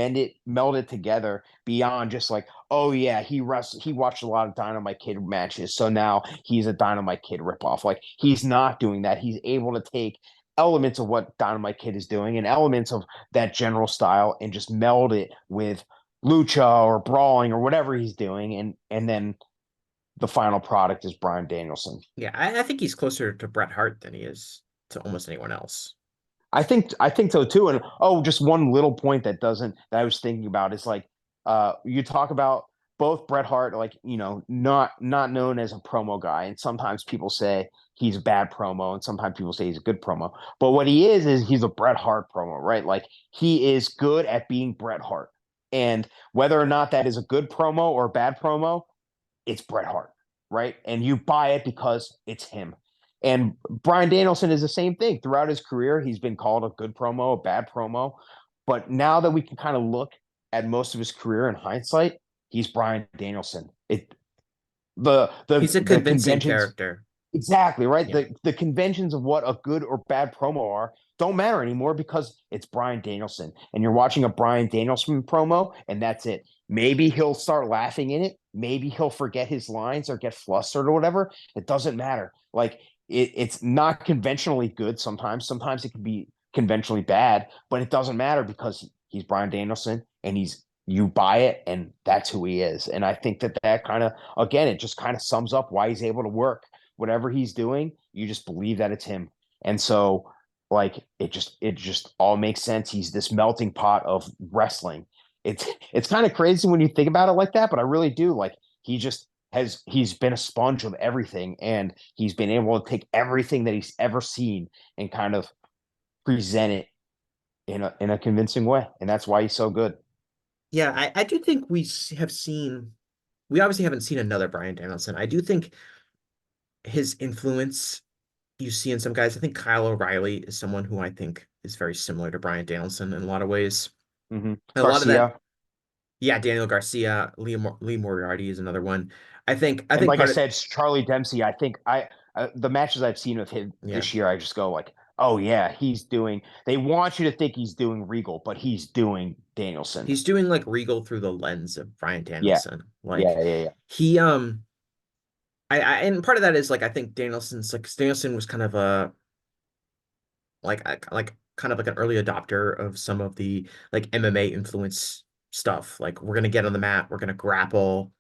meld it together beyond just like, oh yeah, he watched a lot of Dynamite Kid matches, so now he's a Dynamite Kid ripoff. Like he's not doing that. He's able to take elements of what Dynamite Kid is doing and elements of that general style and just meld it with lucha or brawling or whatever he's doing, and then the final product is Bryan Danielson. Yeah, I think he's closer to Bret Hart than he is to almost anyone else. I think so too. And oh, just one little point that I was thinking about is like you talk about both Bret Hart, like, you know, not known as a promo guy. And sometimes people say he's a bad promo, and sometimes people say he's a good promo. But what he is he's a Bret Hart promo, right? Like he is good at being Bret Hart. And whether or not that is a good promo or a bad promo, it's Bret Hart, right? And you buy it because it's him. And Bryan Danielson is the same thing. Throughout his career, he's been called a good promo, a bad promo. But now that we can kind of look at most of his career in hindsight, he's Bryan Danielson. It He's a the convincing conventions character. exactly right. Yeah. The conventions of what a good or bad promo are don't matter anymore because it's Bryan Danielson. And you're watching a Bryan Danielson promo, and that's it. Maybe he'll start laughing in it. Maybe he'll forget his lines or get flustered or whatever. It doesn't matter. Like it's not conventionally good sometimes. Sometimes it can be conventionally bad, but it doesn't matter because he's Bryan Danielson and he's you buy it and that's who he is. And I think that kind of again it just kind of sums up why he's able to work whatever he's doing. You just believe that it's him. And so like it just all makes sense. He's this melting pot of wrestling. It's kind of crazy when you think about it like that, but I really do. Like he's been a sponge of everything and he's been able to take everything that he's ever seen and kind of present it in a convincing way. And that's why he's so good. Yeah, I do think have seen, we obviously haven't seen another Bryan Danielson. I do think his influence you see in some guys. I think Kyle O'Reilly is someone who I think is very similar to Bryan Danielson in a lot of ways. A lot of that, Garcia. yeah, Daniel Garcia, Lee Moriarty is another one. I And think like I part of, said, Charlie Dempsey, I think the matches I've seen of him yeah, this year, I just go like, oh yeah, he's doing. They want you to think he's doing Regal, but he's doing Danielson. he's doing like Regal through the lens of Bryan Yeah, Danielson. Like yeah. he, and part of that is like I think Danielson was kind of a like kind of like an early adopter of some of the like MMA influence stuff. Like we're gonna get on the mat, we're gonna grapple,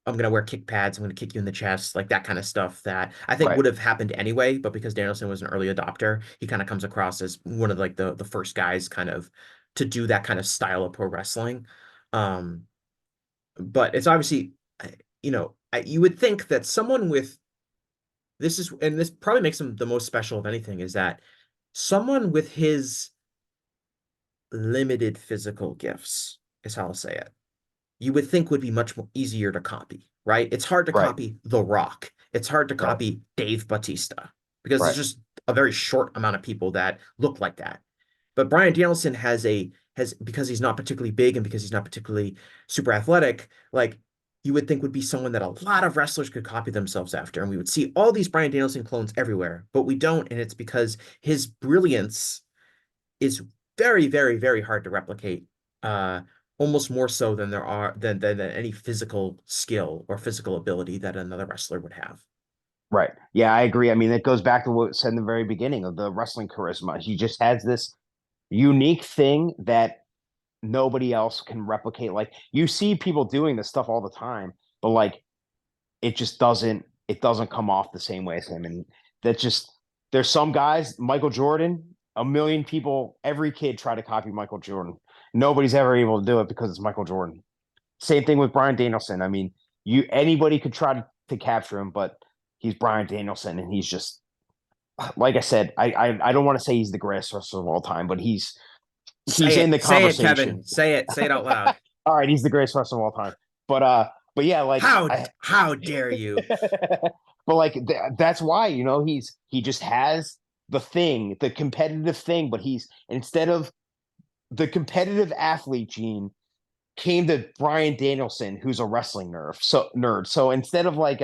I'm gonna wear kick pads, I'm gonna kick you in the chest, like that kind of stuff that I think Right, would have happened anyway, but because Danielson was an early adopter, he kind of comes across as one of like the first guys kind of to do that kind of style of pro wrestling. Um, but it's obviously, you would think that someone with and this probably makes him the most special of anything, is that someone with his limited physical gifts, is how I'll say it, you would think would be much more easier to copy, right? It's hard to right, copy The Rock. It's hard to right, copy Dave Bautista because there's right, just a very short amount of people that look like that. But Bryan Danielson has because he's not particularly big and because he's not particularly super athletic, like you would think would be someone that a lot of wrestlers could copy themselves after. And we would see all these Bryan Danielson clones everywhere, but we don't. And it's because his brilliance is very, very, very hard to replicate. Uh, Almost more so than there are than any physical skill or physical ability that another wrestler would have. right. Yeah, I agree. I mean, it goes back to what I said in the very beginning of the wrestling charisma. He just has this unique thing that nobody else can replicate. Like you see people doing this stuff all the time, but like it doesn't come off the same way as him. And that just there's some guys, Michael Jordan, a million people, every kid try to copy Michael Jordan. Nobody's ever able to do it because it's Michael Jordan. Same thing with Bryan Danielson. I mean, you anybody could try to capture him, but he's Bryan Danielson, and he's just like I said. I don't want to say he's the greatest wrestler of all time, but he's in the Say it, Kevin. conversation. Say it out loud. All right, he's the greatest wrestler of all time. But yeah, like How dare you? but like that's why he just has the thing, the competitive thing. But he's instead of the competitive athlete gene came to Bryan Danielson, who's a wrestling nerd. So instead of like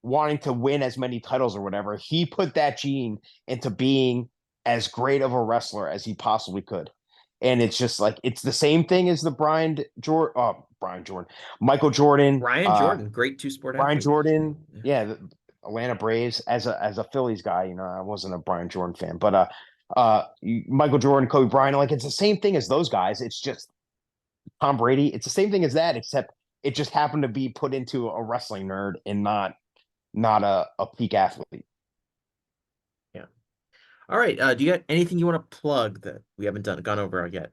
wanting to win as many titles or whatever, he put that gene into being as great of a wrestler as he possibly could. And it's just like it's the same thing as the Brian Jordan, Michael Jordan, Ryan Jordan, great two-sport Brian athlete. Jordan, yeah, the Atlanta Braves. As a Phillies guy, I wasn't a Brian Jordan fan, but Michael Jordan, Kobe Bryant, like it's the same thing as those guys. It's just Tom Brady. It's the same thing as that, except it just happened to be put into a wrestling nerd and not a peak athlete. Yeah. All right. Do you got anything you want to plug that we haven't gone over yet?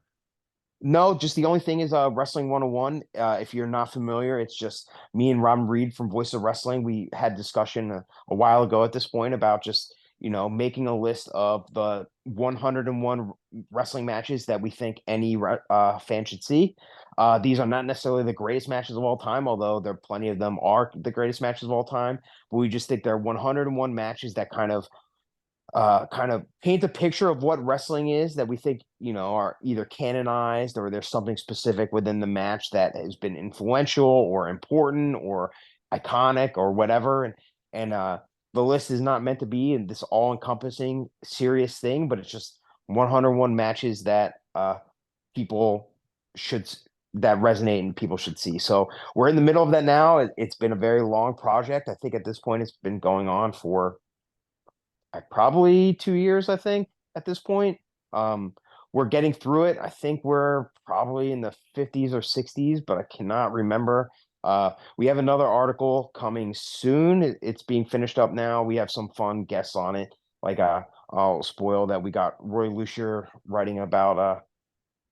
No, just the only thing is Wrestling 101. If you're not familiar, it's just me and Robin Reed from Voice of Wrestling. We had discussion a while ago at this point about just, making a list of the 101 wrestling matches that we think any fan should see. These are not necessarily the greatest matches of all time, although there plenty of them are the greatest matches of all time. But we just think they're 101 matches that kind of paint a picture of what wrestling is that we think are either canonized or there's something specific within the match that has been influential or important or iconic or whatever and the list is not meant to be in this all-encompassing serious thing, but it's just 101 matches that people should that resonate and people should see. So we're in the middle of that now. It's been a very long project. I think at this point it's been going on for probably 2 years, I think, at this point. Um, we're getting through it. I think we're probably in the 50s or 60s, but I cannot remember. We have another article coming soon. It's being finished up now. We have some fun guests on it. Like I'll spoil that we got Roy Lucier writing about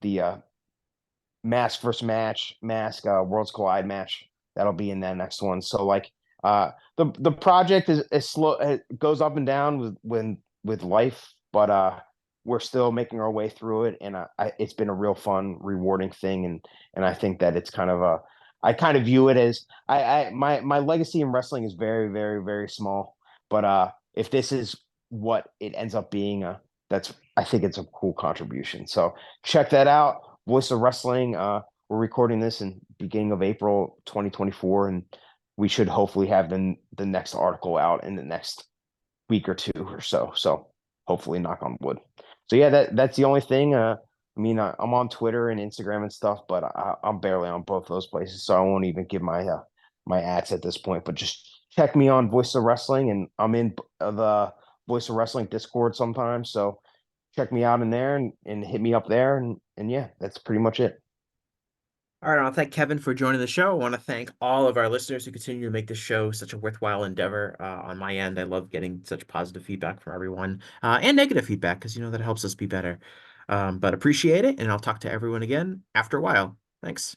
the mask versus mask Worlds Collide match that'll be in that next one. So like the project is slow, it goes up and down with life, but we're still making our way through it, and it's been a real fun, rewarding thing, and I think that it's kind of a I kind of view it as my legacy in wrestling is very, very, very small, but if this is what it ends up being, that's I think it's a cool contribution. So check that out. Voice of Wrestling. We're recording this in beginning of April 2024, and we should hopefully have the next article out in the next week or two or so. So hopefully, knock on wood. So yeah, that's the only thing. I mean, I'm on Twitter and Instagram and stuff, but I'm barely on both those places, so I won't even give my ads at this point. But just check me on Voice of Wrestling, and I'm in the Voice of Wrestling Discord sometimes. So check me out in there and hit me up there, and yeah, that's pretty much it. All right, I want to thank Kevin for joining the show. I want to thank all of our listeners who continue to make this show such a worthwhile endeavor. On my end, I love getting such positive feedback from everyone, and negative feedback because that helps us be better. But appreciate it, and I'll talk to everyone again after a while. Thanks.